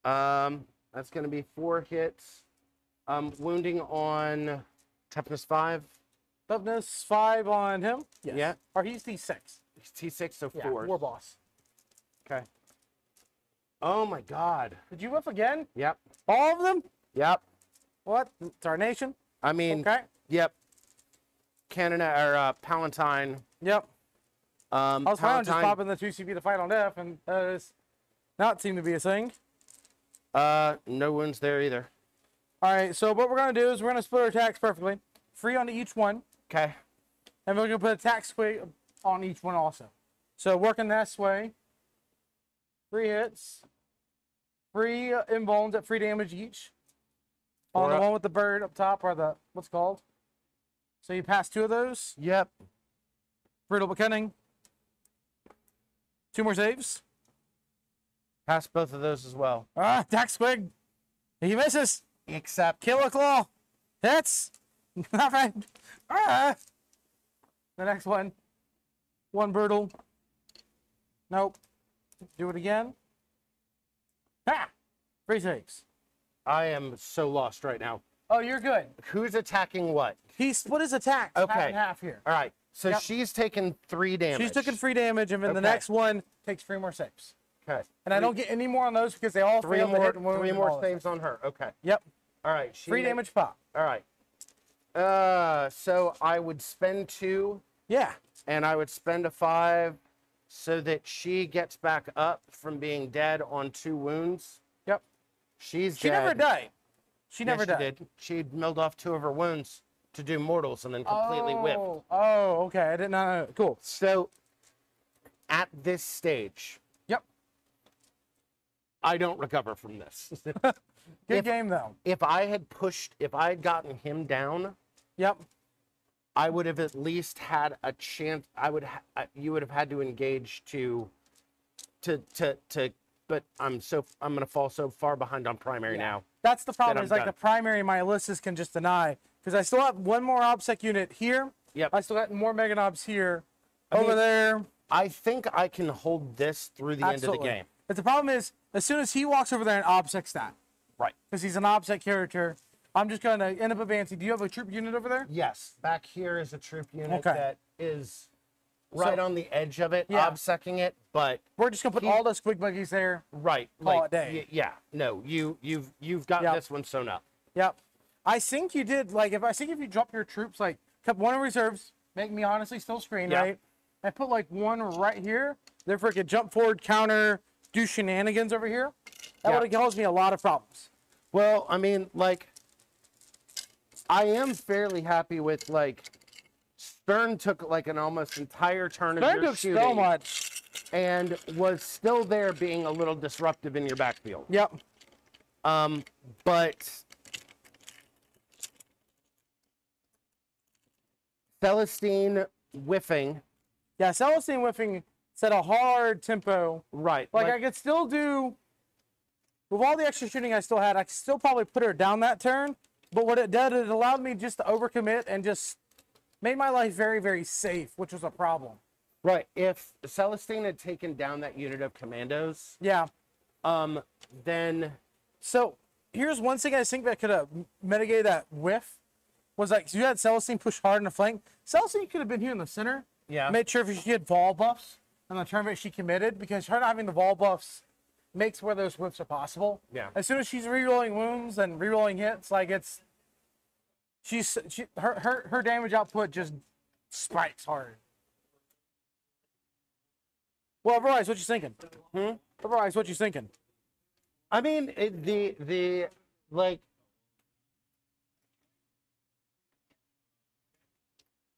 That's gonna be 4 hits. Wounding on toughness 5. Toughness 5 on him. Yes. Yeah. Or he's T6. He's T6, so Yeah. 4. War boss. Okay. Oh my God. Did you whiff again? Yep. All of them? Yep. What? Tarnation? I mean, Okay. yep. Palatine. Yep. I was fine just Palatine. popping the 2 CP to fight on death, and that is not seem to be a thing. No wounds there either. All right, so what we're going to do is we're going to split our attacks perfectly. Free on each one, Okay. and we're going to put attack squig on each one also. So working this way, 3 hits, 3 invulns at 3 damage each. On the Or- one with the bird up top, or the, what's it called? So you pass 2 of those. Yep. Brutal but cunning. 2 more saves. Pass both of those as well. Ah, attack squig. He misses. Except Killer claw. Hits. Not right. Ah. The next one. 1 brutal. Nope. Do it again. Ha! 3 saves. I am so lost right now. Oh, you're good. Who's attacking what? He split his attack half Okay. and half here. All right. So Yep. she's taken 3 damage. She's taking 3 damage, and then the Okay. next one takes 3 more saves. Okay. And I don't get any more on those because they all 3 fail to more. hit and wound 3 and more all that. saves on her. Okay. Yep. All right. 3 damage pop. All right. So I would spend 2, Yeah. and I would spend a 5, so that she gets back up from being dead on 2 wounds. Yep. She's She dead. never died. She Yes, never died. She did. She milled off 2 of her wounds to do mortals, and then completely whipped. Oh, okay. I did not know. Cool. So, at this stage, Yep. I don't recover from this. Good If- game, though. If I had gotten him down, Yep. I would have at least had a chance. You would have had to engage but I'm gonna fall so far behind on primary now. That's the problem. I'm Is like done. the primary, my Alyssa's can just deny. Because I still have 1 more OBSEC unit here. Yep. I still got more Mega Knobs here. I Over mean, there. I think I can hold this through the end of the Absolutely. game. But the problem is, as soon as he walks over there and OBSEC stat, Right. because he's an OBSEC character, I'm just going to end up advancing. Do you have a troop unit over there? Yes. Back here is a troop unit Okay. that is right So- on the edge of it, Yeah. obsecking it, but We're just going to put all the squig buggies there. right. Call it day. Yeah. No, you've got Yep. this one sewn up. Yep. I think you did, like, if you drop your troops, like, kept 1 in reserves, make me honestly still screen, Yeah. right? And put, like, 1 right here, therefore it could jump forward, counter, do shenanigans over here. That Yeah. would have caused me a lot of problems. Well, I mean, like, I am fairly happy with, like, Stern took like an almost entire turn of That your took shooting so much. and was still there being a little disruptive in your backfield. Yep. But Celestine whiffing, Yeah, Celestine whiffing set a hard tempo. right? Like, I could still do, with all the extra shooting I still had, I could still probably put her down that turn. But what it did, it allowed me just to overcommit and just made my life very, very safe, which was a problem. right. If Celestine had taken down that unit of commandos, Yeah. then So here's one thing I think that could have mitigated that whiff was like, so you had Celestine push hard in the flank. Celestine could have been here in the center. Yeah. Made sure if she had vol buffs on the turn that she committed, because her not having the vol buffs makes where those whiffs are possible. Yeah. As soon as she's rerolling wounds and rerolling hits, like her damage output just spikes hard. Well, otherwise, what you thinking? Otherwise, what you thinking? I mean the like.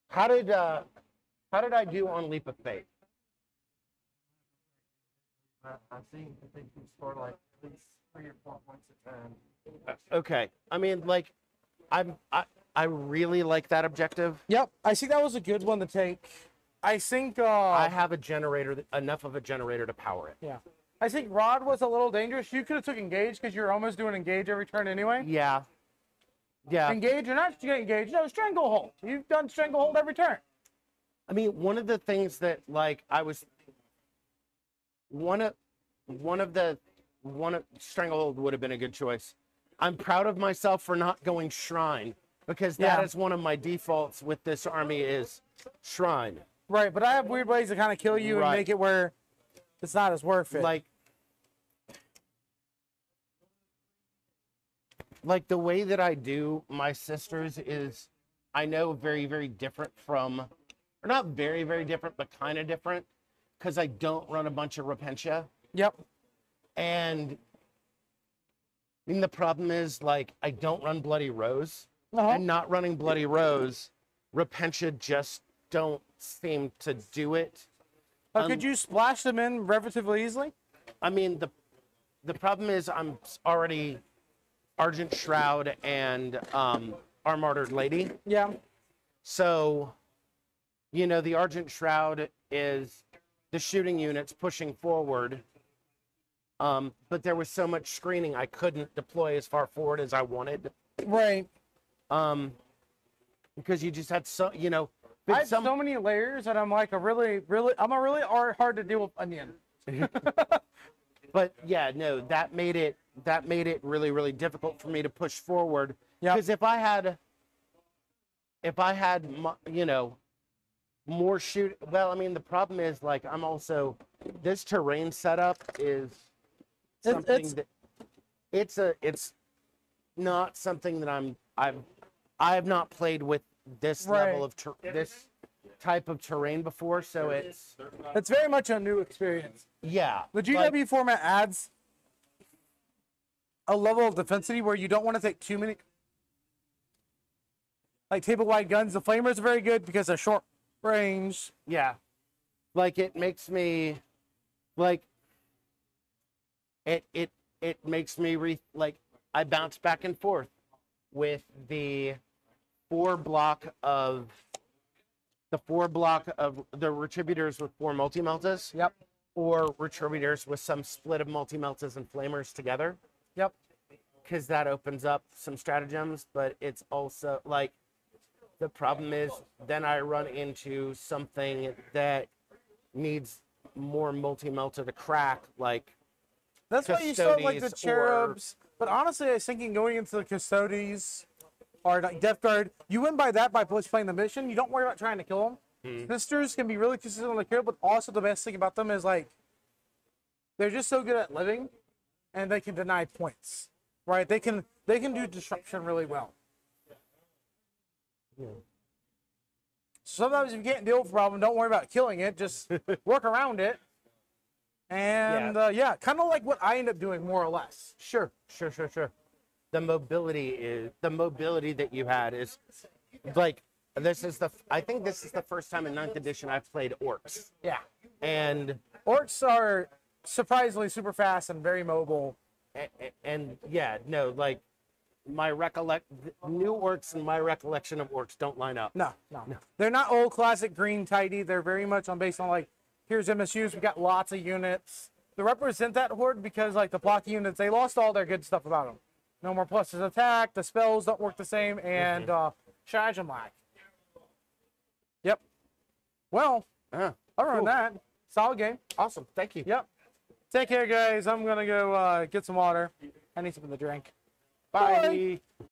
How did I do on Leap of Faith? I think you scored like at least 3 or 4 points a turn. Okay. I mean, like, I really like that objective. Yep, I think that was a good one to take. I think I have a generator, enough of a generator to power it. yeah. I think Rod was a little dangerous. You could have took engage because you're almost doing engage every turn anyway. Yeah. Yeah. Engage or not engage. No, stranglehold. You've done stranglehold every turn. I mean, one of the things that, like, one of Stranglehold would have been a good choice. I'm proud of myself for not going Shrine, because that is Yeah. one of my defaults with this army is Shrine. Right, but I have weird ways to kind of kill you and Right. make it where it's not as worth it. Like the way that I do my sisters is, I know, very, very different from, or not very, very different, but kind of different, because I don't run a bunch of Repentia. Yep. And I mean, the problem is, like, I don't run Bloody Rose. Uh-huh. And not running Bloody Rose, Repentia just don't seem to do it. Could you splash them in relatively easily? I mean, the problem is I'm already Argent Shroud and Armored Lady. Yeah. So, you know, the Argent Shroud is the shooting units pushing forward. But there was so much screening, I couldn't deploy as far forward as I wanted. Right. Because you just had so, you know, I have so many layers that I'm like I'm a really hard to deal with onion. But yeah, no, that made it really, really difficult for me to push forward. Yep. Because if I had, you know, more shoot, well, I mean, the problem is like I'm also, this terrain setup is something that it's not something that I have not played with this level of this type of terrain before, so it's very much a new experience. yeah. The GW like, format adds a level of defensity where you don't want to take too many, like table-wide guns. The flamers are very good because they're short range. yeah, like it makes me like it makes me like I bounce back and forth with the four block of the retributors with 4 multi-meltas. Yep. Or retributors with some split of multi-meltas and flamers together. Yep. Because that opens up some stratagems, but it's also like the problem is then I run into something that needs more multi-melta to crack, like that's why you start like the Custodes cherubs. But honestly, I was thinking going into the Custodes or like Death Guard, you win by that by just playing the mission. You don't worry about trying to kill them. Sisters can be really consistent on the kill, but also the best thing about them is like they're just so good at living, and they can deny points. Right? They can do disruption really well. So sometimes if you can't deal with a problem, don't worry about killing it. Just work around it. And yeah, kind of like what I end up doing more or less. Sure. The mobility that you had is like I think this is the first time in 9th edition I've played Orks. Yeah. And Orcs are surprisingly super fast and very mobile. and yeah, no, like new Orks and my recollection of Orks don't line up. No. They're not old classic green tidy. They're very much based on like, here's MSUs. We got lots of units. They represent that horde because like the blocky units, they lost all their good stuff about them. No more pluses attack. The spells don't work the same, and stratagem lag. Yep. Well, other than that, solid game. Awesome. Thank you. Yep. Take care, guys. I'm gonna go get some water. I need something to drink. Bye. Bye.